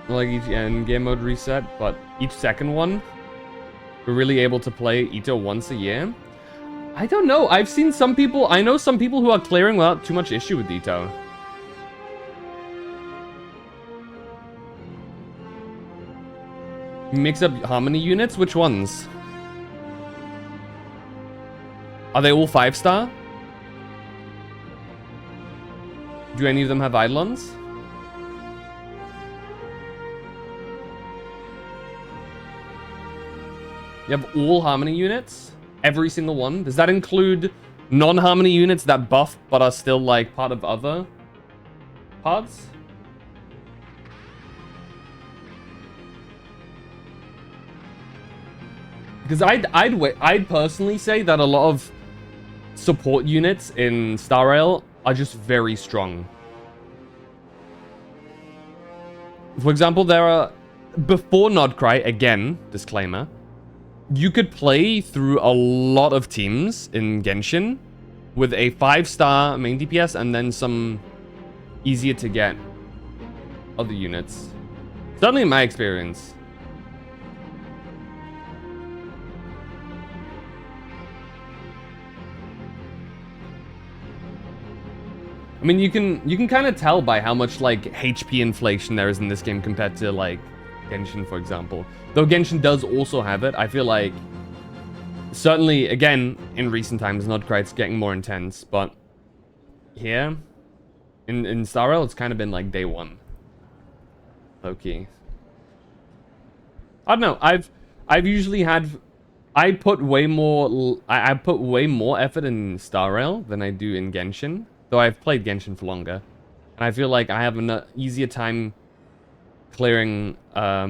Like each end game mode reset, but each second one, we're really able to play Ito once a year. I don't know. I've seen some people. I know some people who are clearing without too much issue with Ito. Mix up harmony units. Which ones? Are they all 5-star? Do any of them have Eidolons? You have all harmony units? Every single one? Does that include non-harmony units that buff but are still like part of other parts? Because I'd personally say that a lot of support units in Star Rail are just very strong. For example, there are, before Nodcry, again, disclaimer, you could play through a lot of teams in Genshin with a 5-star main DPS and then some easier to get other units. Certainly in my experience. I mean, you can kind of tell by how much like HP inflation there is in this game compared to like Genshin, for example. Though Genshin does also have it, I feel like certainly again in recent times, not quite, it's getting more intense, but here in Star Rail, it's kind of been like day one. Low-key. I don't know. I've usually had I put way more effort in Star Rail than I do in Genshin. Though I've played Genshin for longer. And I feel like I have an easier time clearing a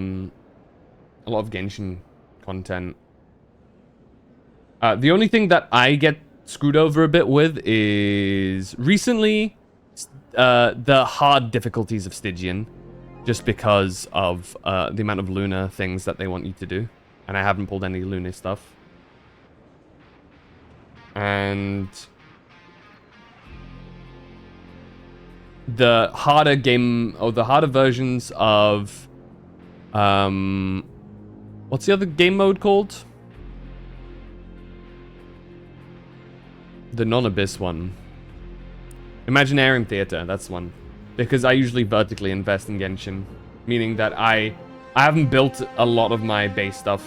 lot of Genshin content. The only thing that I get screwed over a bit with is recently the hard difficulties of Stygian. Just because of the amount of Luna things that they want you to do. And I haven't pulled any Luna stuff. And the harder game, or the harder versions of what's the other game mode called? The non-abyss one. Imaginarium Theater, that's one. Because I usually vertically invest in Genshin, meaning that I haven't built a lot of my base stuff.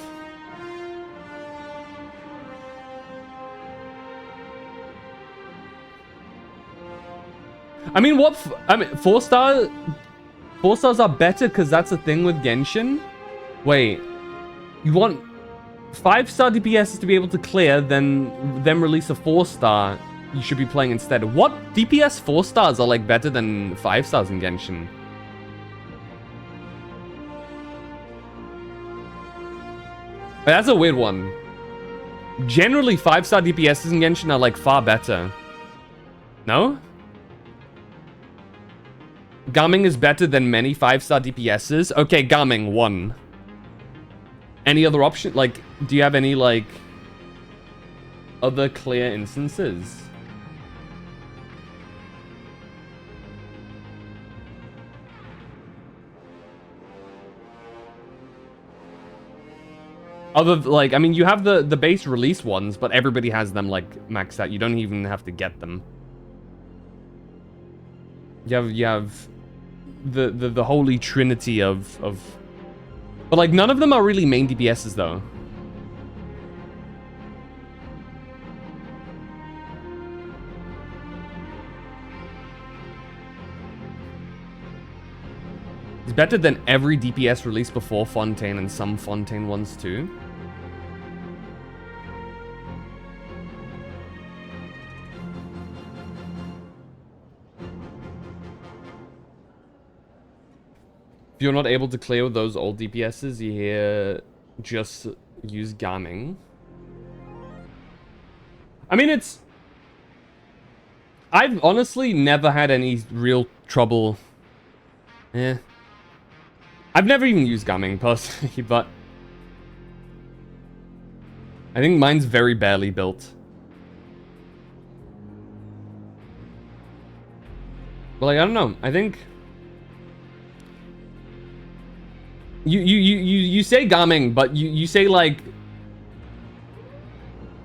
I mean, 4 stars are better because that's a thing with Genshin. Wait, you want 5-star DPS to be able to clear, then release a 4-star you should be playing instead. What DPS 4 stars are like better than 5 stars in Genshin? That's a weird one. Generally, 5-star DPSs in Genshin are like far better. No? Gaming is better than many 5-star DPSs. Okay, Gaming 1. Any other option? Like, do you have any like other clear instances? Other, like, I mean, you have the base release ones, but everybody has them, like, maxed out. You don't even have to get them. You have the holy trinity of... But, like, none of them are really main DPSs, though. It's better than every DPS released before Fontaine and some Fontaine ones, too. If you're not able to clear with those old DPSs, you hear just use Gaming. I mean, it's... I've honestly never had any real trouble. I've never even used Gaming personally, but I think mine's very barely built. But like, I don't know. I think you say Gaming, but you say like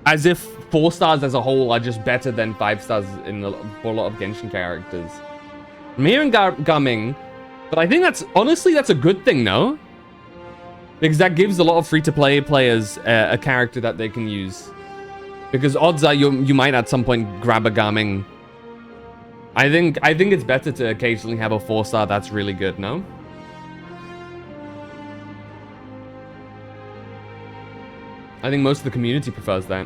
as if 4 stars as a whole are just better than 5 stars for a lot of Genshin characters. I'm hearing Gaming, but I think that's honestly that's a good thing, no? Because that gives a lot of free-to-play players a character that they can use. Because odds are you might at some point grab a Gaming. I think it's better to occasionally have a 4-star that's really good, no? I think most of the community prefers that.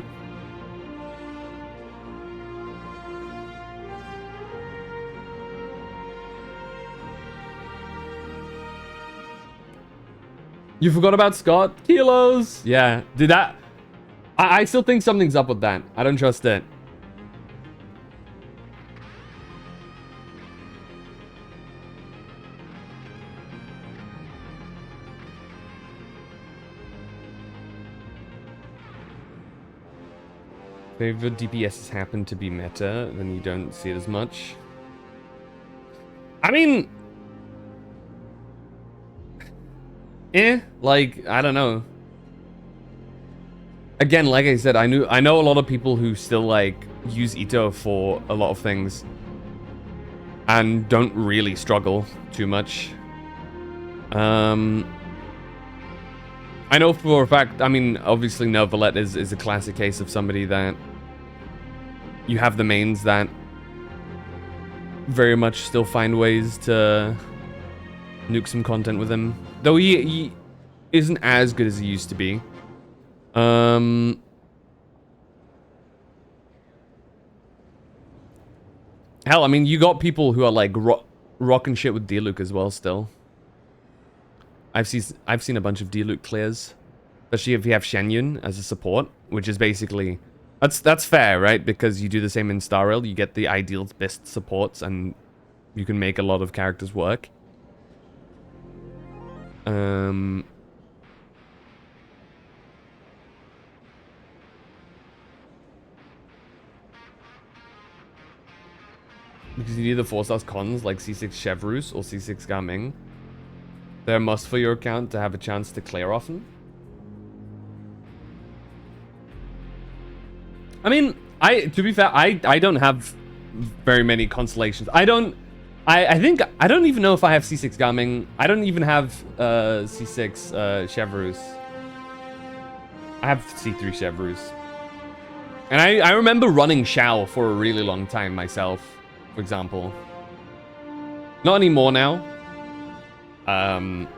You forgot about Scott? Kilos! Yeah, did that... I still think something's up with that. I don't trust it. If the DPS happen to be meta, then you don't see it as much. I mean, like, I don't know. Again, like I said, I know a lot of people who still like use Ito for a lot of things and don't really struggle too much. I know for a fact, I mean, obviously Novalet is a classic case of somebody that you have the mains that very much still find ways to nuke some content with him. Though he isn't as good as he used to be. Hell, I mean, you got people who are like rocking shit with D-Luke as well still. I've seen a bunch of D-Luke clears, especially if you have Shenyun as a support, which is basically that's fair, right? Because you do the same in Star Rail, you get the ideal best supports, and you can make a lot of characters work. Because you need the 4-star cons like C6 Chevrus or C6 Gaming. They're a must for your account to have a chance to clear often. I mean, to be fair, I don't have very many constellations. I think I don't even know if I have C6 Gaming. I don't even have C6 Chevrus. I have C3 Chevrus. And I remember running Shao for a really long time myself, for example. Not anymore now. But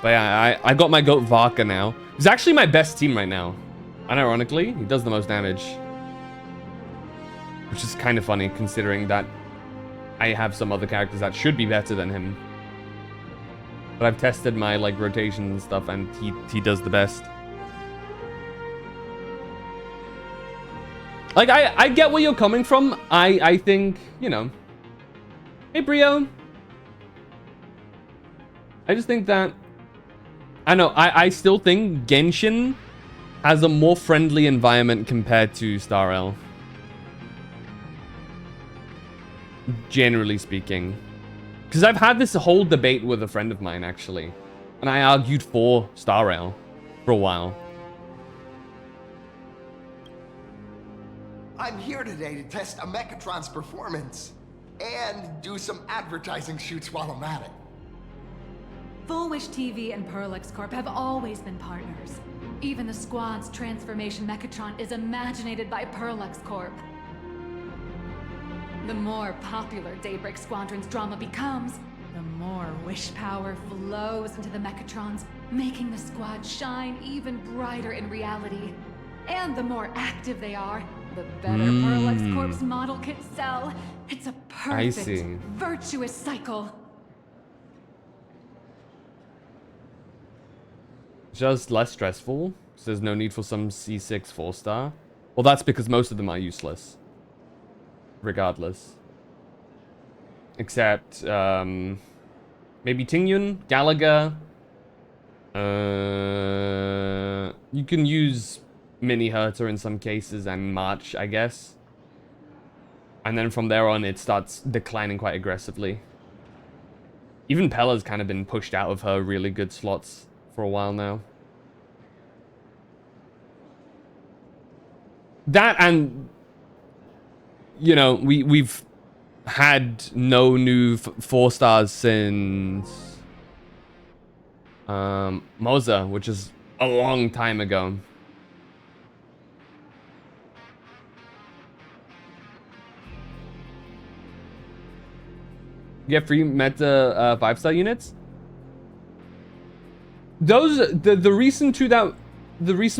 yeah, I got my goat Varka now. He's actually my best team right now. Unironically, he does the most damage. Which is kind of funny, considering that I have some other characters that should be better than him. But I've tested my like rotation and stuff, and he does the best. Like, I get where you're coming from. I think, you know. Hey, Brio. I just think that... I know, I still think Genshin has a more friendly environment compared to Star Rail. Generally speaking. Because I've had this whole debate with a friend of mine, actually. And I argued for Star Rail for a while. I'm here today to test a Mechatron's performance. And do some advertising shoots while I'm at it. Full Wish TV and Perlex Corp have always been partners. Even the squad's transformation Mechatron is imaginated by Perlex Corp. The more popular Daybreak Squadron's drama becomes, the more wish power flows into the Mechatrons, making the squad shine even brighter in reality. And the more active they are, the better Perlex Corp's model kits sell. It's a perfect, virtuous cycle. Just less stressful. So there's no need for some C6 4-star. Well, that's because most of them are useless. Regardless. Except, maybe Tingyun, Gallagher. You can use Mini Herter in some cases and March, I guess. And then from there on, it starts declining quite aggressively. Even Pella's kind of been pushed out of her really good slots for a while now. That and, you know, we've had no new 4-stars since Moza, which is a long time ago. You get free meta 5-star units. Those the recent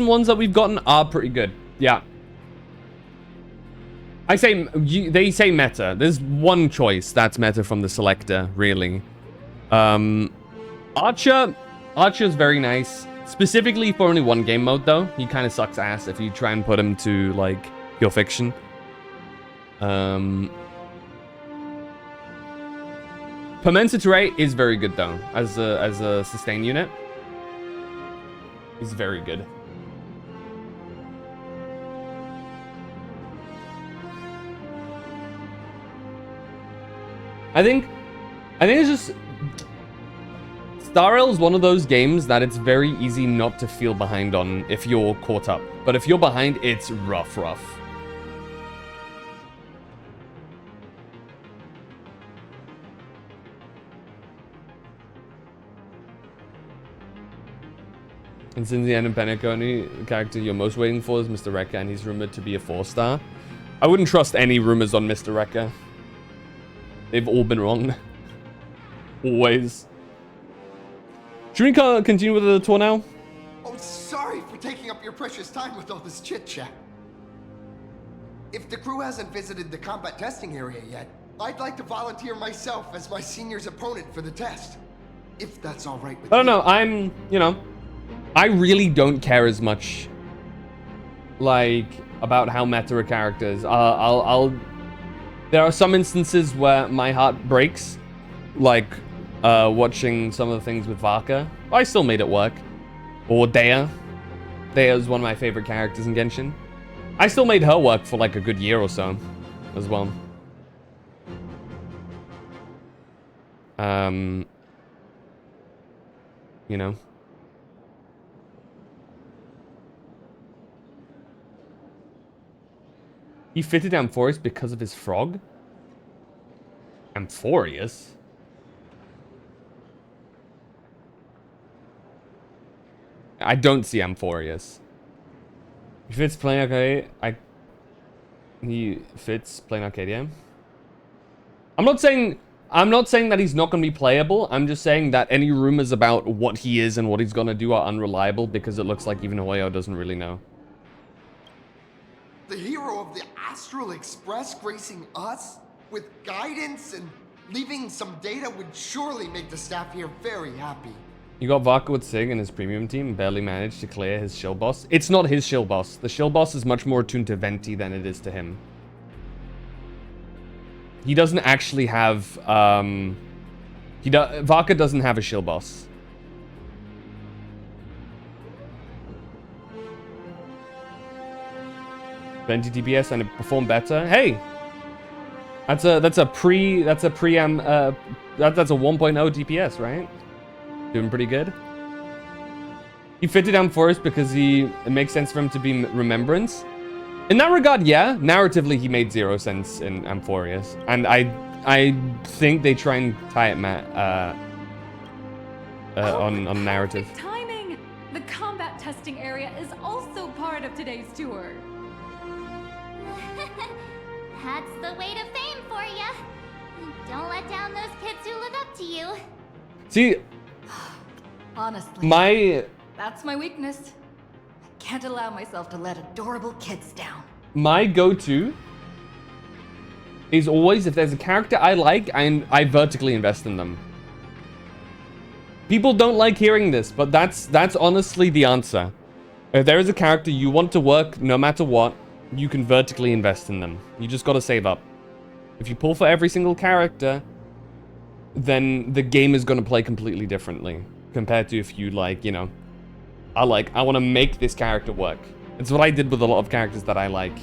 ones that we've gotten are pretty good. Yeah. They say meta. There's one choice that's meta from the selector, really. Archer's very nice. Specifically for only one game mode, though. He kind of sucks ass if you try and put him to, like, pure fiction. Permensature is very good, though, as a sustain unit. He's very good. I think it's just Star Rail is one of those games that it's very easy not to feel behind on if you're caught up. But if you're behind, it's rough. And since the end of Panic, only character you're most waiting for is Mr. Rekka, and he's rumored to be a 4-star. I wouldn't trust any rumors on Mr. Rekka. They've all been wrong. Always. Should we continue with the tour now? Oh, sorry for taking up your precious time with all this chit-chat. If the crew hasn't visited the combat testing area yet, I'd like to volunteer myself as my senior's opponent for the test. If that's all right with you. I don't know. I'm, you know, I really don't care as much, like, about how meta a character is. There are some instances where my heart breaks, like watching some of the things with Varka. I still made it work. Or Dea. Dea is one of my favorite characters in Genshin. I still made her work for like a good year or so as well. You know. He fitted Amphoreus because of his frog? Amphoreus? I don't see Amphoreus. He fits playing Arcadia. He fits playing Arcadia. I'm not saying that he's not going to be playable. I'm just saying that any rumors about what he is and what he's going to do are unreliable because it looks like even Hoyo doesn't really know. The hero of the Astral Express gracing us with guidance and leaving some data would surely make the staff here very happy. You got Varka with Sig and his premium team barely managed to clear his shill boss. It's not his shill boss. The shill boss is much more attuned to Venti than it is to him. He doesn't actually have, Varka doesn't have a shill boss. Venti DPS and it performed better. Hey! That's a 1.0 DPS, right? Doing pretty good. He fitted Amphoreus because it makes sense for him to be Remembrance. In that regard, yeah. Narratively, he made 0 sense in Amphoreus. And I think they try and tie it on narrative. Perfect timing! The combat testing area is also part of today's tour. That's the weight of fame for ya. Don't let down those kids who look up to you. See, honestly, that's my weakness. I can't allow myself to let adorable kids down. My go-to is always if there's a character I like, I vertically invest in them. People don't like hearing this, but that's honestly the answer. If there is a character you want to work no matter what, you can vertically invest in them. You just gotta save up. If you pull for every single character, then the game is gonna play completely differently compared to if you like, you know, I want to make this character work. It's what I did with a lot of characters that I like.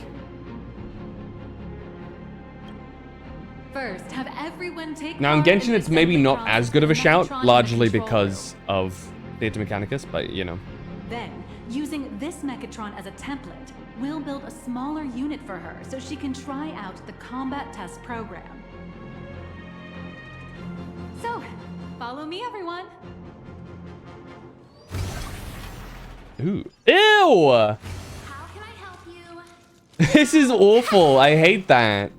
First, have everyone take Now in part Genshin, the it's maybe not Assembly as good of a shout, Megatron largely control because of Theater Mechanicus, but you know. Then, using this Mechatron as a template, we'll build a smaller unit for her so she can try out the combat test program. So, follow me, everyone. Ooh. Ew! How can I help you? This is awful. I hate that.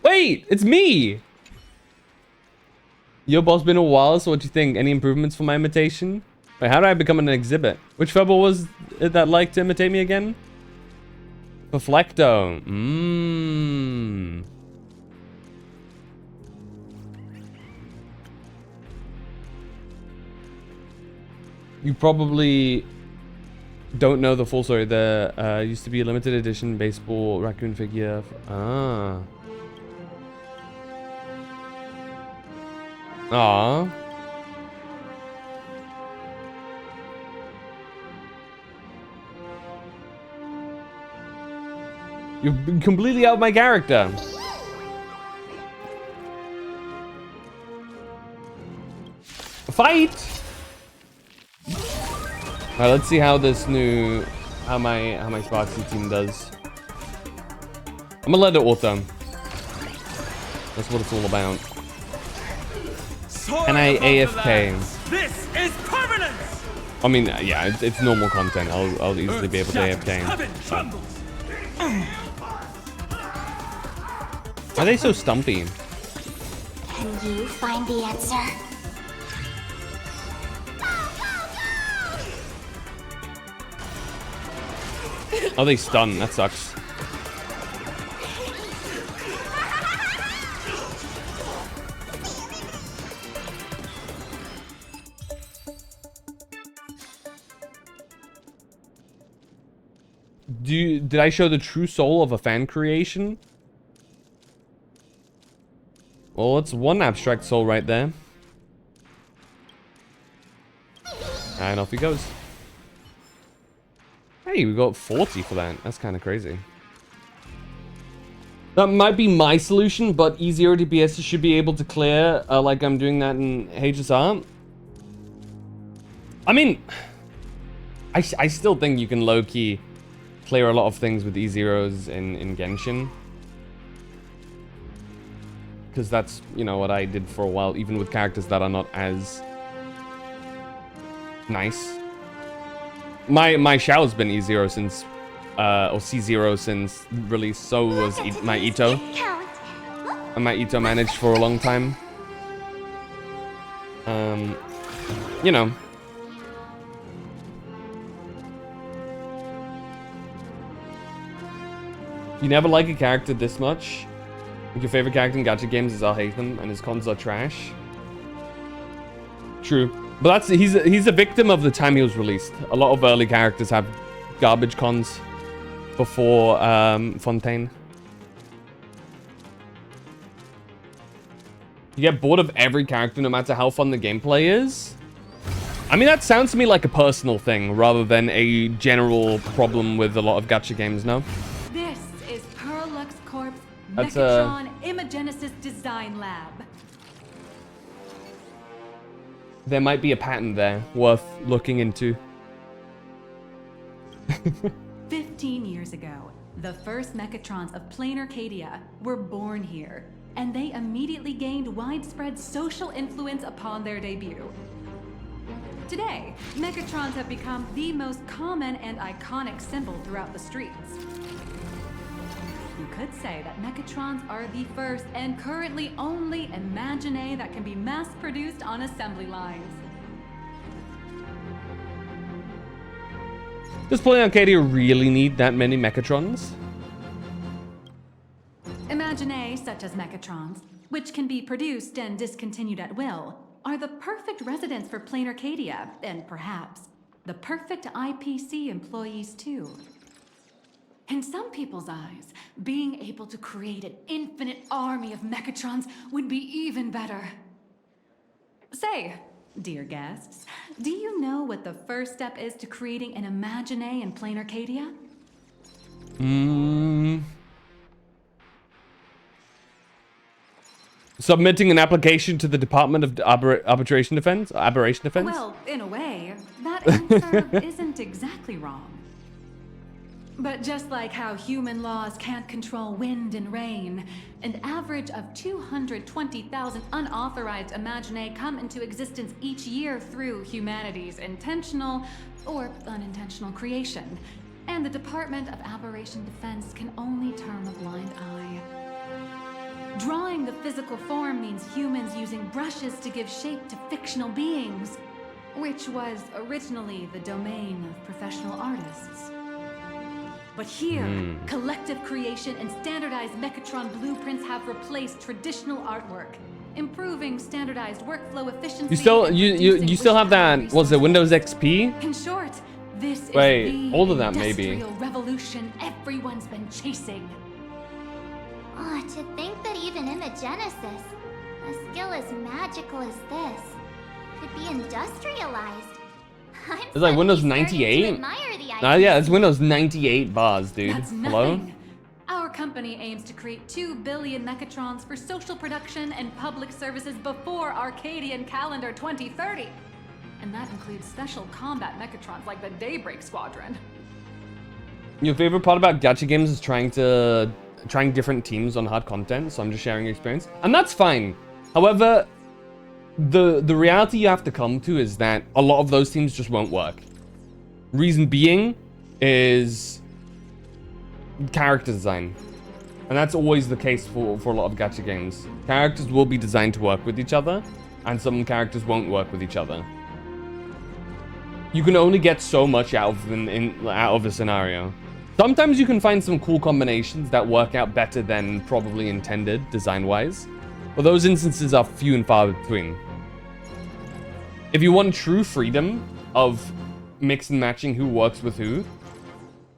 Wait, it's me! Your boss been a while, so what do you think? Any improvements for my imitation? Wait, how do I become an exhibit? Which Febble was it that liked to imitate me again? Perflecto. You probably don't know the full story. There used to be a limited edition baseball raccoon figure. Ah. Aww. You're completely out of my character. Fight! Alright, let's see how this new... How my Sparksy team does. I'm gonna let it auto. That's what it's all about. Can I AFK? This is permanence. I mean, yeah, it's normal content. I'll easily be able to AFK. Why are they so stumpy? Can you find the answer? Oh, they stun. That sucks. Did I show the true soul of a fan creation? Well, it's one abstract soul right there. And off he goes. Hey, we got 40 for that. That's kind of crazy. That might be my solution, but easier DPS should be able to clear like I'm doing that in HSR. I mean, I still think you can low-key clear a lot of things with E0s in Genshin. Because that's, you know, what I did for a while, even with characters that are not as nice. My Xiao's been E0 since, or C0 since release, so was my Ito. And my Ito managed for a long time. You know. You never like a character this much. Like your favorite character in gacha games is I'll hate them, and his cons are trash. True. But that's he's a victim of the time he was released. A lot of early characters have garbage cons before Fontaine. You get bored of every character no matter how fun the gameplay is? I mean, that sounds to me like a personal thing rather than a general problem with a lot of gacha games, no? This is Perlux Corp's That's Megatron Imagenesis Design Lab. There might be a pattern there worth looking into. 15 years ago, the first Mechatrons of Plain Arcadia were born here, and they immediately gained widespread social influence upon their debut. Today, Mechatrons have become the most common and iconic symbol throughout the streets. You could say that Mechatrons are the first and currently only Imagine that can be mass-produced on assembly lines. Does Plain Arcadia really need that many Mechatrons? Imagine such as Mechatrons, which can be produced and discontinued at will, are the perfect residents for Plain Arcadia, and perhaps the perfect IPC employees too. In some people's eyes, being able to create an infinite army of Mechatrons would be even better. Say, dear guests, do you know what the first step is to creating an Imagine in Plain Arcadia? Submitting an application to the Department of Arbitration Defense? Aberration Defense? Well, in a way, that answer isn't exactly wrong. But just like how human laws can't control wind and rain, an average of 220,000 unauthorized Imagine come into existence each year through humanity's intentional or unintentional creation. And the Department of Aberration Defense can only turn a blind eye. Drawing the physical form means humans using brushes to give shape to fictional beings, which was originally the domain of professional artists. But here, collective creation and standardized Mechatron blueprints have replaced traditional artwork, improving standardized workflow efficiency. You still have that? Was it Windows XP? In short, this is Wait, the older than maybe. industrial revolution everyone's been chasing. Oh, to think that even Imagenesis, a skill as magical as this, could be industrialized. It's like Windows 98? Yeah, it's Windows 98 bars, dude. That's Hello? nothing. Our company company aims to create 2 billion Mechatrons for social production and public services before Arcadian calendar 2030. And that includes special combat Mechatrons like the Daybreak Squadron. Your favorite part about gacha games is trying different teams on hard content, so I'm just sharing experience. And that's fine. However, the reality you have to come to is that a lot of those teams just won't work. Reason being is character design. And that's always the case for a lot of gacha games. Characters will be designed to work with each other, and some characters won't work with each other. You can only get so much out of a scenario. Sometimes you can find some cool combinations that work out better than probably intended design-wise, but those instances are few and far between. If you want true freedom of mix and matching who works with who,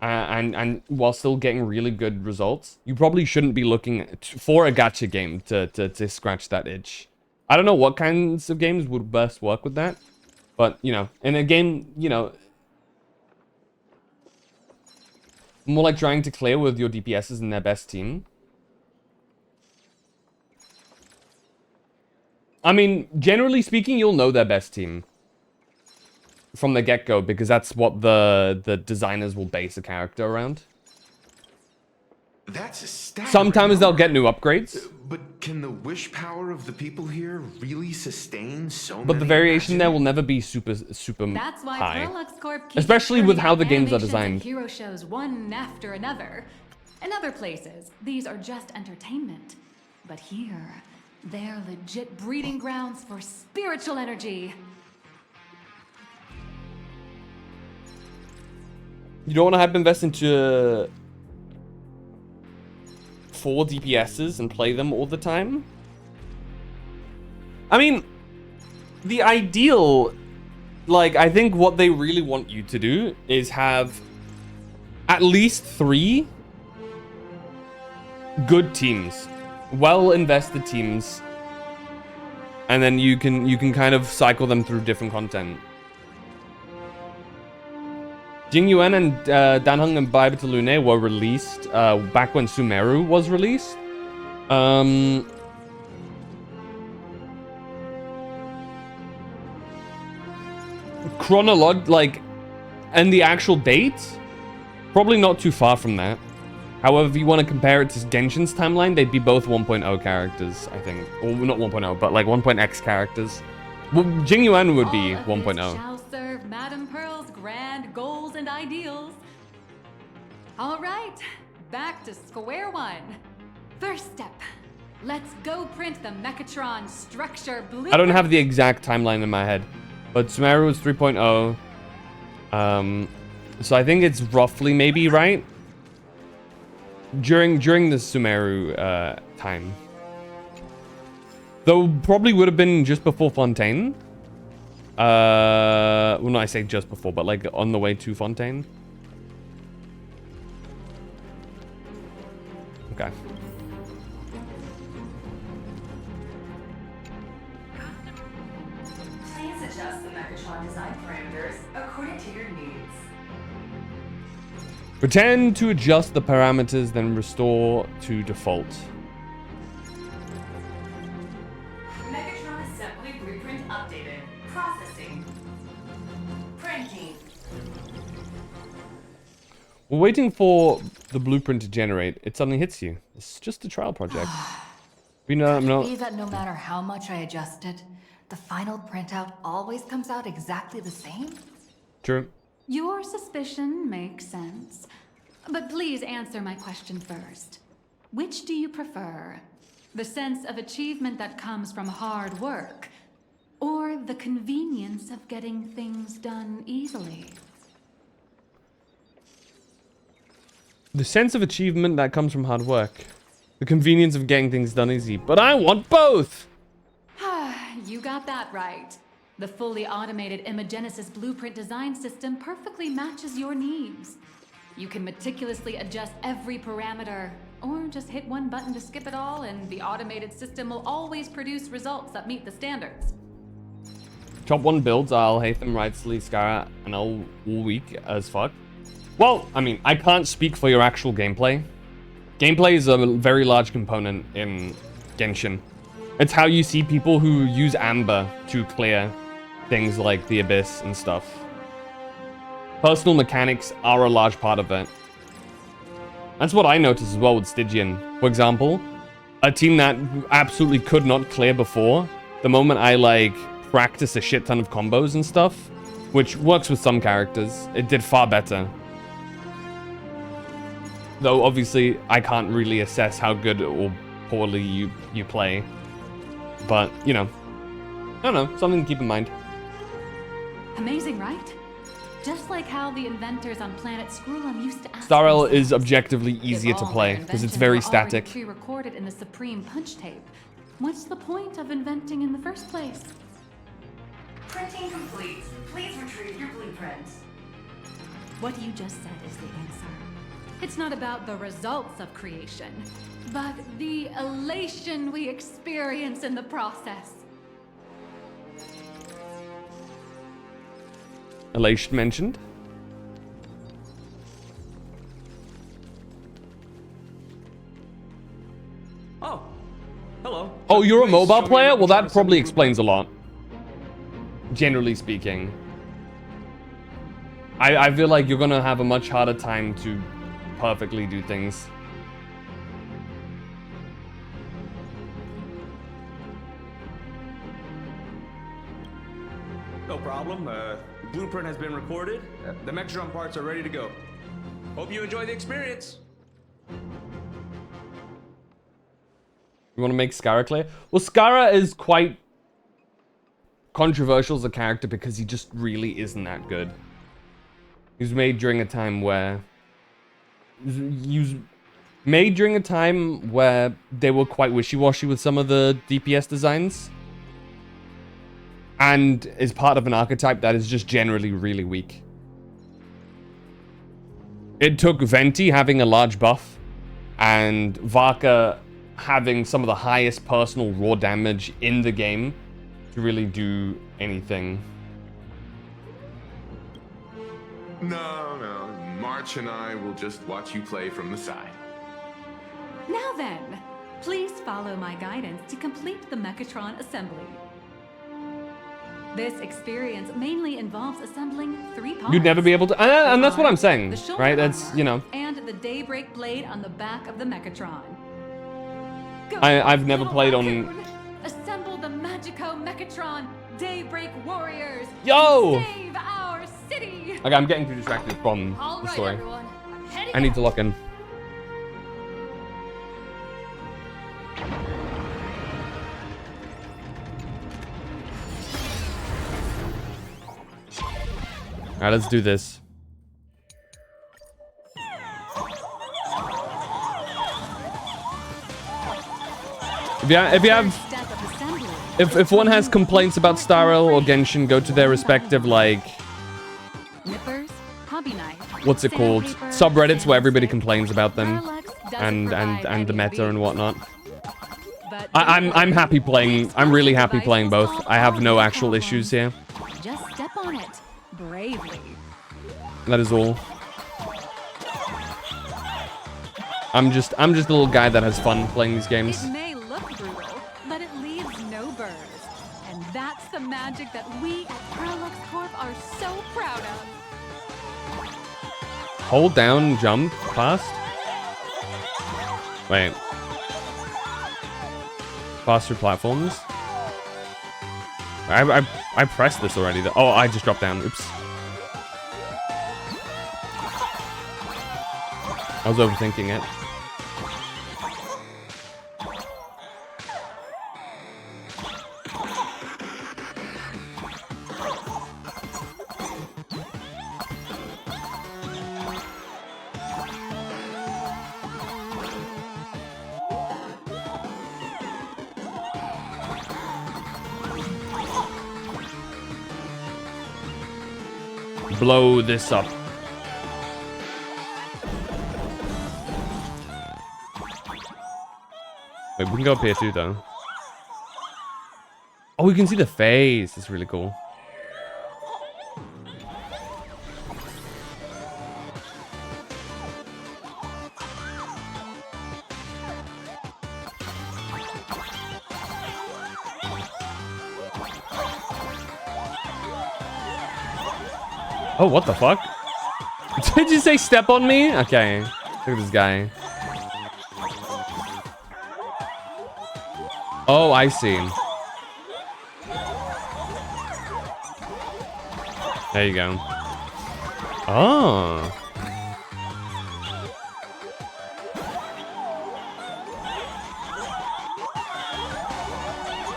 and while still getting really good results, you probably shouldn't be looking for a gacha game to scratch that itch. I don't know what kinds of games would best work with that, but, you know, in a game, you know, more like trying to clear with your DPSs and their best team. I mean, generally speaking, you'll know their best team from the get-go, because that's what the designers will base a character around. That's a staggering Sometimes they'll number. get new upgrades. But can the wish power of the people here really sustain so many? But the variation there will never be super That's why high. Prolux Corp keeps Especially with churning how out the games are animations and designed. hero shows one after another. In other places, these are just entertainment. But here, they're legit breeding grounds for spiritual energy. You don't want to hype invest into 4 DPSs and play them all the time? I mean, the ideal, like, I think what they really want you to do is have at least 3 good teams, well invested teams, and then you can kind of cycle them through different content. Jing Yuan and Danheng and Baiba to Lune were released back when Sumeru was released. Like, and the actual date, probably not too far from that. However, if you want to compare it to Genshin's timeline, they'd be both 1.0 characters, I think. Or not 1.0, but like 1.x characters. Well, Jing Yuan would be 1.0. Shall serve Madame Pearl's grand goals and ideals. All right, back to square one. First step, let's go print the Mechatron structure blueprint. I don't have the exact timeline in my head, but Sumeru was 3.0. So I think it's roughly maybe right during the Sumeru time. Though probably would have been just before Fontaine. Well, no, I say just before, but like on the way to Fontaine. Okay. Please adjust the Mechatron design parameters according to your needs. Pretend to adjust the parameters, then restore to default. Megatron assembly blueprint updated. Processing. Printing. We're waiting for the blueprint to generate. It suddenly hits you. It's just a trial project. We know I'm Could it not. be that no matter how much I adjust it, the final printout always comes out exactly the same? True. Your suspicion makes sense. But please answer my question first. Which do you prefer? The sense of achievement that comes from hard work, or the convenience of getting things done easily? The sense of achievement that comes from hard work. The convenience of getting things done easy. But I want both! You got that right. The fully automated Imogenesis blueprint design system perfectly matches your needs. You can meticulously adjust every parameter, or just hit one button to skip it all, and the automated system will always produce results that meet the standards. Top 1 builds are Alhaitham, Wrightsley, Skara, and all weak as fuck. Well, I mean, I can't speak for your actual gameplay. Gameplay is a very large component in Genshin. It's how you see people who use Amber to clear things like the Abyss and stuff. Personal mechanics are a large part of it. That's what I noticed as well with Stygian. For example, a team that absolutely could not clear before, the moment I like practice a shit ton of combos and stuff, which works with some characters, it did far better. Though obviously I can't really assess how good or poorly you play. But, you know, I don't know, something to keep in mind. Amazing, right? Just like how the inventors on planet Skrullum used to ask Starrel themselves, is objectively easier if to all play their because it's inventions very were already static. pre-recorded in the Supreme Punch Tape, what's the point of inventing in the first place? Printing complete. Please retrieve your blueprints. What you just said is the answer. It's not about the results of creation, but the elation we experience in the process. Elation mentioned. Oh, hello. Oh, you're a Please mobile show me player? your Well, that Megatron probably assembly explains a lot. Generally speaking. I feel like you're gonna have a much harder time to perfectly do things. No problem. Blueprint has been recorded. The Megatron parts are ready to go. Hope you enjoy the experience. You want to make Skara clear? Well, Skara is quite controversial as a character because he just really isn't that good. He was made during a time where... He was made during a time where they were quite wishy-washy with some of the DPS designs. And is part of an archetype that is just generally really weak. It took Venti having a large buff and Varka having some of the highest personal raw damage in the game to really do anything. No, no. March and I will just watch you play from the side. Now then, please follow my guidance to complete the Megatron assembly. This experience mainly involves assembling 3 parts. You'd never be able to... and that's what I'm saying, the shoulder right? That's, armor, you know... And the Daybreak blade on the back of the Megatron. Go, I've never little played on... raccoon. Assemble the Magico Megatron Daybreak Warriors. Yo! Save our city. Okay, I'm getting too distracted from All the right, story. everyone. I'm heading I need out. to lock in. Alright, let's do this. If one has complaints about Starrel or Genshin, go to their respective, like, Nippers, hobby knife, what's it called? sandpaper, Subreddits where everybody complains about them doesn't and provide the any meta and whatnot. But I'm happy playing. I'm really happy playing both. I have no actual issues here. just step on it bravely. That is all. I'm just a little guy that has fun playing these games. It may look brutal, but it leaves no burrs. And that's the magic that we at Parallax Corp are so proud of. Hold down, jump, fast. Wait. Fast through platforms. I pressed this already. Oh, I just dropped down. Oops. I was overthinking it. Blow this up. Wait, we can go up here too, though. Oh, we can see the face. That's really cool. Oh, what the fuck? Did you say step on me? Okay. Look at this guy. Oh, I see. There you go. Oh.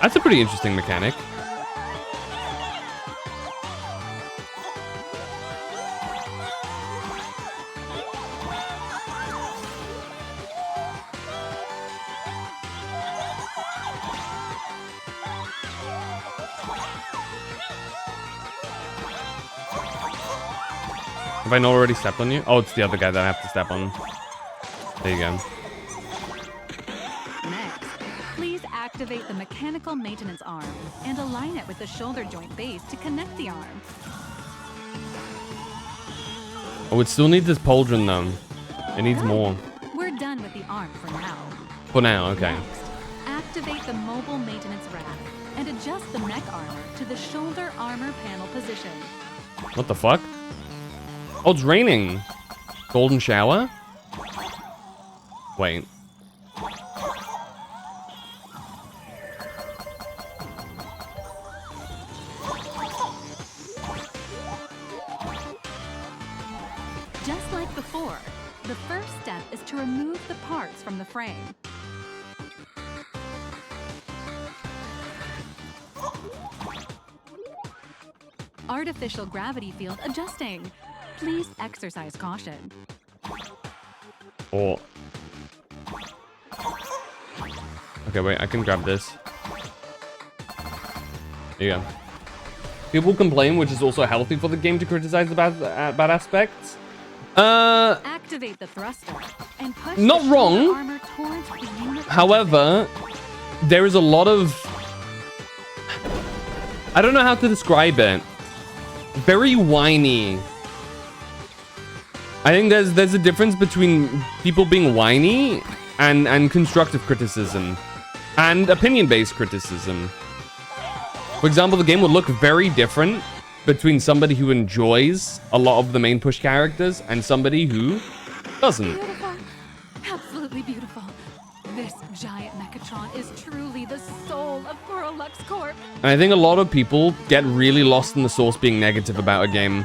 That's a pretty interesting mechanic. Have I not already stepped on you? Oh, it's the other guy that I have to step on. There you go. Next, please activate the mechanical maintenance arm and align it with the shoulder joint base to connect the arm. Oh, it still needs this pauldron though. It needs more. We're done with the arm for now. For now, okay. Next, activate the mobile maintenance rack and adjust the mech armor to the shoulder armor panel position. What the fuck? Oh, it's raining. Golden shower? Wait. Just like before, the first step is to remove the parts from the frame. Artificial gravity field adjusting. Please exercise caution. Oh. Okay, wait, I can grab this. There you go. People complain, which is also healthy for the game to criticize the bad aspects. Activate the thruster and push Not the wrong. shoulder armor towards the unit. However, there is a lot of... I don't know how to describe it. Very whiny. I think there's a difference between people being whiny and constructive criticism and opinion-based criticism. For example, the game would look very different between somebody who enjoys a lot of the main push characters and somebody who doesn't. Beautiful. Absolutely beautiful. This giant Mechatron is truly the soul of Burlux Corp. And I think a lot of people get really lost in the source being negative about a game.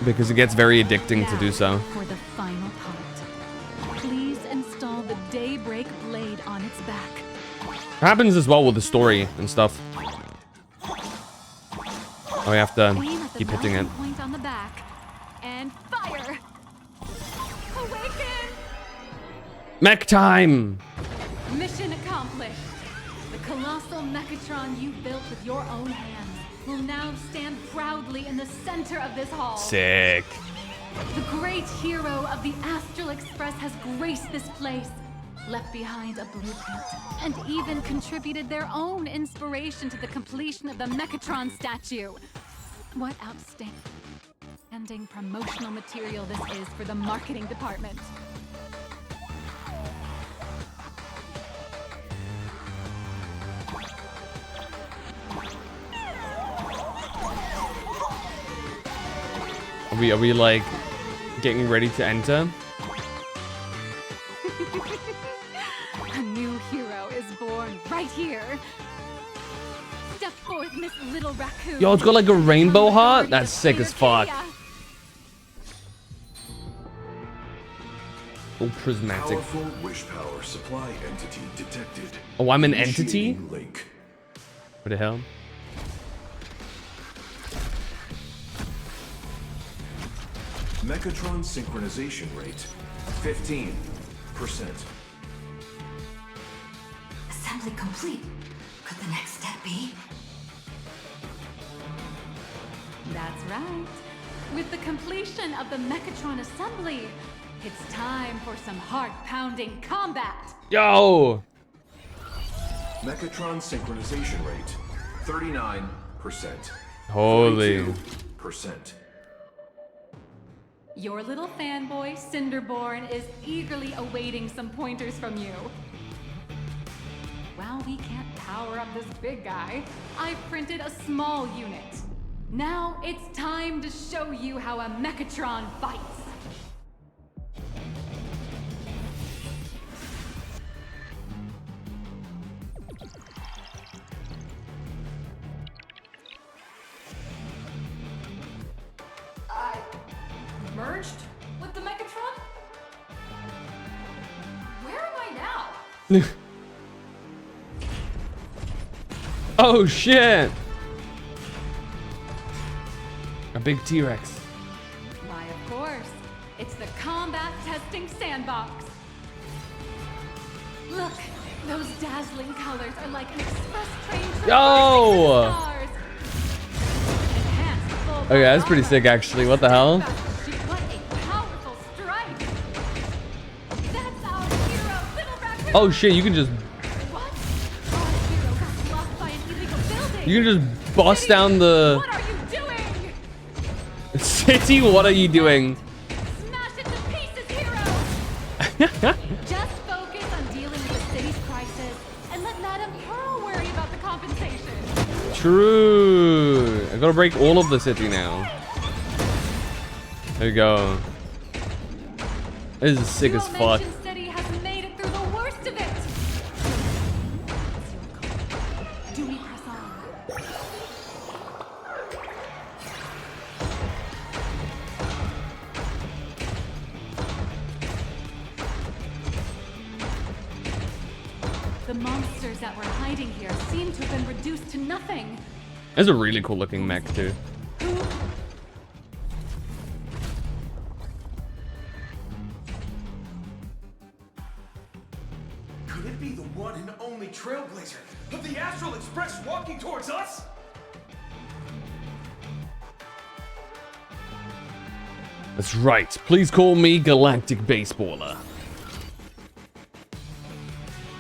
Because it gets very addicting to do so. For the final part, please install the Daybreak blade on its back. It happens as well with the story and stuff. Oh, we have to keep hitting it. Point on the back and fire. Awaken. Mech time! Mission accomplished. The colossal Mechatron you built with your own hands will now stand proudly in the center of this hall. Sick. The great hero of the Astral Express has graced this place, left behind a blueprint, and even contributed their own inspiration to the completion of the Mechatron statue. What outstanding promotional material this is for the marketing department. Are we like getting ready to enter? A new hero is born right here. Step forth, Miss Little Raccoon. Yo, it's got like a rainbow heart? That's sick as fuck. Oh, prismatic. Powerful wish power supply entity detected. Oh, I'm an entity? Initiating link. What the hell? Mechatron synchronization rate 15%. Assembly complete. Could the next step be? That's right. With the completion of the Mechatron assembly, it's time for some heart-pounding combat. Yo! Mechatron synchronization rate 39%. Holy. 42%. Your little fanboy, Cinderborn, is eagerly awaiting some pointers from you. While we can't power up this big guy, I've printed a small unit. Now it's time to show you how a Mechatron fights. I merged with the Mechatron? Where am I now? Oh shit! A big T-Rex. Why, of course. It's the combat testing sandbox. Look, those dazzling colors are like an express train Yo! stars. Okay, that's pretty sick actually. What the hell? What a powerful strike! That's our hero, Little Raccoon! Oh shit, you can just What? Our hero got blocked by an illegal building! you can just bust down the What are you doing? city. What are you doing? Smash it to pieces, hero! Just focus on dealing with the city's crisis and let Madame Pearl worry about the compensation. True. I gotta break all of the city now. There we go. This is sick as fuck. Dimension City has made it through the worst of it. Do we press on? The monsters that were hiding here seem to have been reduced to nothing. It's a really cool looking mech too. Could it be the one and only trailblazer of the Astral Express walking towards us? That's right. Please call me Galactic Baseballer.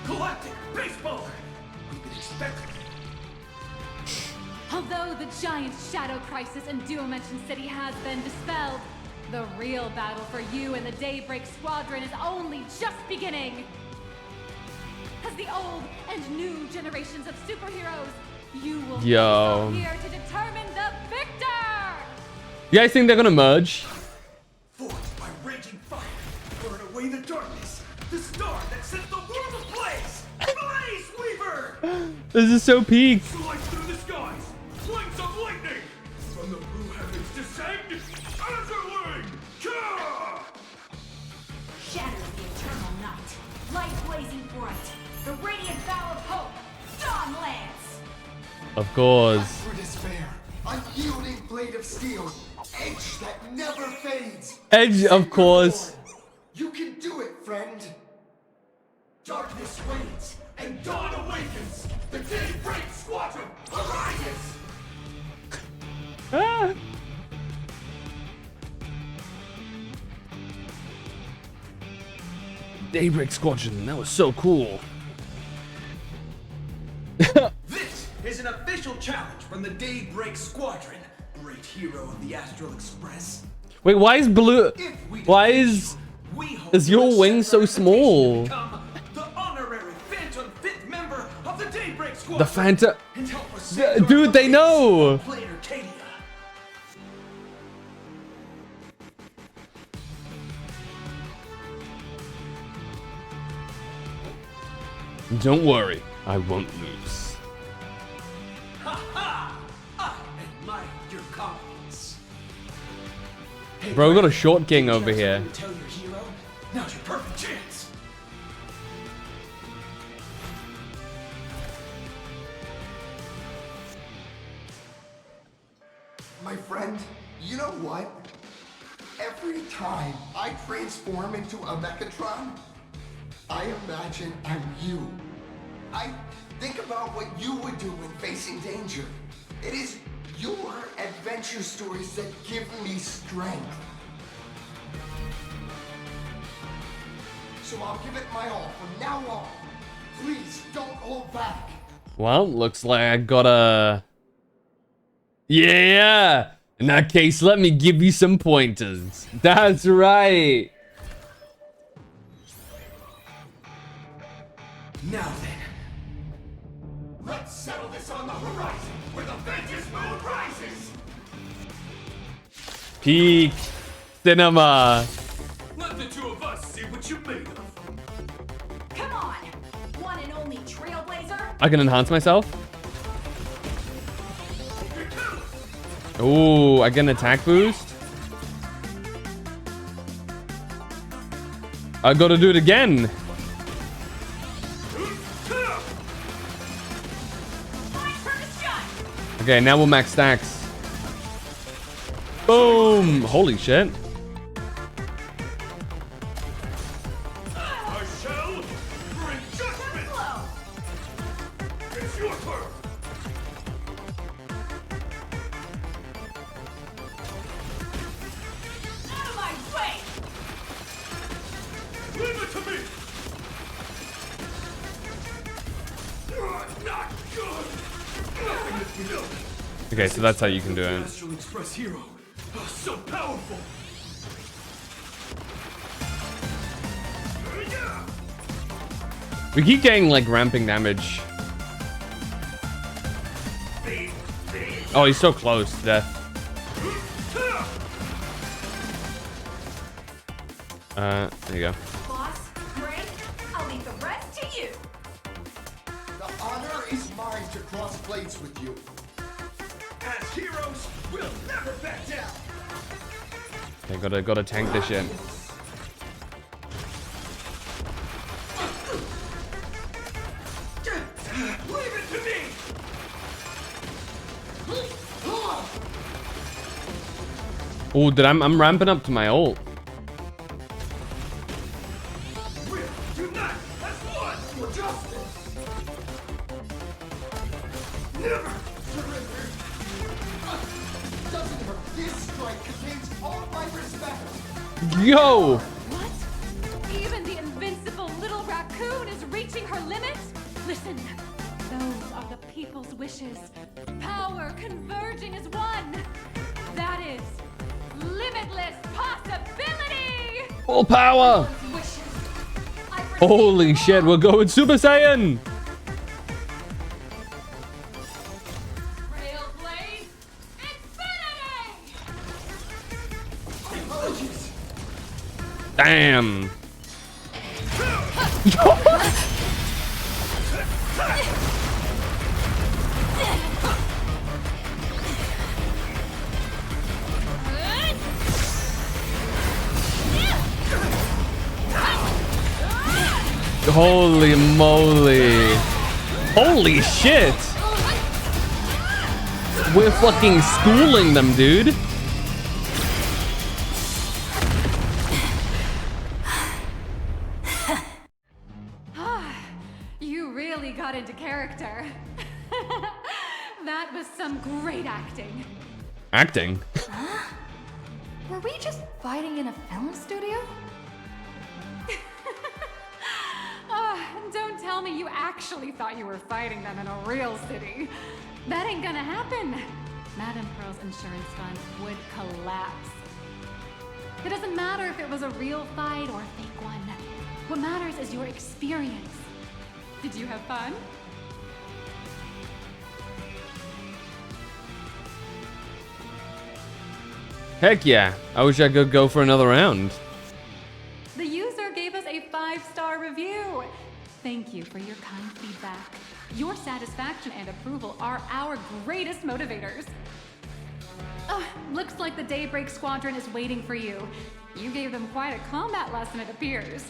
Galactic Baseballer! We've been expecting. Although the giant shadow crisis in Dimension City has been dispelled, the real battle for you and the Daybreak Squadron is only just beginning. As the old and new generations of superheroes, you will face off here to determine the victor! You guys think they're gonna merge? Forged by raging fire, burn away the darkness, the star that set the world ablaze! Blaze Weaver! This is so peak. Slice through the skies, flames of lightning! From the blue heavens descend, Azurling! Ka! Shatter the eternal night, light blazing bright, the radiant bow of hope, Dawn Lance! Of course. Through despair, unyielding blade of steel, edge that never fades. Edge, of course. You can do it, friend. Darkness wanes, and dawn awakens! The Daybreak Squadron arises! Ah. Daybreak Squadron, that was so cool. This is an official challenge from the Daybreak Squadron, great hero of the Astral Express. Wait, why is blue? Why is your wing so small? The honorary Phantom 5th member of the Daybreak Squadron. The Phantom. And help us save Dude, they know. Planet Arcadia. Don't worry, I won't lose. Ha ha! I admire your confidence. Hey, Bro, we got a short king over here. Tell your hero, now's your perfect chance. My friend, you know what? Every time I transform into a Mechatron, I imagine I'm you. I think about what you would do when facing danger. It is your adventure stories that give me strength. So I'll give it my all from now on. Please don't hold back. Well, looks like I gotta... Yeah! In that case, let me give you some pointers. That's right. Now then, let's settle this on the horizon where the Ventus moon rises. Peak cinema. Let the two of us see what you made of. Come on! One and only trailblazer? I can enhance myself. Ooh, I get an attack boost. I gotta do it again. Okay, now we'll max stacks. Boom! Holy shit. I shall bring judgment! It's your turn! Out of my way! Leave it to me! Not good! Nothing that you know. Okay, so that's how you can do it. Astral Express hero. So powerful! We keep getting like ramping damage. Oh, he's so close to death. There you go. Boss, Gray, I'll leave the rest to you. The honor is mine to cross blades with you. As heroes, we'll never back down! Okay, gotta tank this shit. Leave it to me! Oh, I'm ramping up to my ult. We'll unite as one for justice! Never surrender! Doesn't hurt. This strike contains all my respect. Yo! What? Even the invincible little raccoon is reaching her limits? Listen, those are the people's wishes. Power converging as one. That is limitless possibility! Full power! Holy shit, we're going Super Saiyan! Trailblaze, Apologies. Damn! Holy moly. Holy shit. We're fucking schooling them, dude. You really got into character. That was some great acting. Acting? Were we just fighting in a film studio? Don't tell me you actually thought you were fighting them in a real city. That ain't gonna happen. Madame Pearl's insurance fund would collapse. It doesn't matter if it was a real fight or a fake one. What matters is your experience. Did you have fun? Heck yeah. I wish I could go for another round. The user gave us a 5-star review. Thank you for your kind feedback. Your satisfaction and approval are our greatest motivators. Looks like the Daybreak Squadron is waiting for you. You gave them quite a combat lesson, it appears.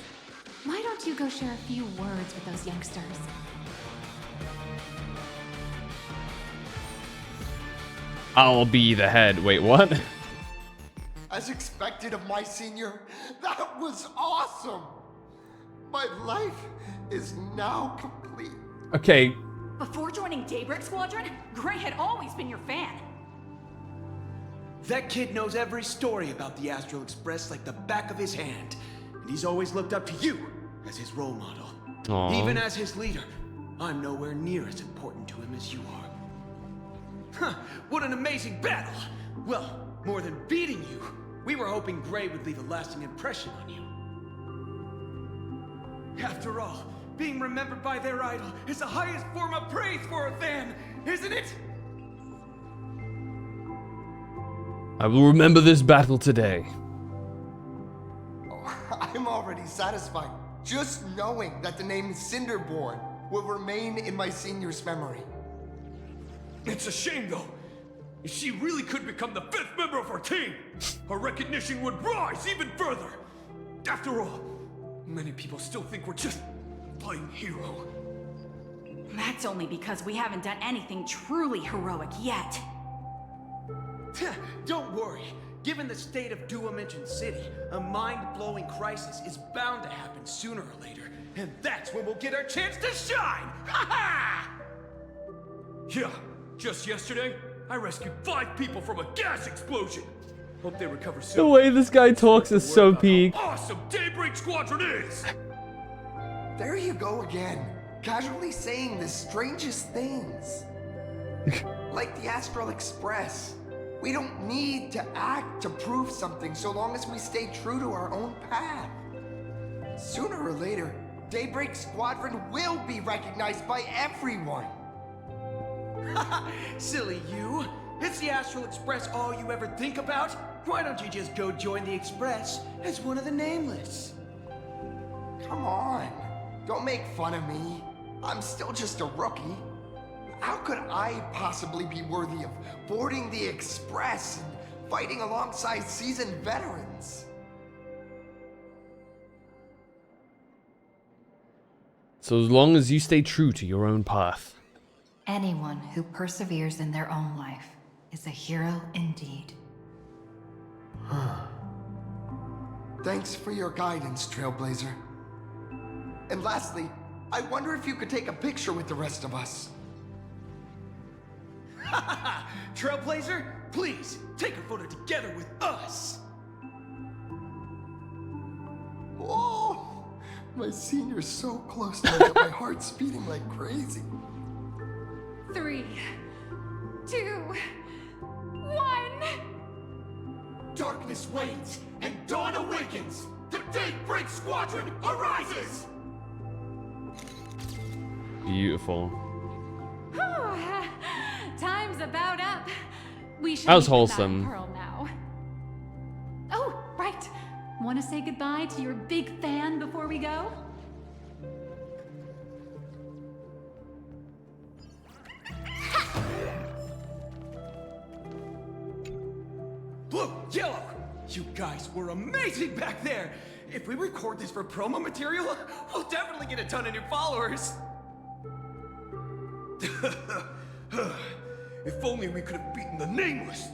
Why don't you go share a few words with those youngsters? I'll be the head. Wait, what? As expected of my senior, that was awesome. My life is now complete. Okay. Before joining Daybreak Squadron, Gray had always been your fan. That kid knows every story about the Astral Express like the back of his hand. And he's always looked up to you as his role model. Aww. Even as his leader, I'm nowhere near as important to him as you are. Huh, what an amazing battle! Well, more than beating you, we were hoping Gray would leave a lasting impression on you. After all, being remembered by their idol is the highest form of praise for a fan, isn't it? I will remember this battle today. I'm already satisfied just knowing that the name Cinderborn will remain in my senior's memory. It's a shame, though. If she really could become the 5th member of our team, her recognition would rise even further. After all, many people still think we're just playing hero. That's only because we haven't done anything truly heroic yet. Don't worry. Given the state of Duo-Mention City, a mind-blowing crisis is bound to happen sooner or later. And that's when we'll get our chance to shine! Ha ha! Yeah, just yesterday, I rescued 5 people from a gas explosion. Hope they recover soon. The way this guy talks is so peak. Awesome Daybreak Squadron is! There you go again, casually saying the strangest things. Like the Astral Express. We don't need to act to prove something so long as we stay true to our own path. Sooner or later, Daybreak Squadron will be recognized by everyone. Silly you. Is the Astral Express all you ever think about? Why don't you just go join the Express as one of the Nameless? Come on. Don't make fun of me. I'm still just a rookie. How could I possibly be worthy of boarding the Express and fighting alongside seasoned veterans? So as long as you stay true to your own path. Anyone who perseveres in their own life is a hero indeed. Thanks for your guidance, Trailblazer. And lastly, I wonder if you could take a picture with the rest of us. Trailblazer, please, take a photo together with us! Oh, my senior's so close now that my heart's beating like crazy. 3, 2, 1. Darkness wanes and dawn awakens. The Daybreak Squadron arises. Beautiful. Time's about up. We should That was meet the wholesome. Madame Pearl now. Oh, right. Want to say goodbye to your big fan before we go? Blue, yellow, you guys were amazing back there. If we record this for promo material, we'll definitely get a ton of new followers. If only we could have beaten the Nameless.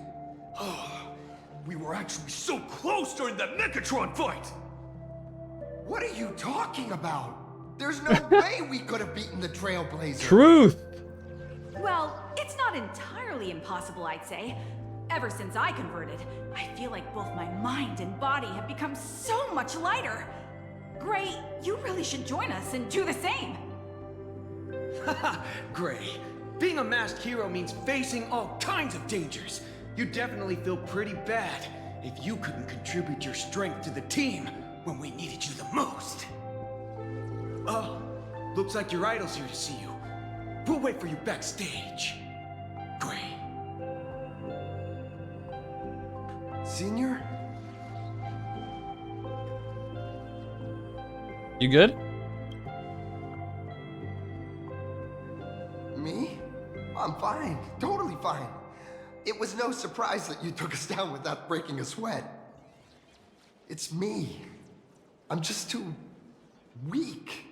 We were actually so close during that Megatron fight. What are you talking about? There's no way we could have beaten the Trailblazer. Truth. Well, it's not entirely impossible, I'd say. Ever since I converted, I feel like both my mind and body have become so much lighter. Gray, you really should join us and do the same. Gray, being a masked hero means facing all kinds of dangers. You definitely feel pretty bad if you couldn't contribute your strength to the team when we needed you the most. Oh, looks like your idol's here to see you. We'll wait for you backstage. Gray. Senior? You good? Me? I'm fine. Totally fine. It was no surprise that you took us down without breaking a sweat. It's me. I'm just too weak.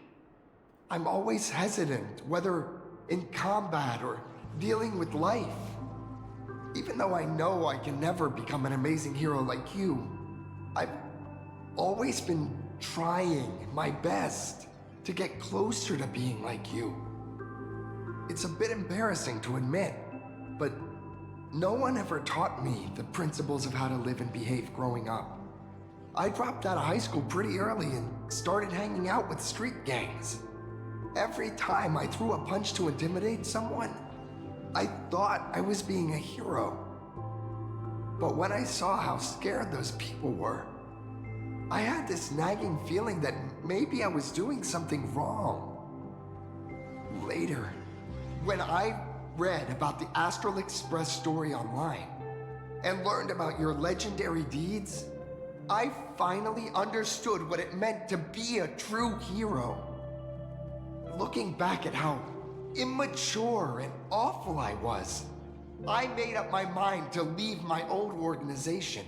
I'm always hesitant, whether in combat or dealing with life. Even though I know I can never become an amazing hero like you, I've always been trying my best to get closer to being like you. It's a bit embarrassing to admit, but no one ever taught me the principles of how to live and behave growing up. I dropped out of high school pretty early and started hanging out with street gangs. Every time I threw a punch to intimidate someone, I thought I was being a hero. But when I saw how scared those people were, I had this nagging feeling that maybe I was doing something wrong. Later, when I read about the Astral Express story online, and learned about your legendary deeds, I finally understood what it meant to be a true hero. Looking back at how immature and awful I was, I made up my mind to leave my old organization.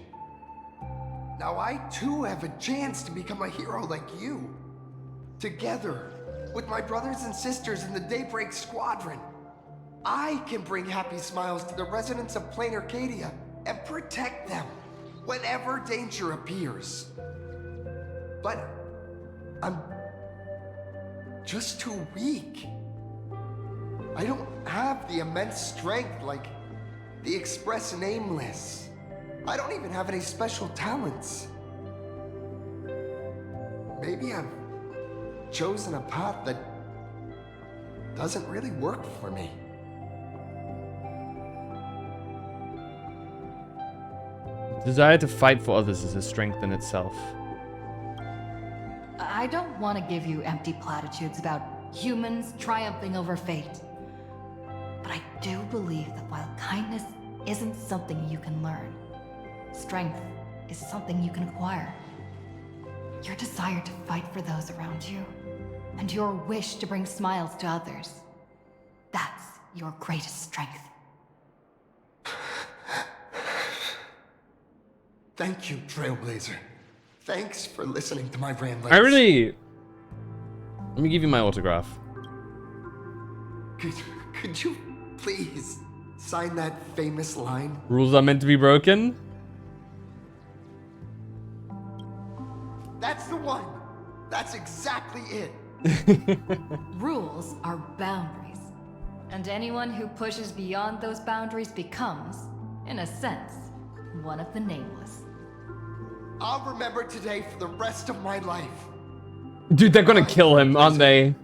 Now I too have a chance to become a hero like you. Together, with my brothers and sisters in the Daybreak Squadron, I can bring happy smiles to the residents of Plain Arcadia and protect them whenever danger appears. But I'm just too weak. I don't have the immense strength like the Express Nameless. I don't even have any special talents. Maybe I've chosen a path that doesn't really work for me. Desire to fight for others is a strength in itself. I don't want to give you empty platitudes about humans triumphing over fate. But I do believe that while kindness isn't something you can learn, strength is something you can acquire. Your desire to fight for those around you, and your wish to bring smiles to others, that's your greatest strength. Thank you, Trailblazer. Thanks for listening to my ramblings. I really... Let me give you my autograph. Could you please sign that famous line? Rules are meant to be broken? That's the one. That's exactly it. Rules are boundaries. And anyone who pushes beyond those boundaries becomes, in a sense, one of the nameless. I'll remember today for the rest of my life. Dude, they're gonna kill him, aren't they?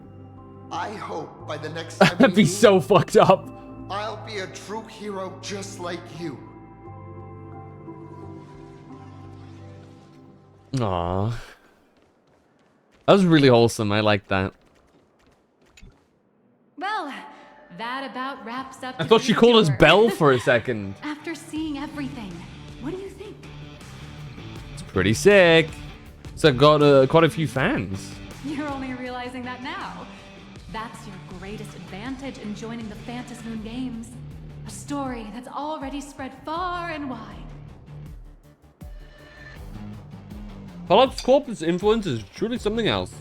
I hope by the next time That'd be so fucked up. I'll be a true hero just like you. Aww. That was really wholesome. I like that. Well, that about wraps up. I thought she called us Belle for a second. After seeing everything, what do you think? It's pretty sick. So got quite a few fans. You're only realizing that now. That's your greatest advantage in joining the Phantasmoon Games. A story that's already spread far and wide. Pollux Corp's influence is truly something else.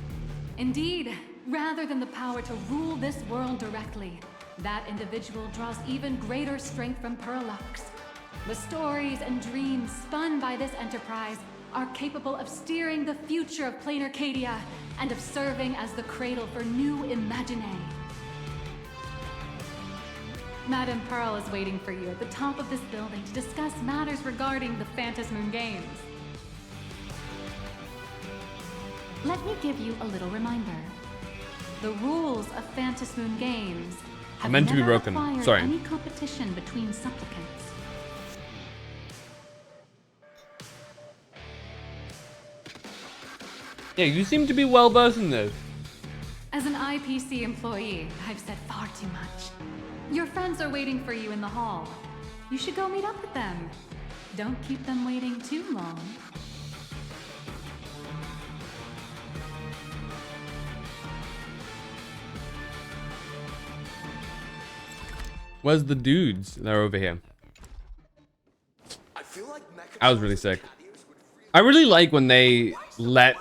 Indeed, rather than the power to rule this world directly, that individual draws even greater strength from Parallax. The stories and dreams spun by this enterprise are capable of steering the future of Plain Arcadia and of serving as the cradle for new imaginae. Madame Pearl is waiting for you at the top of this building to discuss matters regarding the Phantasmoon Games. Let me give you a little reminder. The rules of Phantasmoon Games have Meant to be never broken. required Sorry. any competition between supplicants. Yeah, you seem to be well versed in this. As an IPC employee, I've said far too much. Your friends are waiting for you in the hall. You should go meet up with them. Don't keep them waiting too long. Where's the dudes? They're over here. That was really sick. I really like when they let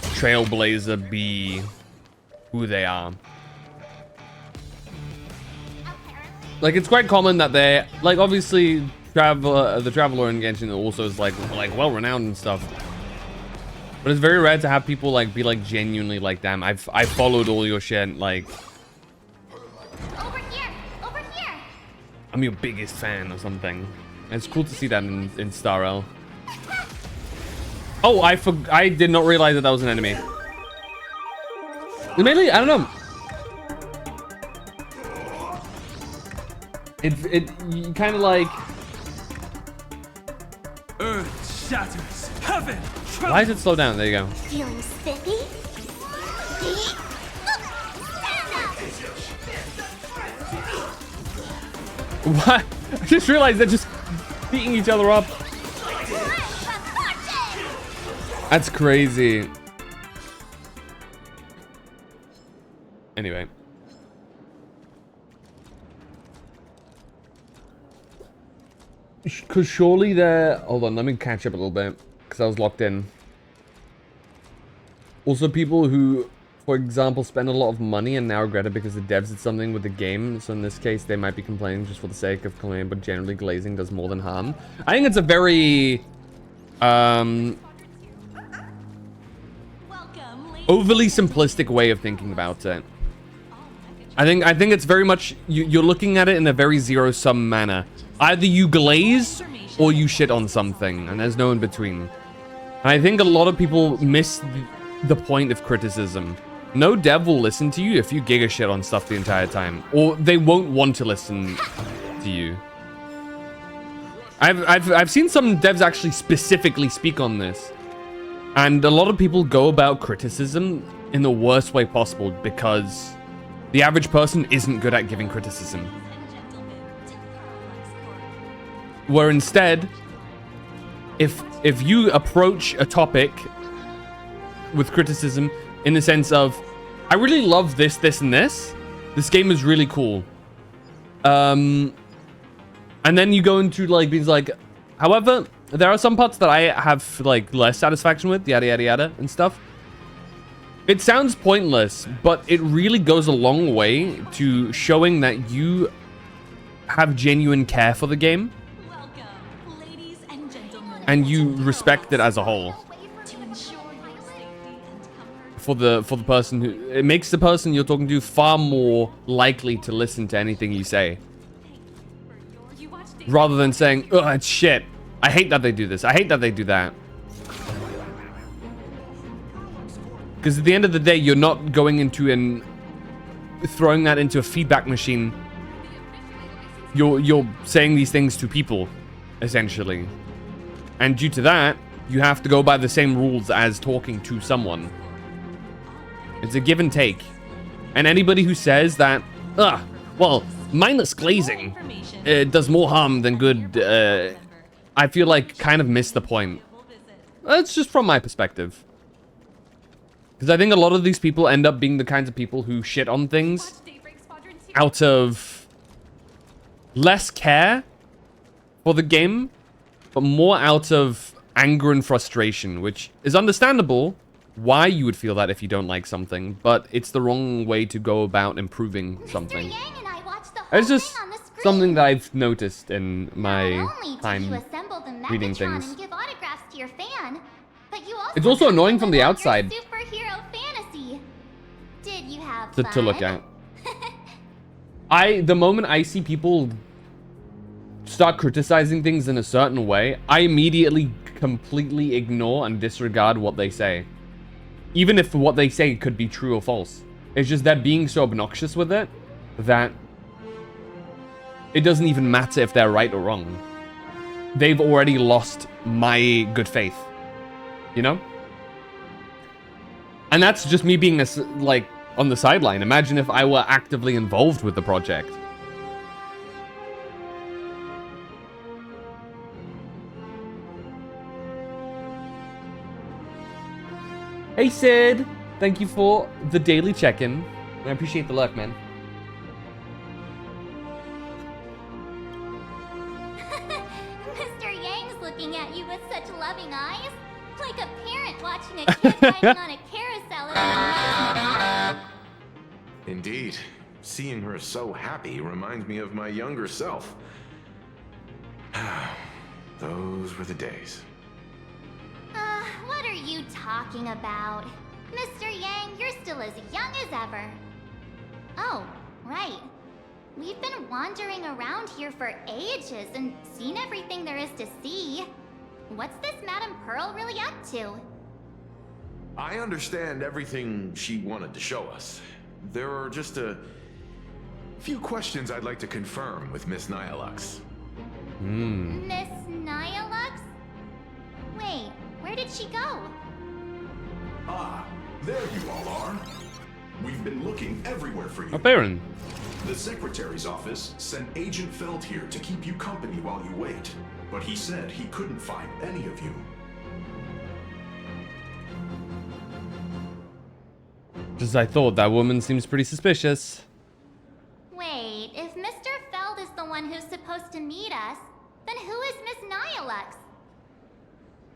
Trailblazer be who they are. Like, it's quite common that they're, like, obviously, the Traveler in Genshin also is, like well-renowned and stuff. But it's very rare to have people, like, be, like, genuinely like, damn, I followed all your shit, like... Over here! Over here! I'm your biggest fan or something. And it's cool to see that in Star L. Oh, I did not realize that was an enemy. Mainly, I don't know. It kind of like... Earth shatters, heaven trembles. Why does it slow down? There you go. Feeling spiffy? What? I just realized that just beating each other up. That's crazy. Anyway. Because surely there... Hold on, let me catch up a little bit. Because I was locked in. Also, people who, for example, spend a lot of money and now regret it because the devs did something with the game. So in this case, they might be complaining just for the sake of complaining, but generally glazing does more than harm. I think it's a very... overly simplistic way of thinking about it. I think it's very much... You're looking at it in a very zero-sum manner. Either you glaze or you shit on something, and there's no in between. And I think a lot of people miss the point of criticism. No dev will listen to you if you giga shit on stuff the entire time, or they won't want to listen to you. I've seen some devs actually specifically speak on this, and a lot of people go about criticism in the worst way possible because the average person isn't good at giving criticism. Where instead, if you approach a topic with criticism in the sense of, I really love this, this, and this. This game is really cool. And then you go into like things like, however, there are some parts that I have like less satisfaction with, yada yada yada and stuff. It sounds pointless, but it really goes a long way to showing that you have genuine care for the game. And you respect it as a whole. For the person who... It makes the person you're talking to far more likely to listen to anything you say. Rather than saying, oh, it's shit. I hate that they do this. I hate that they do that. Because at the end of the day, you're not going into and throwing that into a feedback machine. You're saying these things to people, essentially. And due to that, you have to go by the same rules as talking to someone. It's a give and take. And anybody who says that, well, mindless glazing does more harm than good, I feel like kind of missed the point. That's just from my perspective. Because I think a lot of these people end up being the kinds of people who shit on things out of less care for the game, but more out of anger and frustration, which is understandable why you would feel that if you don't like something, but it's the wrong way to go about improving something. It's just something that I've noticed in my time reading things. It's also annoying from the outside to look at. The moment I see people start criticizing things in a certain way, I immediately completely ignore and disregard what they say. Even if what they say could be true or false. It's just they're being so obnoxious with it that it doesn't even matter if they're right or wrong. They've already lost my good faith. You know? And that's just me being like on the sideline. Imagine if I were actively involved with the project. Hey Sid, thank you for the daily check-in. I appreciate the luck, man. Mr. Yang's looking at you with such loving eyes, like a parent watching a kid riding on a carousel. Indeed. Seeing her so happy reminds me of my younger self. Those were the days. What are you talking about? Mr. Yang, you're still as young as ever. Oh, right. We've been wandering around here for ages and seen everything there is to see. What's this Madame Pearl really up to? I understand everything she wanted to show us. There are just a few questions I'd like to confirm with Miss Nyalux. Miss Nyalux? Wait, where did she go? Ah, there you all are. We've been looking everywhere for you. A Baron. The Secretary's office sent Agent Feld here to keep you company while you wait. but he said he couldn't find any of you. Just as I thought, that woman seems pretty suspicious. Wait, if Mr. Feld is the one who's supposed to meet us, then who is Miss Nihilux?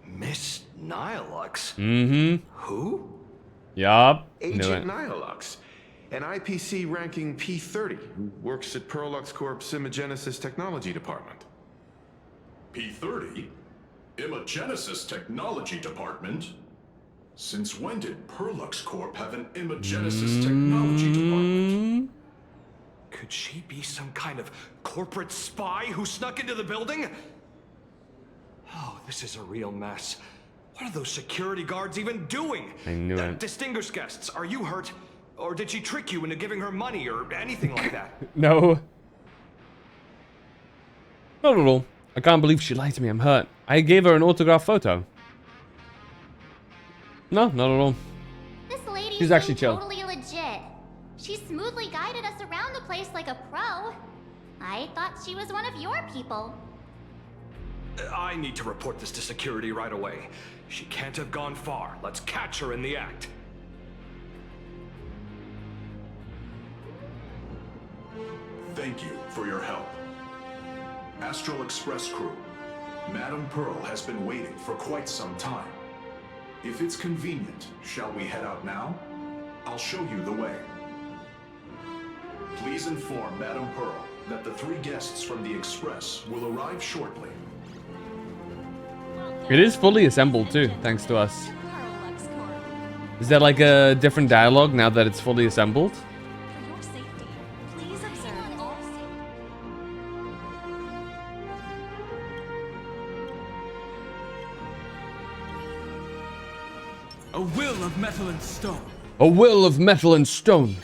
Miss Nihilux? Mm-hmm. Who? Yup. Knew Agent it. Nihilux, an IPC ranking P30 who works at Perlux Corp's Imagenesis Technology Department. P30? Imagenesis Technology Department? Since when did Perlux Corp have an Imagenesis Technology Department? Could she be some kind of corporate spy who snuck into the building? Oh, this is a real mess. What are those security guards even doing? I knew it. Distinguished guests, are you hurt? Or did she trick you into giving her money or anything like that? No. Not at all. I can't believe she lied to me. I'm hurt. I gave her an autograph photo. No, not at all. This lady's She's actually chill. totally legit. She smoothly guided us around the place like a pro. I thought she was one of your people. I need to report this to security right away. She can't have gone far. Let's catch her in the act. Thank you for your help. Astral Express crew, Madame Pearl has been waiting for quite some time. If it's convenient, shall we head out now? I'll show you the way. Please inform Madame Pearl that the 3 guests from the Express will arrive shortly. It is fully assembled too, thanks to us. Is there like a different dialogue now that it's fully assembled? For your safety, please observe all A will of metal and stone. A will of metal and stone.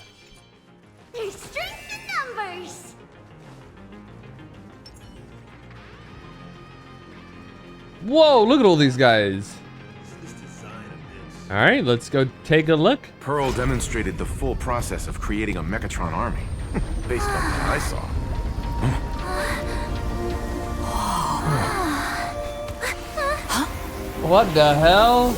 There's strength in numbers. Whoa, look at all these guys. All right, let's go take a look. Pearl demonstrated the full process of creating a Mechatron army, based on what I saw. What the hell?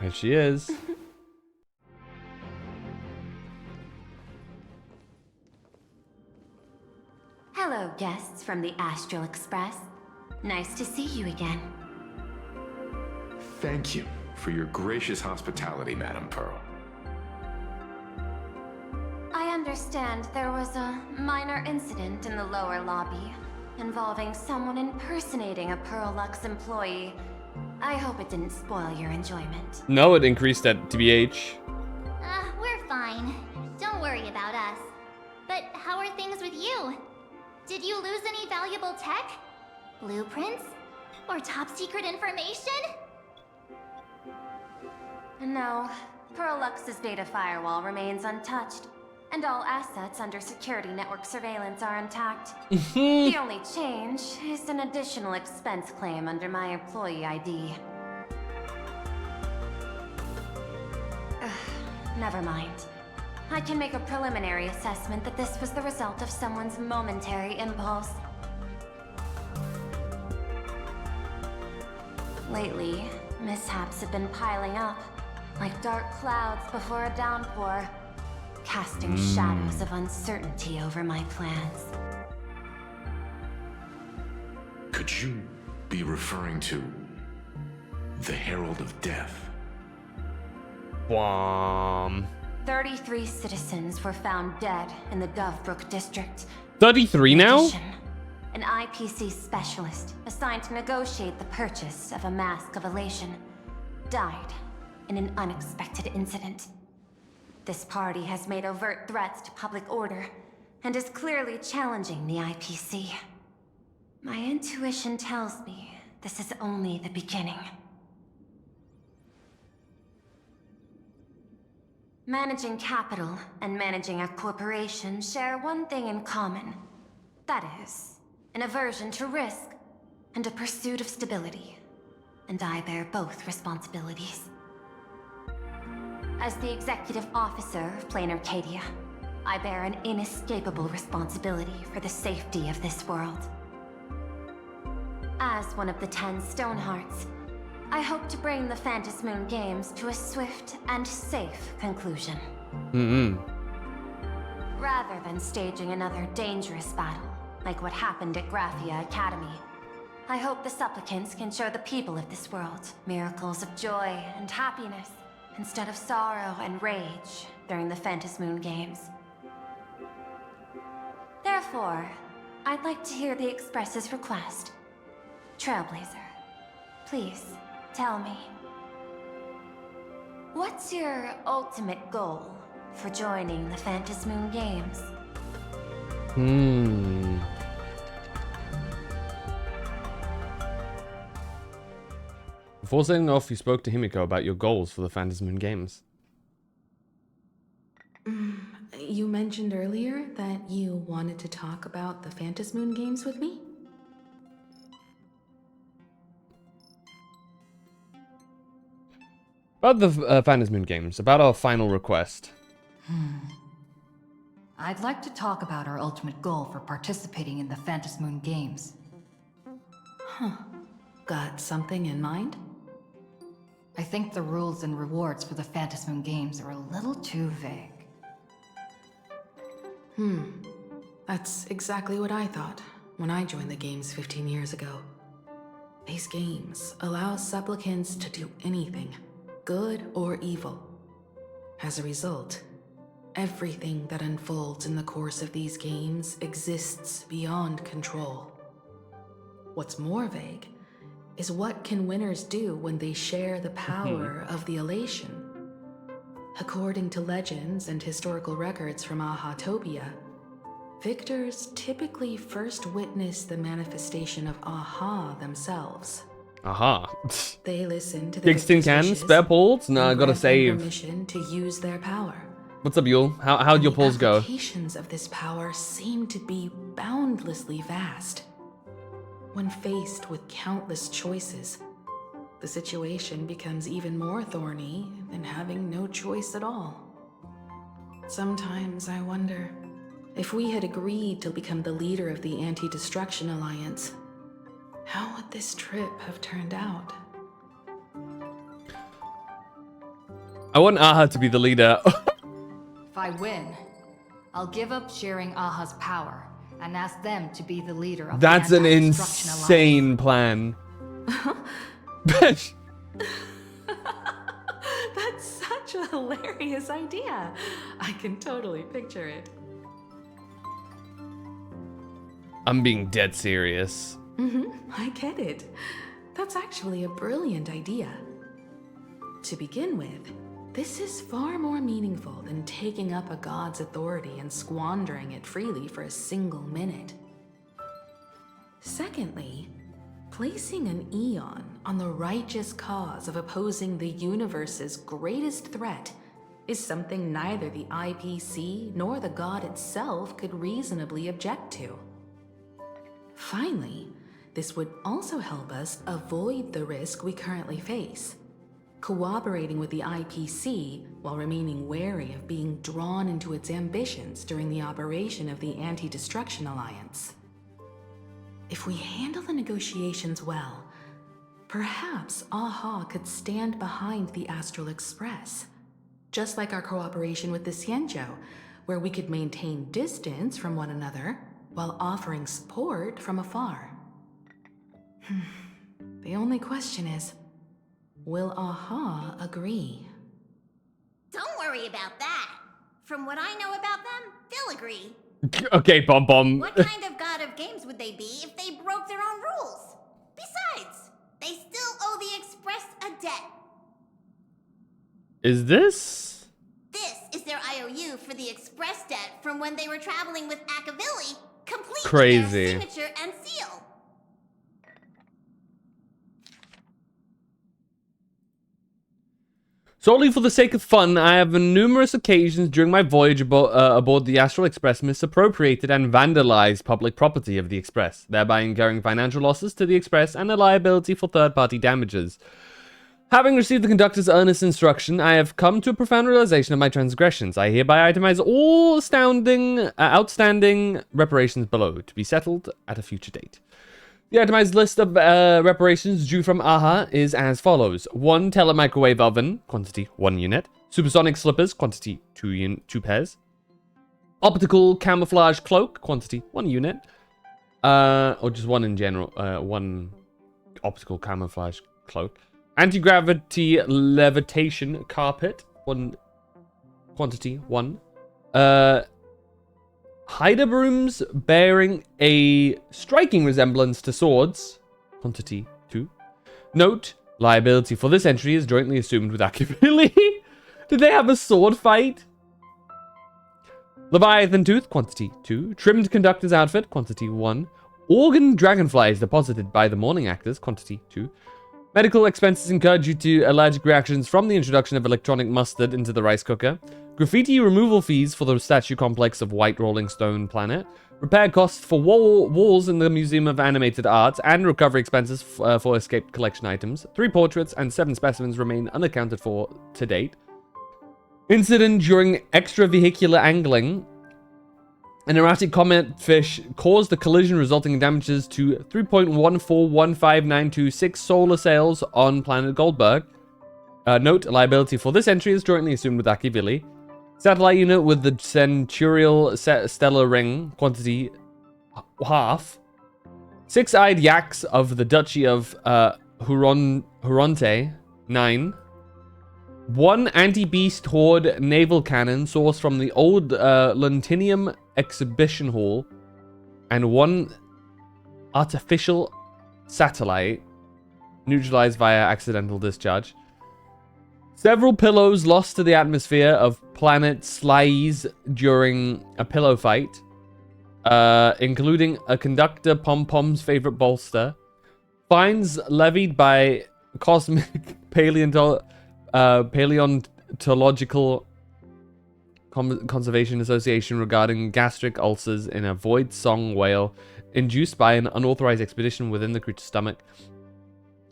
There she is. Hello, guests from the Astral Express. Nice to see you again. Thank you for your gracious hospitality, Madame Pearl. I understand there was a minor incident in the lower lobby involving someone impersonating a Perlux employee. I hope it didn't spoil your enjoyment. No, it increased at TBH. We're fine. Don't worry about us. But how are things with you? Did you lose any valuable tech? Blueprints? Or top secret information? No, Perlux's data firewall remains untouched, and all assets under security network surveillance are intact. The only change is an additional expense claim under my employee ID. Never mind. I can make a preliminary assessment that this was the result of someone's momentary impulse. Lately, mishaps have been piling up, like dark clouds before a downpour, casting shadows of uncertainty over my plans. Could you be referring to the Herald of Death? 33 citizens were found dead in the Dovebrook district. 33 now? In addition, an IPC specialist assigned to negotiate the purchase of a mask of elation died in an unexpected incident. This party has made overt threats to public order and is clearly challenging the IPC. My intuition tells me this is only the beginning. Managing capital and managing a corporation share one thing in common. That is, an aversion to risk. and a pursuit of stability, and I bear both responsibilities. As the executive officer of Plane Arcadia, I bear an inescapable responsibility for the safety of this world. As one of the 10 Stonehearts, I hope to bring the Phantom Moon Games to a swift and safe conclusion. Rather than staging another dangerous battle, like what happened at Graphia Academy, I hope the supplicants can show the people of this world miracles of joy and happiness, instead of sorrow and rage during the Phantom Moon Games. Therefore, I'd like to hear the Express's request. Trailblazer, please, tell me. What's your ultimate goal for joining the Phantom Moon Games? Before setting off, you spoke to Himiko about your goals for the Phantom Moon Games. You mentioned earlier that you wanted to talk about the Phantom Moon Games with me? About the Phantom Moon Games, about our final request. I'd like to talk about our ultimate goal for participating in the Phantom Moon Games. Got something in mind? I think the rules and rewards for the Phantom Moon Games are a little too vague. That's exactly what I thought when I joined the games 15 years ago. These games allow supplicants to do anything, good or evil. As a result, everything that unfolds in the course of these games exists beyond control. What's more vague is what can winners do when they share the power of the elation. According to legends and historical records from Ahatopia, victors typically first witness the manifestation of Aha themselves. Aha. They listen to the Big tin victor's can, wishes spare pulls? Nah, I and gotta grant them save. permission to use their power. What's up, Yule? How'd your pulls go? The applications of this power seem to be boundlessly vast. When faced with countless choices, the situation becomes even more thorny than having no choice at all. Sometimes I wonder, if we had agreed to become the leader of the Anti-Destruction Alliance, how would this trip have turned out? I want Aha to be the leader. If I win, I'll give up sharing Aha's power and ask them to be the leader of That's the an Anti-Destruction insane plan. That's such a hilarious idea. I can totally picture it. I'm being dead serious. I get it. That's actually a brilliant idea. To begin with, this is far more meaningful than taking up a god's authority and squandering it freely for a single minute. Secondly, placing an Eon on the righteous cause of opposing the universe's greatest threat is something neither the IPC nor the god itself could reasonably object to. Finally, this would also help us avoid the risk we currently face, cooperating with the IPC while remaining wary of being drawn into its ambitions during the operation of the Anti-Destruction Alliance. If we handle the negotiations well, perhaps Aha could stand behind the Astral Express, just like our cooperation with the Xianzhou, where we could maintain distance from one another while offering support from afar. The only question is, will Aha agree? Don't worry about that. From what I know about them, they'll agree. Okay, Bom Bom. What kind of god of games would they be if they broke their own rules? Besides, they still owe the Express a debt. Is this? This is their IOU for the Express debt from when they were traveling with Akavilli, complete Crazy. with their signature and seal. Solely for the sake of fun, I have on numerous occasions during my voyage aboard the Astral Express misappropriated and vandalized public property of the Express, thereby incurring financial losses to the Express and a liability for third-party damages. Having received the conductor's earnest instruction, I have come to a profound realization of my transgressions. I hereby itemize all outstanding reparations below, to be settled at a future date. The itemized list of reparations due from AHA is as follows. 1 telemicrowave oven, quantity 1 unit. Supersonic slippers, quantity 2 pairs. Optical camouflage cloak, quantity 1 unit. Or just 1 in general. 1 optical camouflage cloak. Anti-gravity levitation carpet, 1 quantity 1. Hider brooms bearing a striking resemblance to swords, quantity 2. Note, liability for this entry is jointly assumed with Akivili. Did they have a sword fight? Leviathan tooth, quantity 2. Trimmed conductor's outfit, quantity 1. Organ dragonflies deposited by the morning actors, quantity 2. Medical expenses incurred due to allergic reactions from the introduction of electronic mustard into the rice cooker. Graffiti removal fees for the statue complex of White Rolling Stone Planet. Repair costs for walls in the Museum of Animated Arts. And recovery expenses for escaped collection items. 3 portraits and 7 specimens remain unaccounted for to date. Incident during extravehicular angling. An erratic comet fish caused a collision resulting in damages to 3.1415926 solar sails on planet Goldberg. Note, liability for this entry is jointly assumed with Akivili. Satellite unit with the Centurial Stellar Ring, quantity half. 6-eyed yaks of the Duchy of Huronte, 9. 1 anti-beast horde naval cannon sourced from the old Luntinium exhibition hall, and 1 artificial satellite neutralized via accidental discharge. Several pillows lost to the atmosphere of planet Slies during a pillow fight, including a conductor Pom-Pom's favorite bolster. Fines levied by Cosmic Paleontological Conservation Association regarding gastric ulcers in a void song whale induced by an unauthorized expedition within the creature's stomach.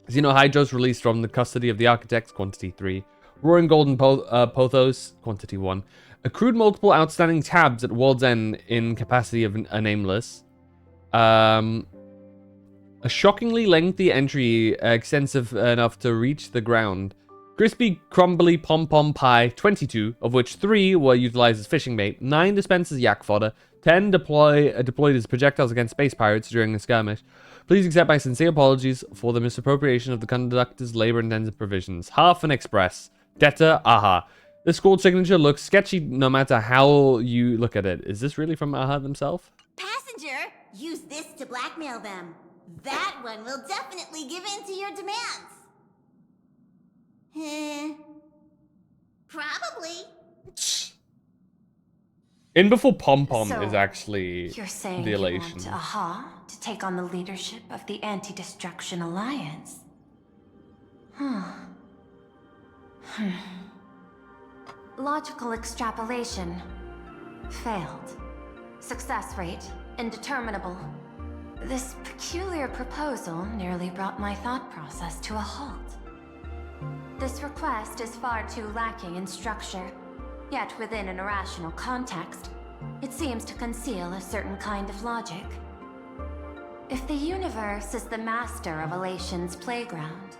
Xenohydros released from the custody of the architects, quantity 3. Roaring Golden Pothos, quantity 1. Accrued multiple outstanding tabs at World's End in capacity of a nameless. A shockingly lengthy entry, extensive enough to reach the ground. Crispy, crumbly pom-pom pie, 22, of which 3 were utilized as fishing bait, 9 dispenses yak fodder, 10 deployed as projectiles against space pirates during a skirmish. Please accept my sincere apologies for the misappropriation of the conductor's labor-intensive provisions. Half an express. Debtor, AHA. This gold signature looks sketchy no matter how you look at it. Is this really from AHA themselves? Passenger, use this to blackmail them. That one will definitely give in to your demands. Probably. In before Pom-Pom So, is actually You're saying the you elation. want AHA to take on the leadership of the Anti-Destruction Alliance? Logical extrapolation. Failed. Success rate indeterminable. This peculiar proposal nearly brought my thought process to a halt. This request is far too lacking in structure, yet within an irrational context, it seems to conceal a certain kind of logic. If the universe is the master of Elation's playground,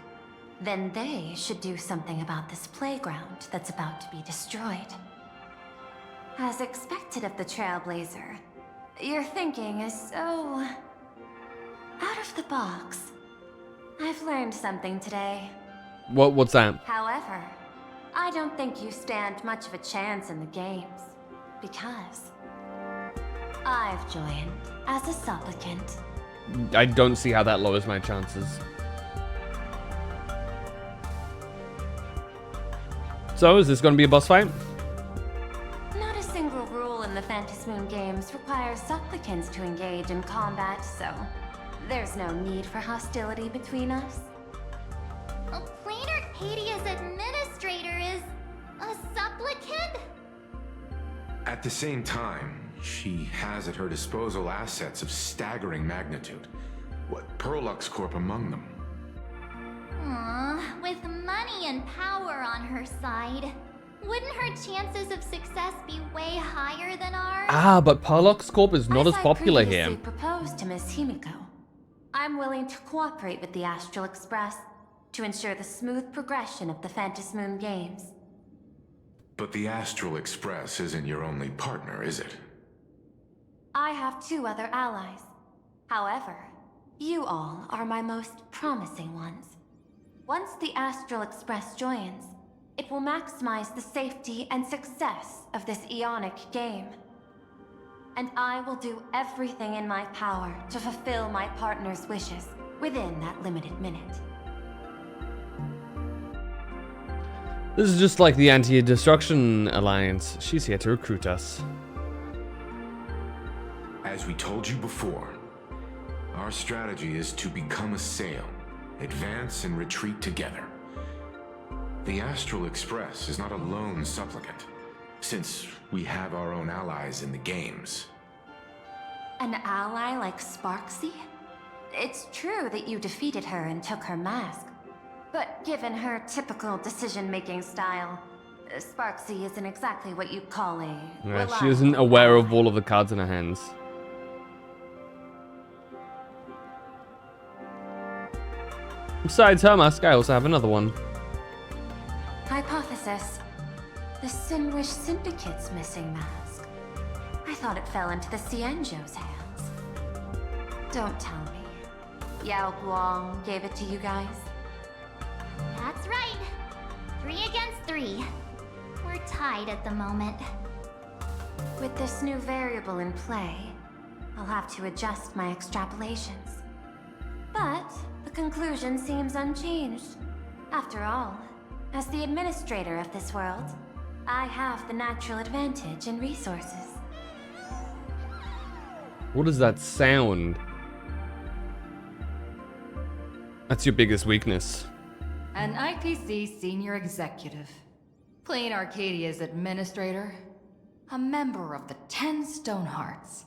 then they should do something about this playground that's about to be destroyed. As expected of the Trailblazer, your thinking is so out of the box. I've learned something today. What's that? However, I don't think you stand much of a chance in the games, because I've joined as a supplicant. I don't see how that lowers my chances. So, is this going to be a boss fight? Not a single rule in the Phantasmoon games requires supplicants to engage in combat, so there's no need for hostility between us. Plain Arcadia's administrator is the same time, she has at her disposal assets of staggering magnitude. What, Perlux Corp among them. Aw, with money and power on her side, wouldn't her chances of success be way higher than ours? Ah, but Perlux Corp is not as popular I here. previously proposed to Miss Himiko, I'm willing to cooperate with the Astral Express to ensure the smooth progression of the Phantom Moon Games. But the Astral Express isn't your only partner, is it? I have 2 other allies. However, you all are my most promising ones. Once the Astral Express joins, it will maximize the safety and success of this Ionic game. And I will do everything in my power to fulfill my partner's wishes within that limited minute. This is just like the Anti-Destruction Alliance. She's here to recruit us. As we told you before, our strategy is to become a sail, advance and retreat together. The Astral Express is not a lone supplicant, since we have our own allies in the games. An ally like Sparksy? It's true that you defeated her and took her mask, but given her typical decision-making style, Sparksy isn't exactly what you'd call a Yeah, she isn't aware of all of the cards in her hands. Besides her mask, I also have another one. Hypothesis. The Sinwish Syndicate's missing mask. I thought it fell into the Cienjo's hands. Don't tell me. Yao Guang gave it to you guys? That's right. 3 against 3. We're tied at the moment. With this new variable in play, I'll have to adjust my extrapolations. But the conclusion seems unchanged. After all, as the administrator of this world, I have the natural advantage in resources. What does that sound? That's your biggest weakness. An IPC senior executive. Plain Arcadia's administrator. A member of the 10 Stonehearts.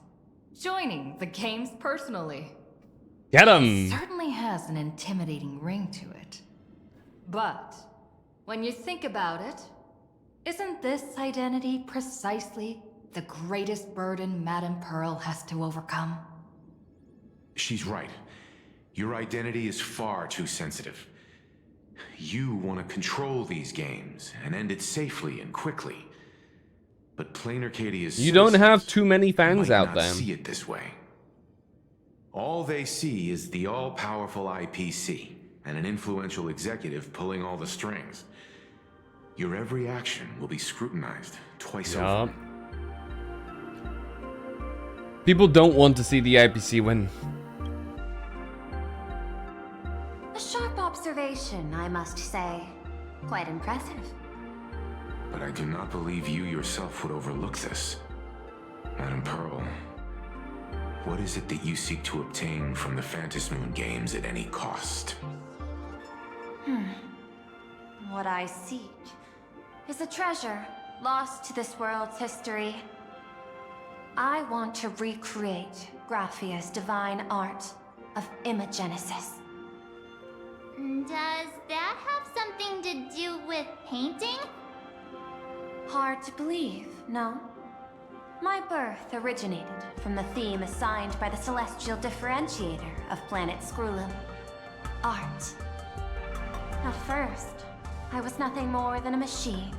Joining the games personally. Get him! Certainly has an intimidating ring to it. But, when you think about it, isn't this identity precisely the greatest burden Madame Pearl has to overcome? She's right. Your identity is far too sensitive. You want to control these games and end it safely and quickly. But Plain Arcadia's You don't have too many fans might out not there. see it this way. All they see is the all-powerful IPC and an influential executive pulling all the strings. Your every action will be scrutinized twice over. People don't want to see the IPC win. A sharp observation, I must say. Quite impressive. But I do not believe you yourself would overlook this. Madame Pearl, what is it that you seek to obtain from the Phantom Moon Games at any cost? What I seek is a treasure lost to this world's history. I want to recreate Graphia's divine art of imagenesis. Does that have something to do with painting? Hard to believe, no? My birth originated from the theme assigned by the celestial differentiator of planet Scrulum. Art. At first, I was nothing more than a machine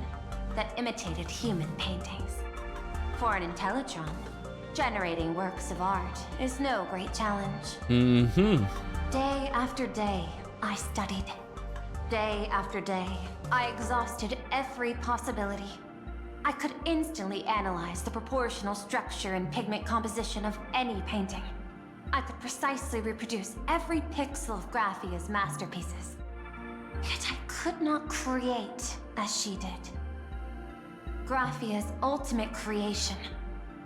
that imitated human paintings. For an Intellitron, generating works of art is no great challenge. Day after day, I studied. Day after day, I exhausted every possibility. I could instantly analyze the proportional structure and pigment composition of any painting. I could precisely reproduce every pixel of Graphia's masterpieces. Yet I could not create as she did. Graphia's ultimate creation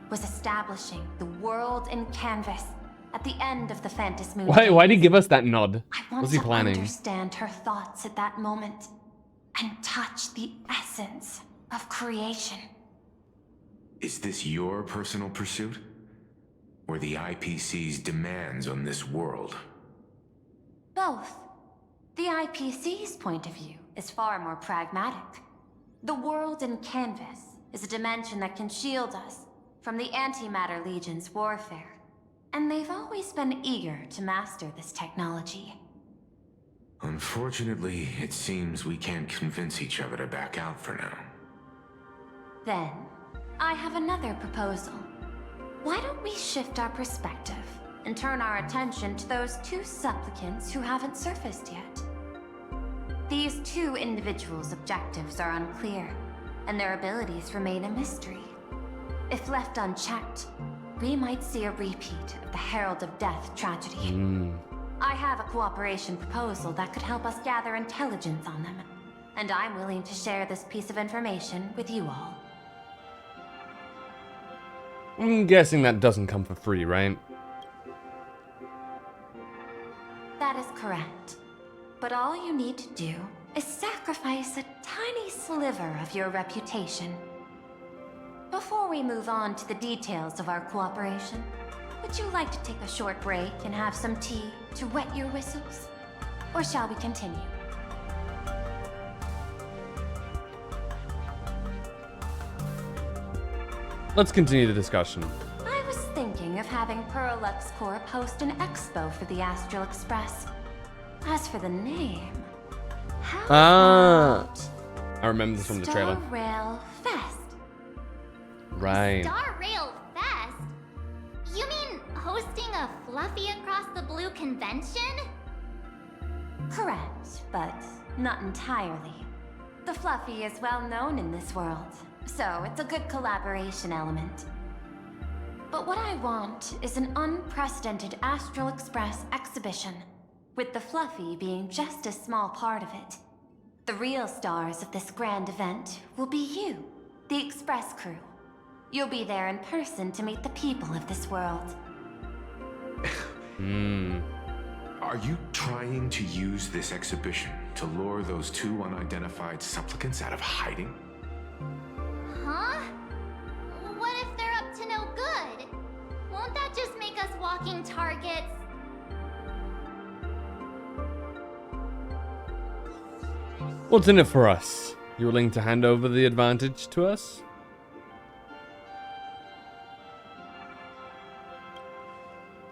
was establishing the world in canvas at the end of the Phantom Moon. Why did he give us that nod? I want What's he to planning? understand her thoughts at that moment and touch the essence of creation. Is this your personal pursuit? Or the IPC's demands on this world? Both. The IPC's point of view is far more pragmatic. The world in canvas is a dimension that can shield us from the Antimatter Legion's warfare. And they've always been eager to master this technology. Unfortunately, it seems we can't convince each other to back out for now. Then, I have another proposal. Why don't we shift our perspective and turn our attention to those two supplicants who haven't surfaced yet? These two individuals' objectives are unclear, and their abilities remain a mystery. If left unchecked, we might see a repeat of the Herald of Death tragedy. I have a cooperation proposal that could help us gather intelligence on them, and I'm willing to share this piece of information with you all. I'm guessing that doesn't come for free, right? That is correct. But all you need to do is sacrifice a tiny sliver of your reputation. Before we move on to the details of our cooperation, would you like to take a short break and have some tea to wet your whistles? Or shall we continue? Let's continue the discussion. I was thinking of having Perlux Corp host an expo for the Astral Express. As for the name, how I remember this from the trailer. Star Rail Fest. Right. Star Rail Fest? You mean hosting a Fluffy Across the Blue convention? Correct, but not entirely. The Fluffy is well known in this world, so it's a good collaboration element. But what I want is an unprecedented Astral Express exhibition, with the Fluffy being just a small part of it. The real stars of this grand event will be you, the Express crew. You'll be there in person to meet the people of this world. Are you trying to use this exhibition to lure those two unidentified supplicants out of hiding? Huh? What if they're up to no good? Won't that just make us walking targets? What's in it for us? You willing to hand over the advantage to us?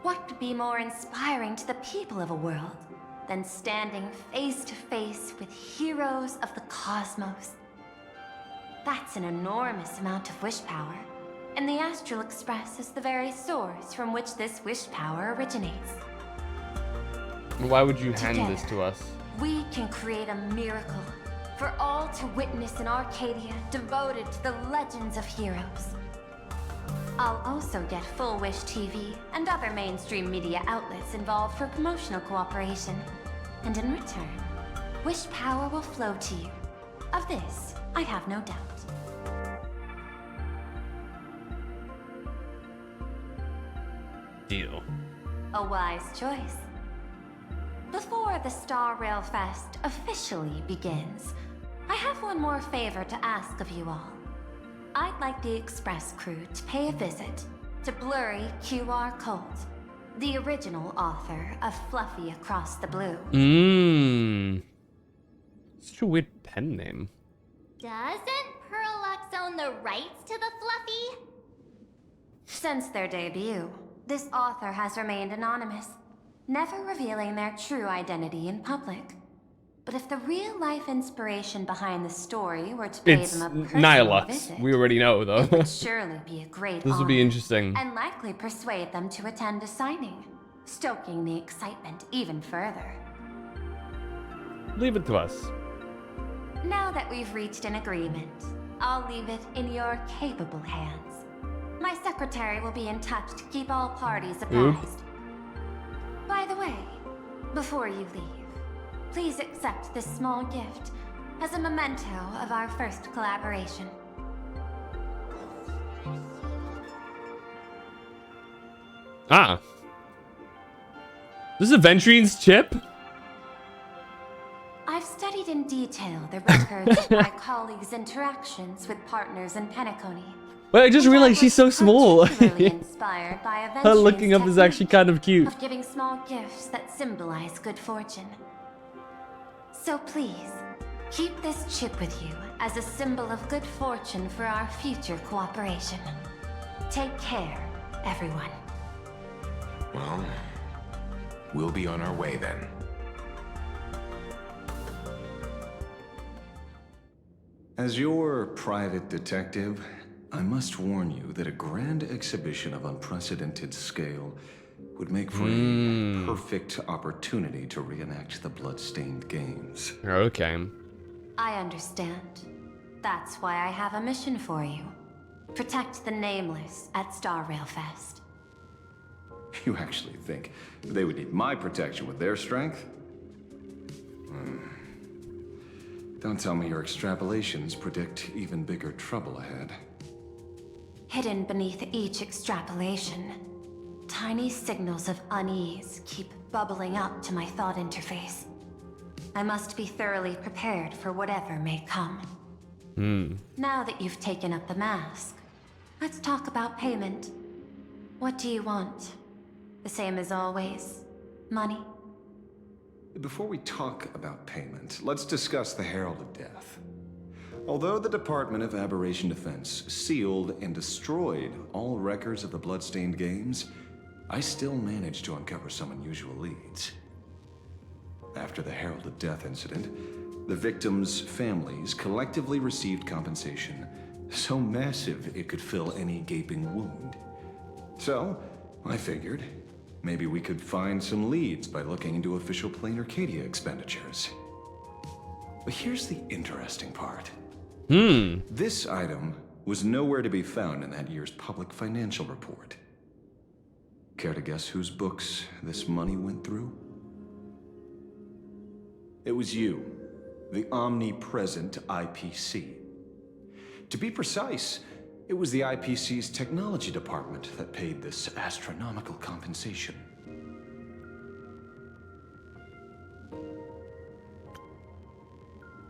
What could be more inspiring to the people of a world than standing face to face with heroes of the cosmos? That's an enormous amount of wish power, and the Astral Express is the very source from which this wish power originates. Why would you hand this to us? We can create a miracle for all to witness in Arcadia devoted to the legends of heroes. I'll also get Full Wish TV and other mainstream media outlets involved for promotional cooperation. And in return, wish power will flow to you. Of this, I have no doubt. Deal. A wise choice. Before the Star Rail Fest officially begins, I have one more favor to ask of you all. I'd like the Express crew to pay a visit to Blurry QR Colt, the original author of Fluffy Across the Blue. Such a weird pen name. Doesn't Perlux own the rights to the Fluffy? Since their debut, this author has remained anonymous, never revealing their true identity in public. But if the real-life inspiration behind the story were to pay It's them a personal Nihilux. visit, We already know, though. it would surely be a great This will be honor, interesting. and likely persuade them to attend a signing, stoking the excitement even further. Leave it to us. Now that we've reached an agreement, I'll leave it in your capable hands. My secretary will be in touch to keep all parties apprised. By the way, before you leave, please accept this small gift as a memento of our first collaboration. Ah. This is Aventrine's chip? I've studied in detail the records of my colleagues' interactions with partners in Penacony. Wait, I just realized she's so small. Inspired by Her looking up is actually kind of cute. Of giving small gifts that symbolize good fortune. So please, keep this chip with you as a symbol of good fortune for our future cooperation. Take care, everyone. Well, we'll be on our way then. As your private detective, I must warn you that a grand exhibition of unprecedented scale would make for a perfect opportunity to reenact the blood-stained games. Okay. I understand. That's why I have a mission for you. Protect the Nameless at Star Rail Fest. You actually think they would need my protection with their strength? Don't tell me your extrapolations predict even bigger trouble ahead. Hidden beneath each extrapolation, tiny signals of unease keep bubbling up to my thought interface. I must be thoroughly prepared for whatever may come. Now that you've taken up the mask, let's talk about payment. What do you want? The same as always? Money? Before we talk about payment, let's discuss the Herald of Death. Although the Department of Aberration Defense sealed and destroyed all records of the Bloodstained Games, I still managed to uncover some unusual leads. After the Herald of Death incident, the victims' families collectively received compensation so massive it could fill any gaping wound. So, I figured, maybe we could find some leads by looking into official Plain Arcadia expenditures. But here's the interesting part. This item was nowhere to be found in that year's public financial report. Care to guess whose books this money went through? It was you, the omnipresent IPC. To be precise, it was the IPC's technology department that paid this astronomical compensation.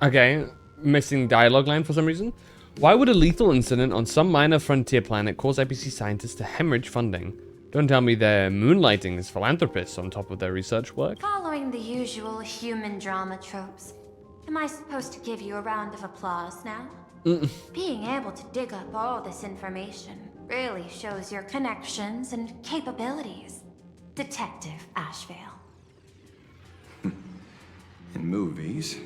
Okay, missing dialogue line for some reason. Why would a lethal incident on some minor frontier planet cause IPC scientists to hemorrhage funding? Don't tell me they're moonlighting as philanthropists on top of their research work. Following the usual human drama tropes, am I supposed to give you a round of applause now? Being able to dig up all this information really shows your connections and capabilities, Detective Ashvale. In movies,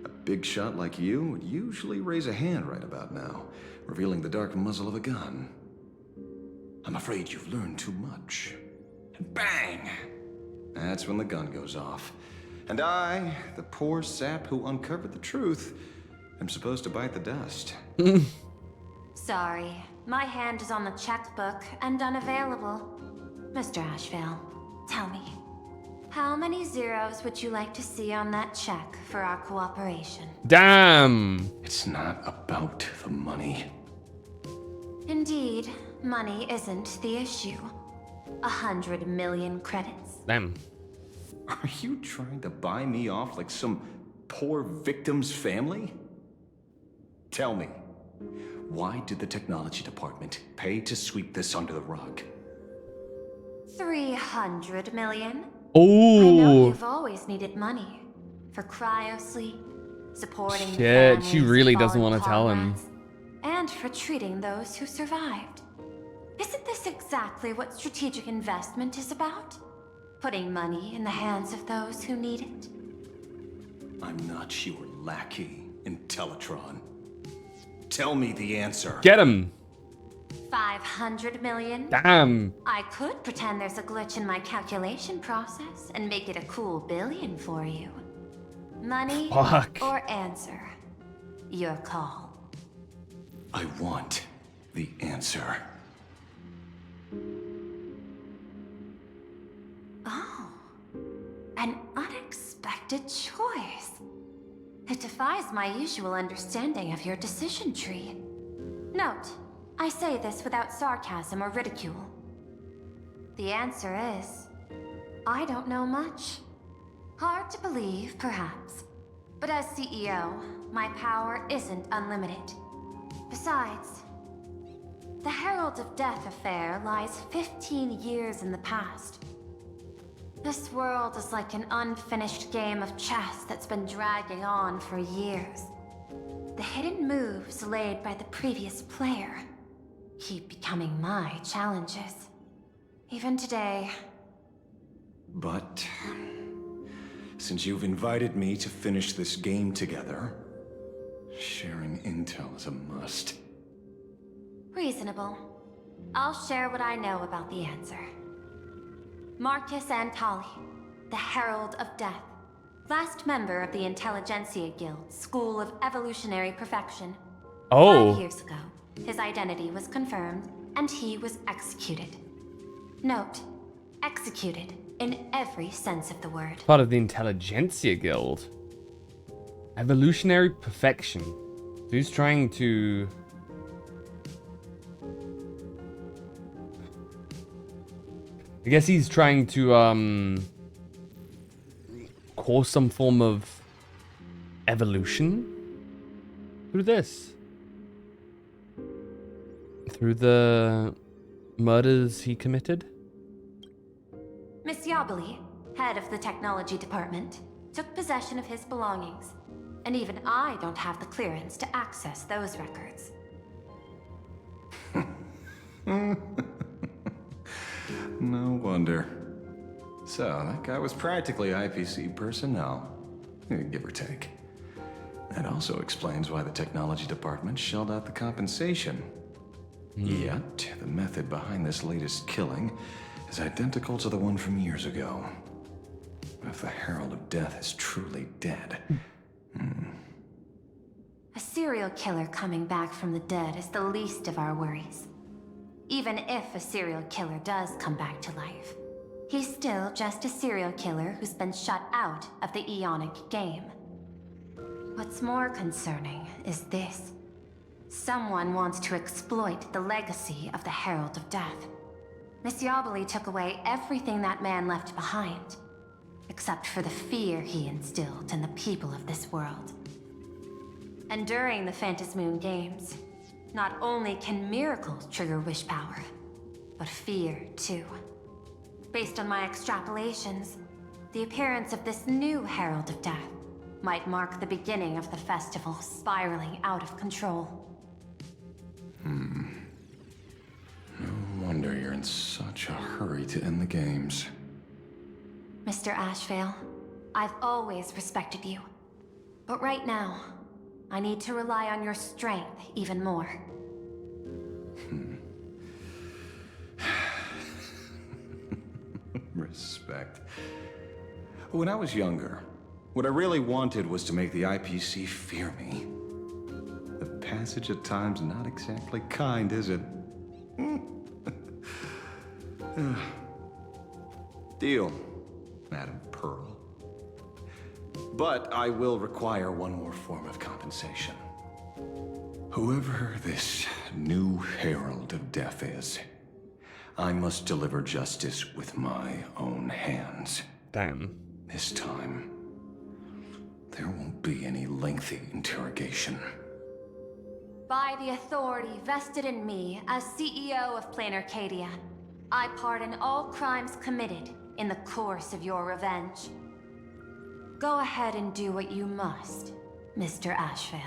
a big shot like you would usually raise a hand right about now, revealing the dark muzzle of a gun. I'm afraid you've learned too much. And bang! That's when the gun goes off. And I, the poor sap who uncovered the truth, am supposed to bite the dust. Sorry, my hand is on the checkbook and unavailable. Mr. Ashvale, tell me, how many zeros would you like to see on that check for our cooperation? Damn! It's not about the money. Indeed, money isn't the issue. 100 million credits. Damn. Are you trying to buy me off like some poor victim's family? Tell me, why did the technology department pay to sweep this under the rug? 300 million? Oh. I know you've always needed money. For cryosleep, supporting the Shit, she families really of doesn't fallen want to tell him. comrades, and for treating those who survived. Isn't this exactly what strategic investment is about? Putting money in the hands of those who need it? I'm not your lackey, Intellitron. Tell me the answer. Get him! 500 million? Damn! I could pretend there's a glitch in my calculation process and make it a cool billion for you. Money Fuck. or answer? Your call. I want the answer. Oh, an unexpected choice. It defies my usual understanding of your decision tree. Note, I say this without sarcasm or ridicule. The answer is, I don't know much. Hard to believe, perhaps. But as CEO, my power isn't unlimited. Besides, The Herald of Death affair lies 15 years in the past. This world is like an unfinished game of chess that's been dragging on for years. The hidden moves laid by the previous player keep becoming my challenges. Even today. But since you've invited me to finish this game together, sharing intel is a must. Reasonable. I'll share what I know about the answer. Marcus Antali, the Herald of Death. Last member of the Intelligentsia Guild, School of Evolutionary Perfection. Oh. 5 years ago, his identity was confirmed, and he was executed. Note, executed in every sense of the word. Part of the Intelligentsia Guild. Evolutionary perfection. Who's trying to... I guess he's trying to, cause some form of evolution through this. Through the murders he committed. Miss Yabali, head of the technology department, took possession of his belongings. And even I don't have the clearance to access those records. No wonder. So, that guy was practically IPC personnel, give or take. That also explains why the technology department shelled out the compensation. Yet, the method behind this latest killing is identical to the one from years ago. If the Herald of Death is truly dead... A serial killer coming back from the dead is the least of our worries. Even if a serial killer does come back to life, he's still just a serial killer who's been shut out of the Ionic game. What's more concerning is this. Someone wants to exploit the legacy of the Herald of Death. Miss Yabali took away everything that man left behind, except for the fear he instilled in the people of this world. And during the Phantasmoon Games, not only can miracles trigger wish power, but fear too. Based on my extrapolations, the appearance of this new Herald of Death might mark the beginning of the festival spiraling out of control. No wonder you're in such a hurry to end the games. Mr. Ashvale, I've always respected you. But right now, I need to rely on your strength even more. Respect. When I was younger, what I really wanted was to make the IPC fear me. The passage of time's not exactly kind, is it? Deal, Madam Pearl. But I will require one more form of compensation. Whoever this new Herald of Death is, I must deliver justice with my own hands. Damn. This time, there won't be any lengthy interrogation. By the authority vested in me as CEO of Plain Arcadia, I pardon all crimes committed in the course of your revenge. Go ahead and do what you must, Mr. Ashvale.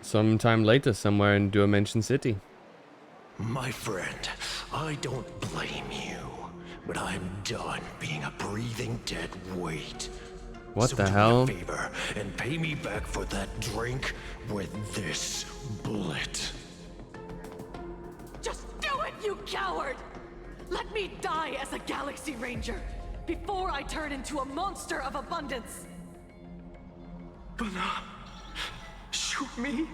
Sometime later, somewhere in Dimension City. My friend, I don't blame you, but I'm done being a breathing dead weight. What so the do hell? me a favor and pay me back for that drink with this bullet. Just do it, you coward! Let me die as a Galaxy Ranger before I turn into a monster of abundance. Bana, shoot me.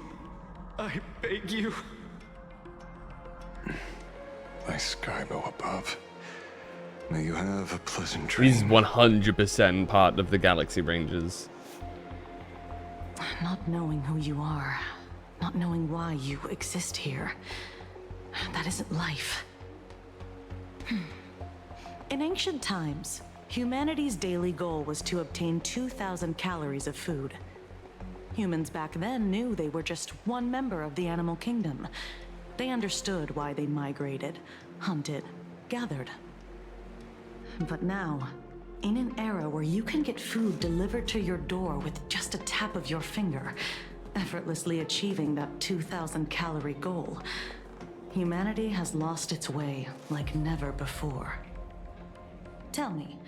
I beg you. My Skybo above. May you have a pleasant dream. He's 100% part of the Galaxy Rangers. Not knowing who you are, not knowing why you exist here, that isn't life. In ancient times, humanity's daily goal was to obtain 2,000 calories of food. Humans back then knew they were just one member of the animal kingdom. They understood why they migrated, hunted, gathered. But now, in an era where you can get food delivered to your door with just a tap of your finger, effortlessly achieving that 2,000-calorie goal, humanity has lost its way like never before. Tell me,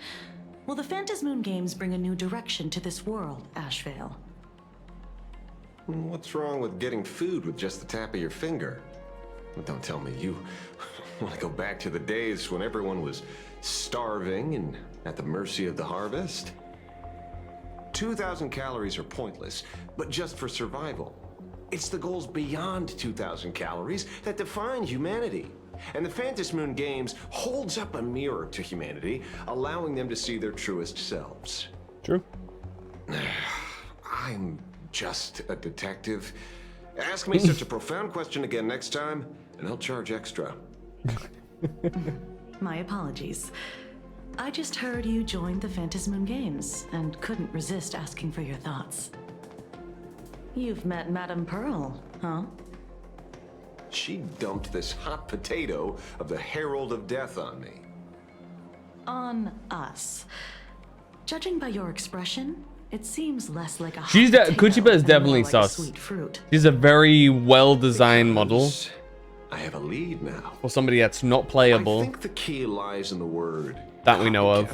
will the Phantasmoon Games bring a new direction to this world, Ashvale? What's wrong with getting food with just the tap of your finger? Well, don't tell me you want to go back to the days when everyone was starving and at the mercy of the harvest. 2,000 calories are pointless, but just for survival. It's the goals beyond 2,000 calories that define humanity. And the Phantasmoon Games holds up a mirror to humanity, allowing them to see their truest selves. True. I'm just a detective. Ask me such a profound question again next time, and I'll charge extra. My apologies. I just heard you joined the Phantasmoon Games and couldn't resist asking for your thoughts. You've met Madame Pearl, huh? She dumped this hot potato of the Herald of Death on me. On us. Judging by your expression, it seems less like a hot She's Kuchiba is and definitely more like a sus. sweet fruit. She's a very well-designed model. I have a lead now. For somebody that's not playable. I think the key lies in the word that we know of.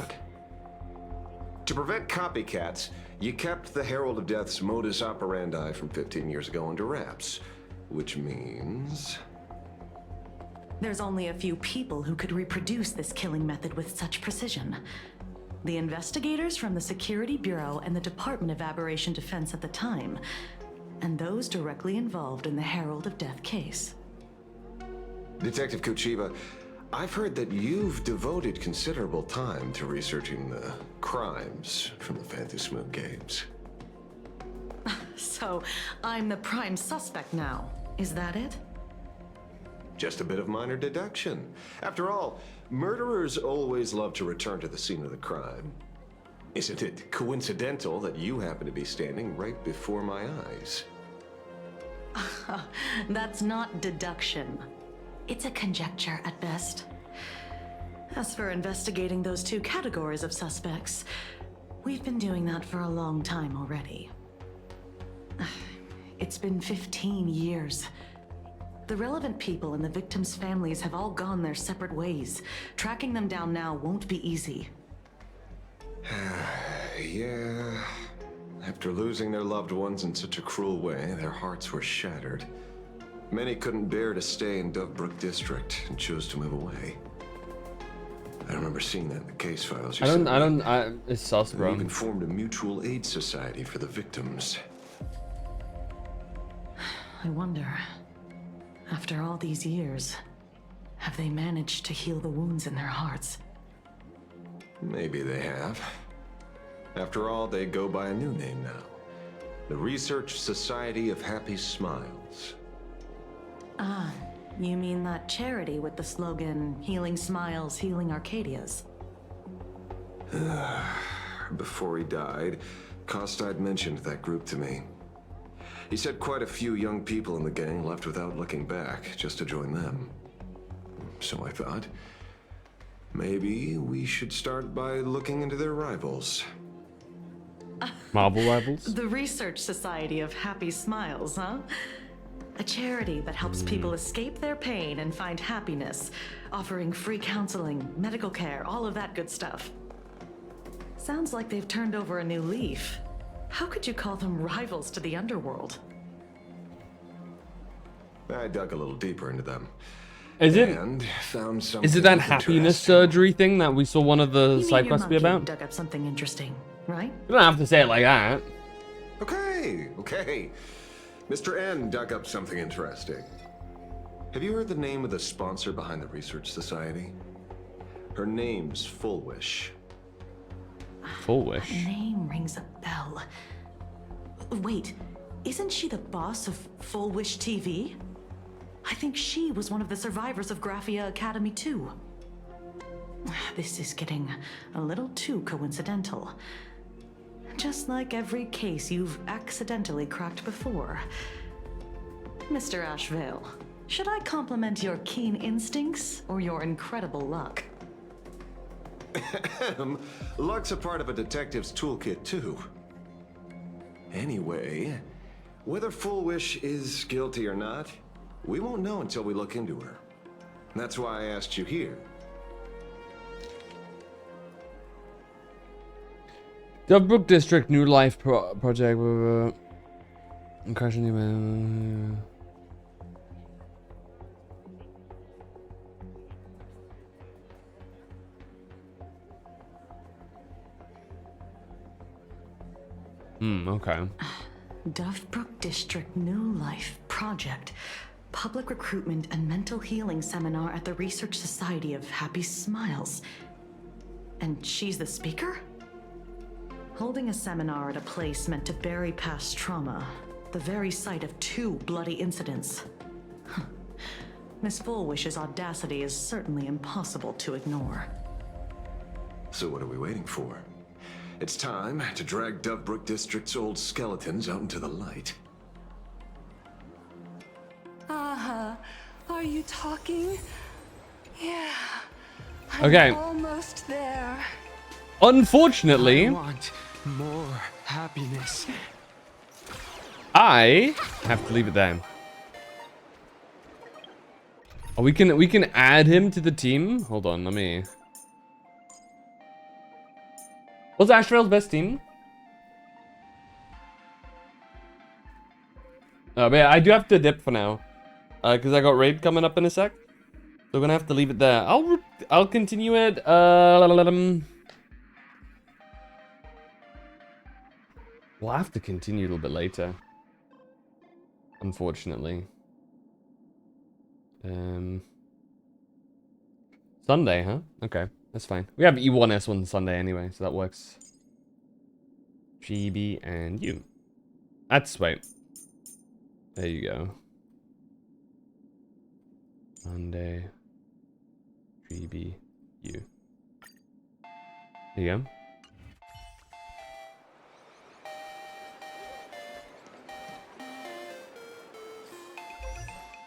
To prevent copycats, you kept the Herald of Death's modus operandi from 15 years ago under wraps. Which means... There's only a few people who could reproduce this killing method with such precision. The investigators from the Security Bureau and the Department of Aberration Defense at the time, and those directly involved in the Herald of Death case. Detective Kuchiba, I've heard that you've devoted considerable time to researching the crimes from the Phantasmoon Games. So, I'm the prime suspect now. Is that it? Just a bit of minor deduction. After all, murderers always love to return to the scene of the crime. Isn't it coincidental that you happen to be standing right before my eyes? That's not deduction. It's a conjecture at best. As for investigating those two categories of suspects, we've been doing that for a long time already. It's been 15 years. The relevant people and the victims' families have all gone their separate ways. Tracking them down now won't be easy. Yeah. After losing their loved ones in such a cruel way, their hearts were shattered. Many couldn't bear to stay in Dovebrook District and chose to move away. I remember seeing that in the case files. It's sus, bro. They even formed a mutual aid society for the victims. I wonder, after all these years, have they managed to heal the wounds in their hearts? Maybe they have. After all, they go by a new name now. The Research Society of Happy Smiles. Ah, you mean that charity with the slogan, Healing Smiles, Healing Arcadias? Before he died, Costide mentioned that group to me. He said quite a few young people in the gang left without looking back, just to join them. So I thought, maybe we should start by looking into their rivals. Marvel rivals? The Research Society of Happy Smiles, huh? A charity that helps people escape their pain and find happiness, offering free counseling, medical care, all of that good stuff. Sounds like they've turned over a new leaf. How could you call them rivals to the underworld? I dug a little deeper into them. Is it? And found something Is it that happiness surgery thing that we saw one of the side quests be about? Dug up something interesting, right? You don't have to say it like that. Okay. Mr. N dug up something interesting. Have you heard the name of the sponsor behind the Research Society? Her name's Full Wish. Full Wish? That name rings a bell. Wait, isn't she the boss of Full Wish TV? I think she was one of the survivors of Graphia Academy too. This is getting a little too coincidental. Just like every case you've accidentally cracked before. Mr. Ashvale, should I compliment your keen instincts or your incredible luck? Luck's a part of a detective's toolkit, too. Anyway, whether Foolwish is guilty or not, we won't know until we look into her. That's why I asked you here. Dovebrook District New Life Project. Okay. Dovebrook District New Life Project. Public Recruitment and Mental Healing Seminar at the Research Society of Happy Smiles. And she's the speaker? Holding a seminar at a place meant to bury past trauma. The very site of 2 bloody incidents. Miss Foolwish's audacity is certainly impossible to ignore. So what are we waiting for? It's time to drag Dovebrook District's old skeletons out into the light. Are you talking? Yeah. Okay. I'm almost there. Unfortunately, I want more happiness. I have to leave it there. Oh, we can add him to the team. Hold on, let me. What's Ashvale's best team? But yeah, I do have to dip for now, because I got raid coming up in a sec. So we're gonna have to leave it there. I'll continue it. We'll have to continue a little bit later. Unfortunately. Sunday, huh? Okay, that's fine. We have E1, S1 Sunday anyway, so that works. GB and you. That's sweet. There you go. Sunday. GB, you. There you go.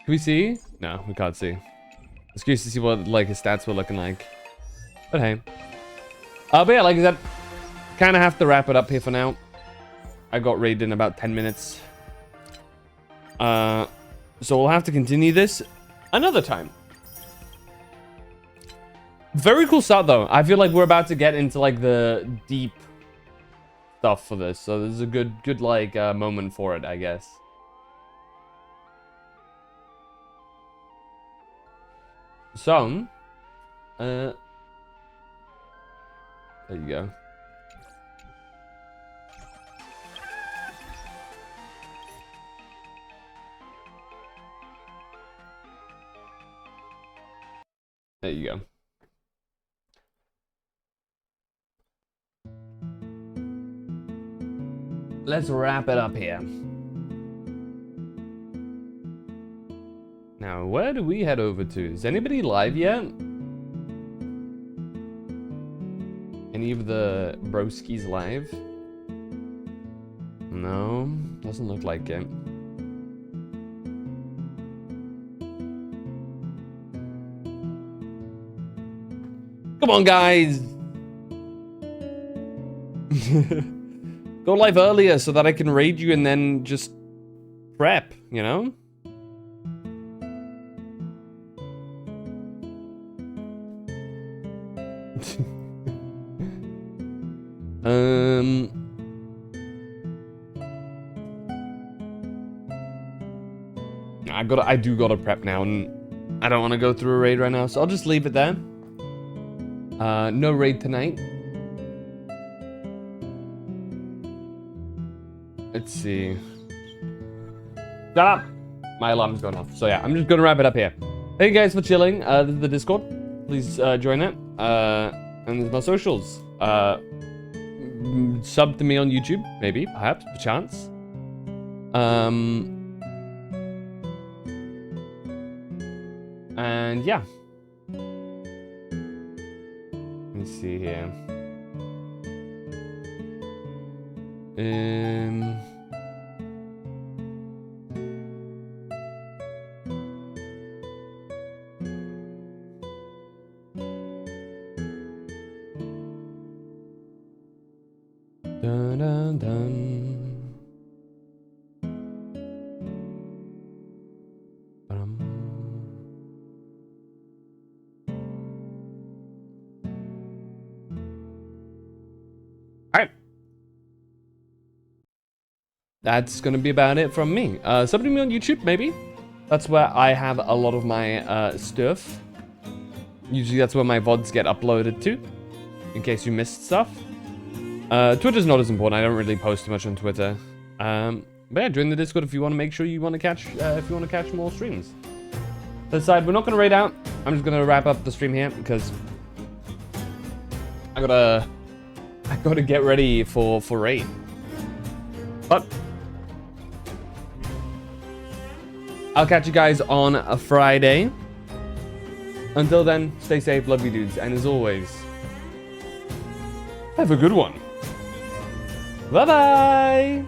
Can we see? No, we can't see. It's curious to see what like his stats were looking like. But hey. But yeah, like I said, kind of have to wrap it up here for now. I got raided in about 10 minutes. So we'll have to continue this another time. Very cool start though. I feel like we're about to get into like the deep stuff for this. So this is a good like moment for it, I guess. So, there you go. There you go. Let's wrap it up here. Now, where do we head over to? Is anybody live yet? Any of the broskies live? No, doesn't look like it. Come on, guys! Go live earlier so that I can raid you and then just prep, you know? I do gotta prep now, and I don't want to go through a raid right now, so I'll just leave it there. No raid tonight. Let's see. Shut up! My alarm's going off. So yeah, I'm just gonna wrap it up here. Thank you guys for chilling. This is the Discord. Please join it. And there's my socials. Sub to me on YouTube, maybe, perhaps, perchance. And yeah. Let me see here. Dun, dun, dun. Alright. That's gonna be about it from me. Somebody me on YouTube, maybe? That's where I have a lot of my stuff. Usually that's where my VODs get uploaded to, in case you missed stuff. Twitter's not as important. I don't really post too much on Twitter. But yeah, join the Discord if you want to make sure you want to catch more streams. That side, we're not gonna raid out. I'm just gonna wrap up the stream here because I gotta get ready for raid. But I'll catch you guys on a Friday. Until then, stay safe, love you dudes, and as always, have a good one. Bye bye.